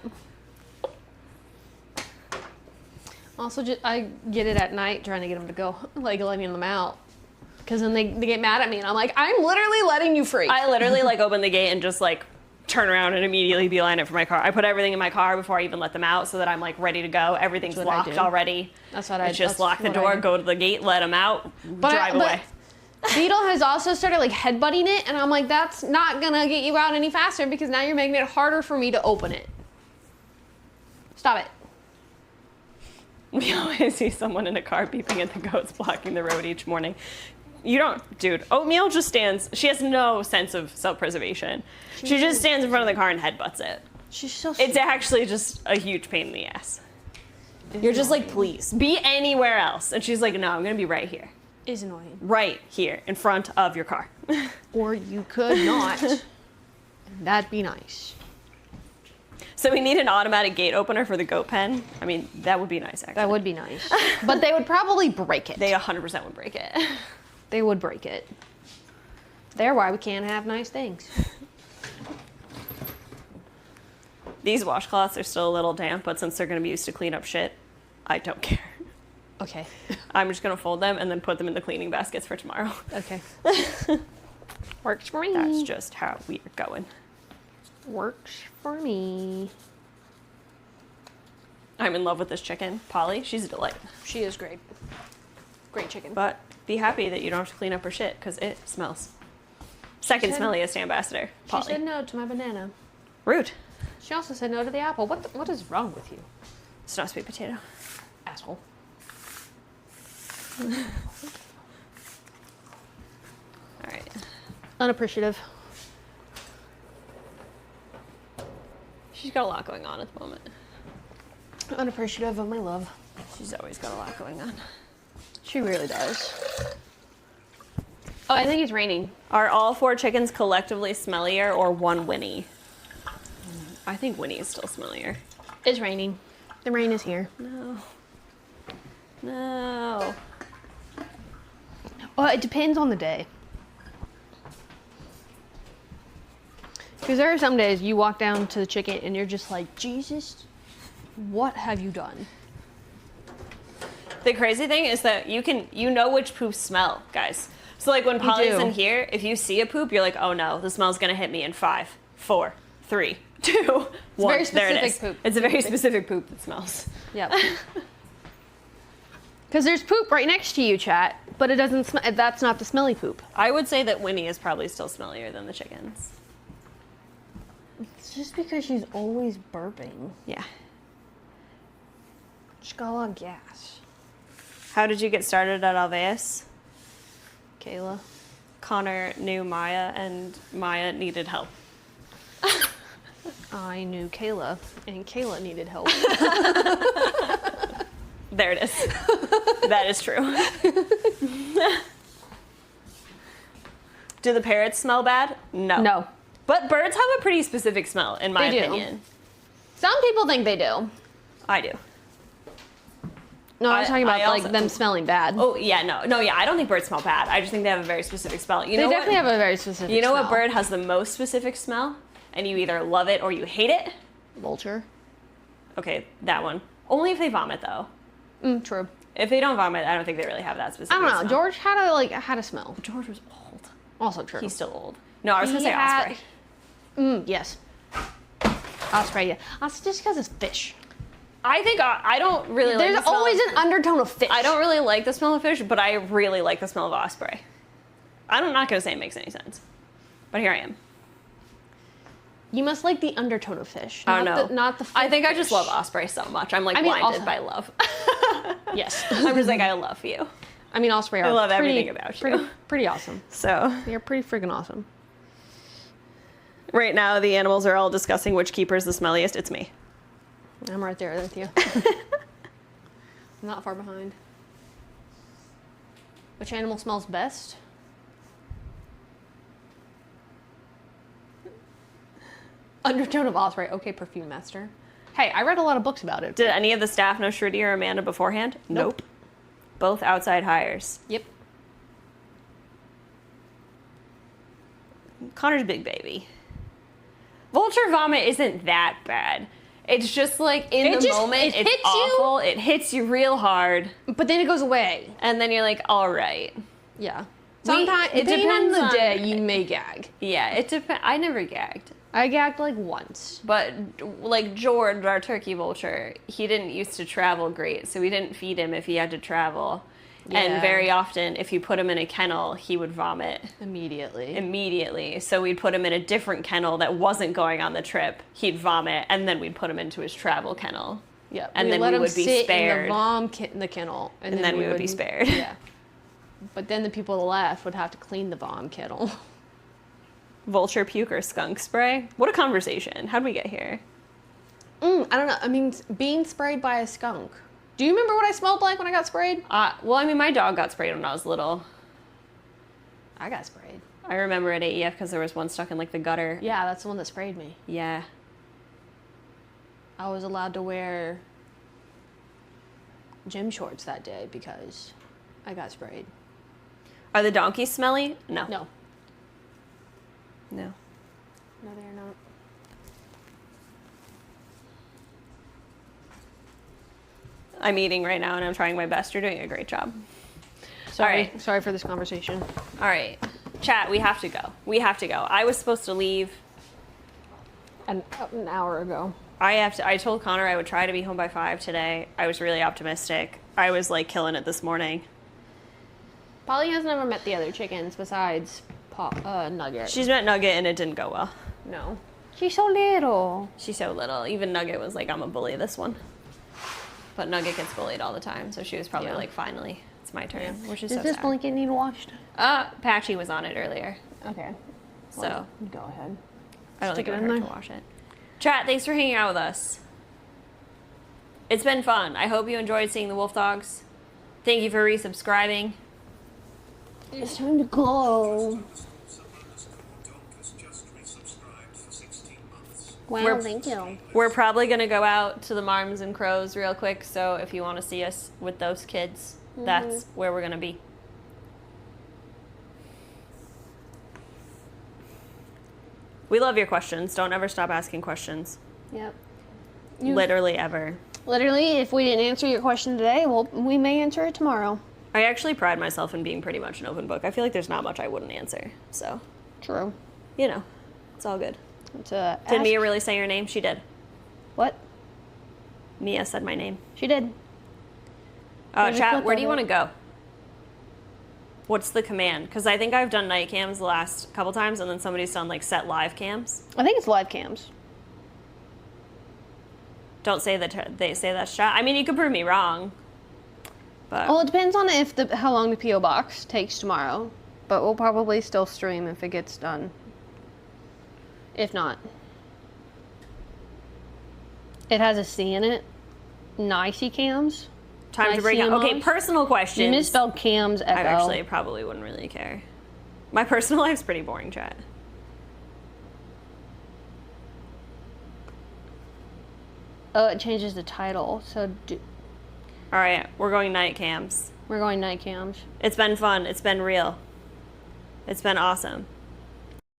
Also, I get it at night trying to get them to go, like letting them out. Because then they get mad at me, and I'm like, I'm literally letting you free. I literally like open the gate and just like turn around and immediately beeline it for my car. I put everything in my car before I even let them out so that I'm like ready to go. Everything's locked already. That's what I do. Just lock the door, go to the gate, let them out, drive away. Beetle has also started like headbutting it, and I'm like, that's not gonna get you out any faster because now you're making it harder for me to open it. Stop it. We always see someone in a car beeping at the goats blocking the road each morning. You don't, dude. Oatmeal just stands. She has no sense of self-preservation. She just stands in front of the car and headbutts it. She's so. It's actually just a huge pain in the ass. You're just like, please be anywhere else, and she's like, no, I'm gonna be right here. Is annoying. Right here in front of your car. Or you could not. That'd be nice. So we need an automatic gate opener for the goat pen. I mean, that would be nice, actually. That would be nice. But they would probably break it. They 100% would break it. They would break it. They're why we can't have nice things. These washcloths are still a little damp, but since they're going to be used to clean up shit, I don't care. Okay. I'm just going to fold them and then put them in the cleaning baskets for tomorrow. Okay. Works for me. That's just how we are going. Works for me. I'm in love with this chicken. Polly, she's a delight. She is great. Great chicken. But be happy that you don't have to clean up her shit, because it smells. Second smelliest ambassador, Polly. She said no to my banana. Rude. She also said no to the apple. What is wrong with you? It's not sweet potato. Asshole. Alright. Unappreciative. She's got a lot going on at the moment. Unappreciative of my love. She's always got a lot going on. She really does. Oh, I think it's raining. Are all 4 chickens collectively smellier or one Winnie? I think Winnie is still smellier. It's raining. The rain is here. No. No. Well, it depends on the day. Because there are some days you walk down to the chicken and you're just like, Jesus, what have you done? The crazy thing is that you know which poops smell, guys. So like when Polly's in here, if you see a poop, you're like, oh no, the smell's gonna hit me in 5, 4, 3, 2, 1. Very specific there it is. poop. It's a very specific poop that smells. Yep. Because there's poop right next to you, chat, but it doesn't smell. That's not the smelly poop. I would say that Winnie is probably still smellier than the chickens. It's just because she's always burping. Yeah. She's got a lot of gas. How did you get started at Alveus? Kayla. Connor knew Maya and Maya needed help. I knew Kayla, and Kayla needed help. There it is. That is true. Do the parrots smell bad? No. No. But birds have a pretty specific smell, in my They do. opinion. Some people think they do. I do. No, I was talking about I like also- them smelling bad. Oh, yeah, no, yeah, I don't think birds smell bad. I just think they have a very specific smell. You They know definitely what? have a very specific You know smell. what bird has the most specific smell? And you either love it or you hate it? Vulture. Okay, that one. Only if they vomit, though. True. If they don't vomit, I don't think they really have that specific I don't know. smell. George had a smell. George was old. Also true. He's still old. No, I was going He to say had- osprey. Yes. Osprey, yeah. That's just because it's fish. I think I don't really like There's the smell always of- an undertone of fish. I don't really like the smell of fish, but I really like the smell of osprey. I'm not going to say it makes any sense. But here I am. You must like the undertone of fish. I don't not know. Not the I think I just fish. love osprey so much. I'm like I mean, blinded also- by love. Yes. I'm just like, I love you. I mean, osprey are I love pretty, everything about you. Pretty awesome. So They're pretty freaking awesome. right now the animals are all discussing which keeper is the smelliest. It's me. I'm right there with you. I'm not far behind. Which animal smells best? Undertone of osprey. Okay, perfume master. Hey, I read a lot of books about it. Did any of the staff know Shruti or Amanda beforehand? Nope. Both outside hires. Yep. Connor's big baby. Vulture vomit isn't that bad. It's just like in the moment, it it's hits you. awful. It hits you real hard, But then it goes away. and then you're like, all right. Yeah. Sometimes, it depending on depends the on- day, you may gag. Yeah, it depends. I never gagged. I gagged like once. But like George, our turkey vulture, he didn't used to travel great, so we didn't feed him if he had to travel. Yeah. And very often, if you put him in a kennel, he would vomit Immediately. immediately. So we'd put him in a different kennel that wasn't going on the trip. He'd vomit, and then we'd put him into his travel kennel. Yeah. And we then let we him would be sit spared. in the kennel. And then we would be spared. Yeah. But then the people left would have to clean the vom kennel. Vulture puke or skunk spray? What a conversation. How'd we get here? I don't know. I mean, being sprayed by a skunk. Do you remember what I smelled like when I got sprayed? Well, I mean, my dog got sprayed when I was little. I got sprayed. I remember at AEF because there was one stuck in like the gutter. Yeah, that's the one that sprayed me. Yeah. I was allowed to wear gym shorts that day because I got sprayed. Are the donkeys smelly? No. No. No. No, they're not. I'm eating right now and I'm trying my best. You're doing a great job. Sorry. right. Sorry for this conversation. All right. Chat, we have to go. We have to go. I was supposed to leave. An hour ago. I told Connor I would try to be home by 5 today. I was really optimistic. I was like killing it this morning. Polly has never met the other chickens besides Nugget. She's met Nugget and it didn't go well. No. She's so little. She's so little. Even Nugget was like, I'm a bully this one. But Nugget gets bullied all the time, so she was probably Yeah. like, finally, it's my turn, which is Does so this sad. blanket need washed? Patchy was on it earlier, Okay. so Go ahead. I don't stick think it it would in hurt there. to wash it. Chat, thanks for hanging out with us. It's been fun. I hope you enjoyed seeing the wolf dogs. Thank you for resubscribing. It's time to go. Wow, thank you. We're probably going to go out to the Marms and Crows real quick, so if you want to see us with those kids, that's where we're going to be. We love your questions. Don't ever stop asking questions. Yep. Literally ever. Literally, if we didn't answer your question today, well, we may answer it tomorrow. I actually pride myself in being pretty much an open book. I feel like there's not much I wouldn't answer, so. True. You know, it's all good. Did Mia really say your name? She did. What? Mia said my name. She did. Chat, where do you want to go? What's the command? Because I think I've done night cams the last couple times, and then somebody's done, like, set live cams. I think it's live cams. Don't say that they say that's chat. I mean, you could prove me wrong. But Well, it depends on how long the P.O. box takes tomorrow. But we'll probably still stream if it gets done. If not. It has a C in it. Nicey cams. time to break out. Okay, personal questions. You misspelled cams, Echo. I actually probably wouldn't really care. My personal life's pretty boring, chat. Oh, it changes the title. So all right, we're going night cams. We're going night cams. It's been fun. It's been real. It's been awesome.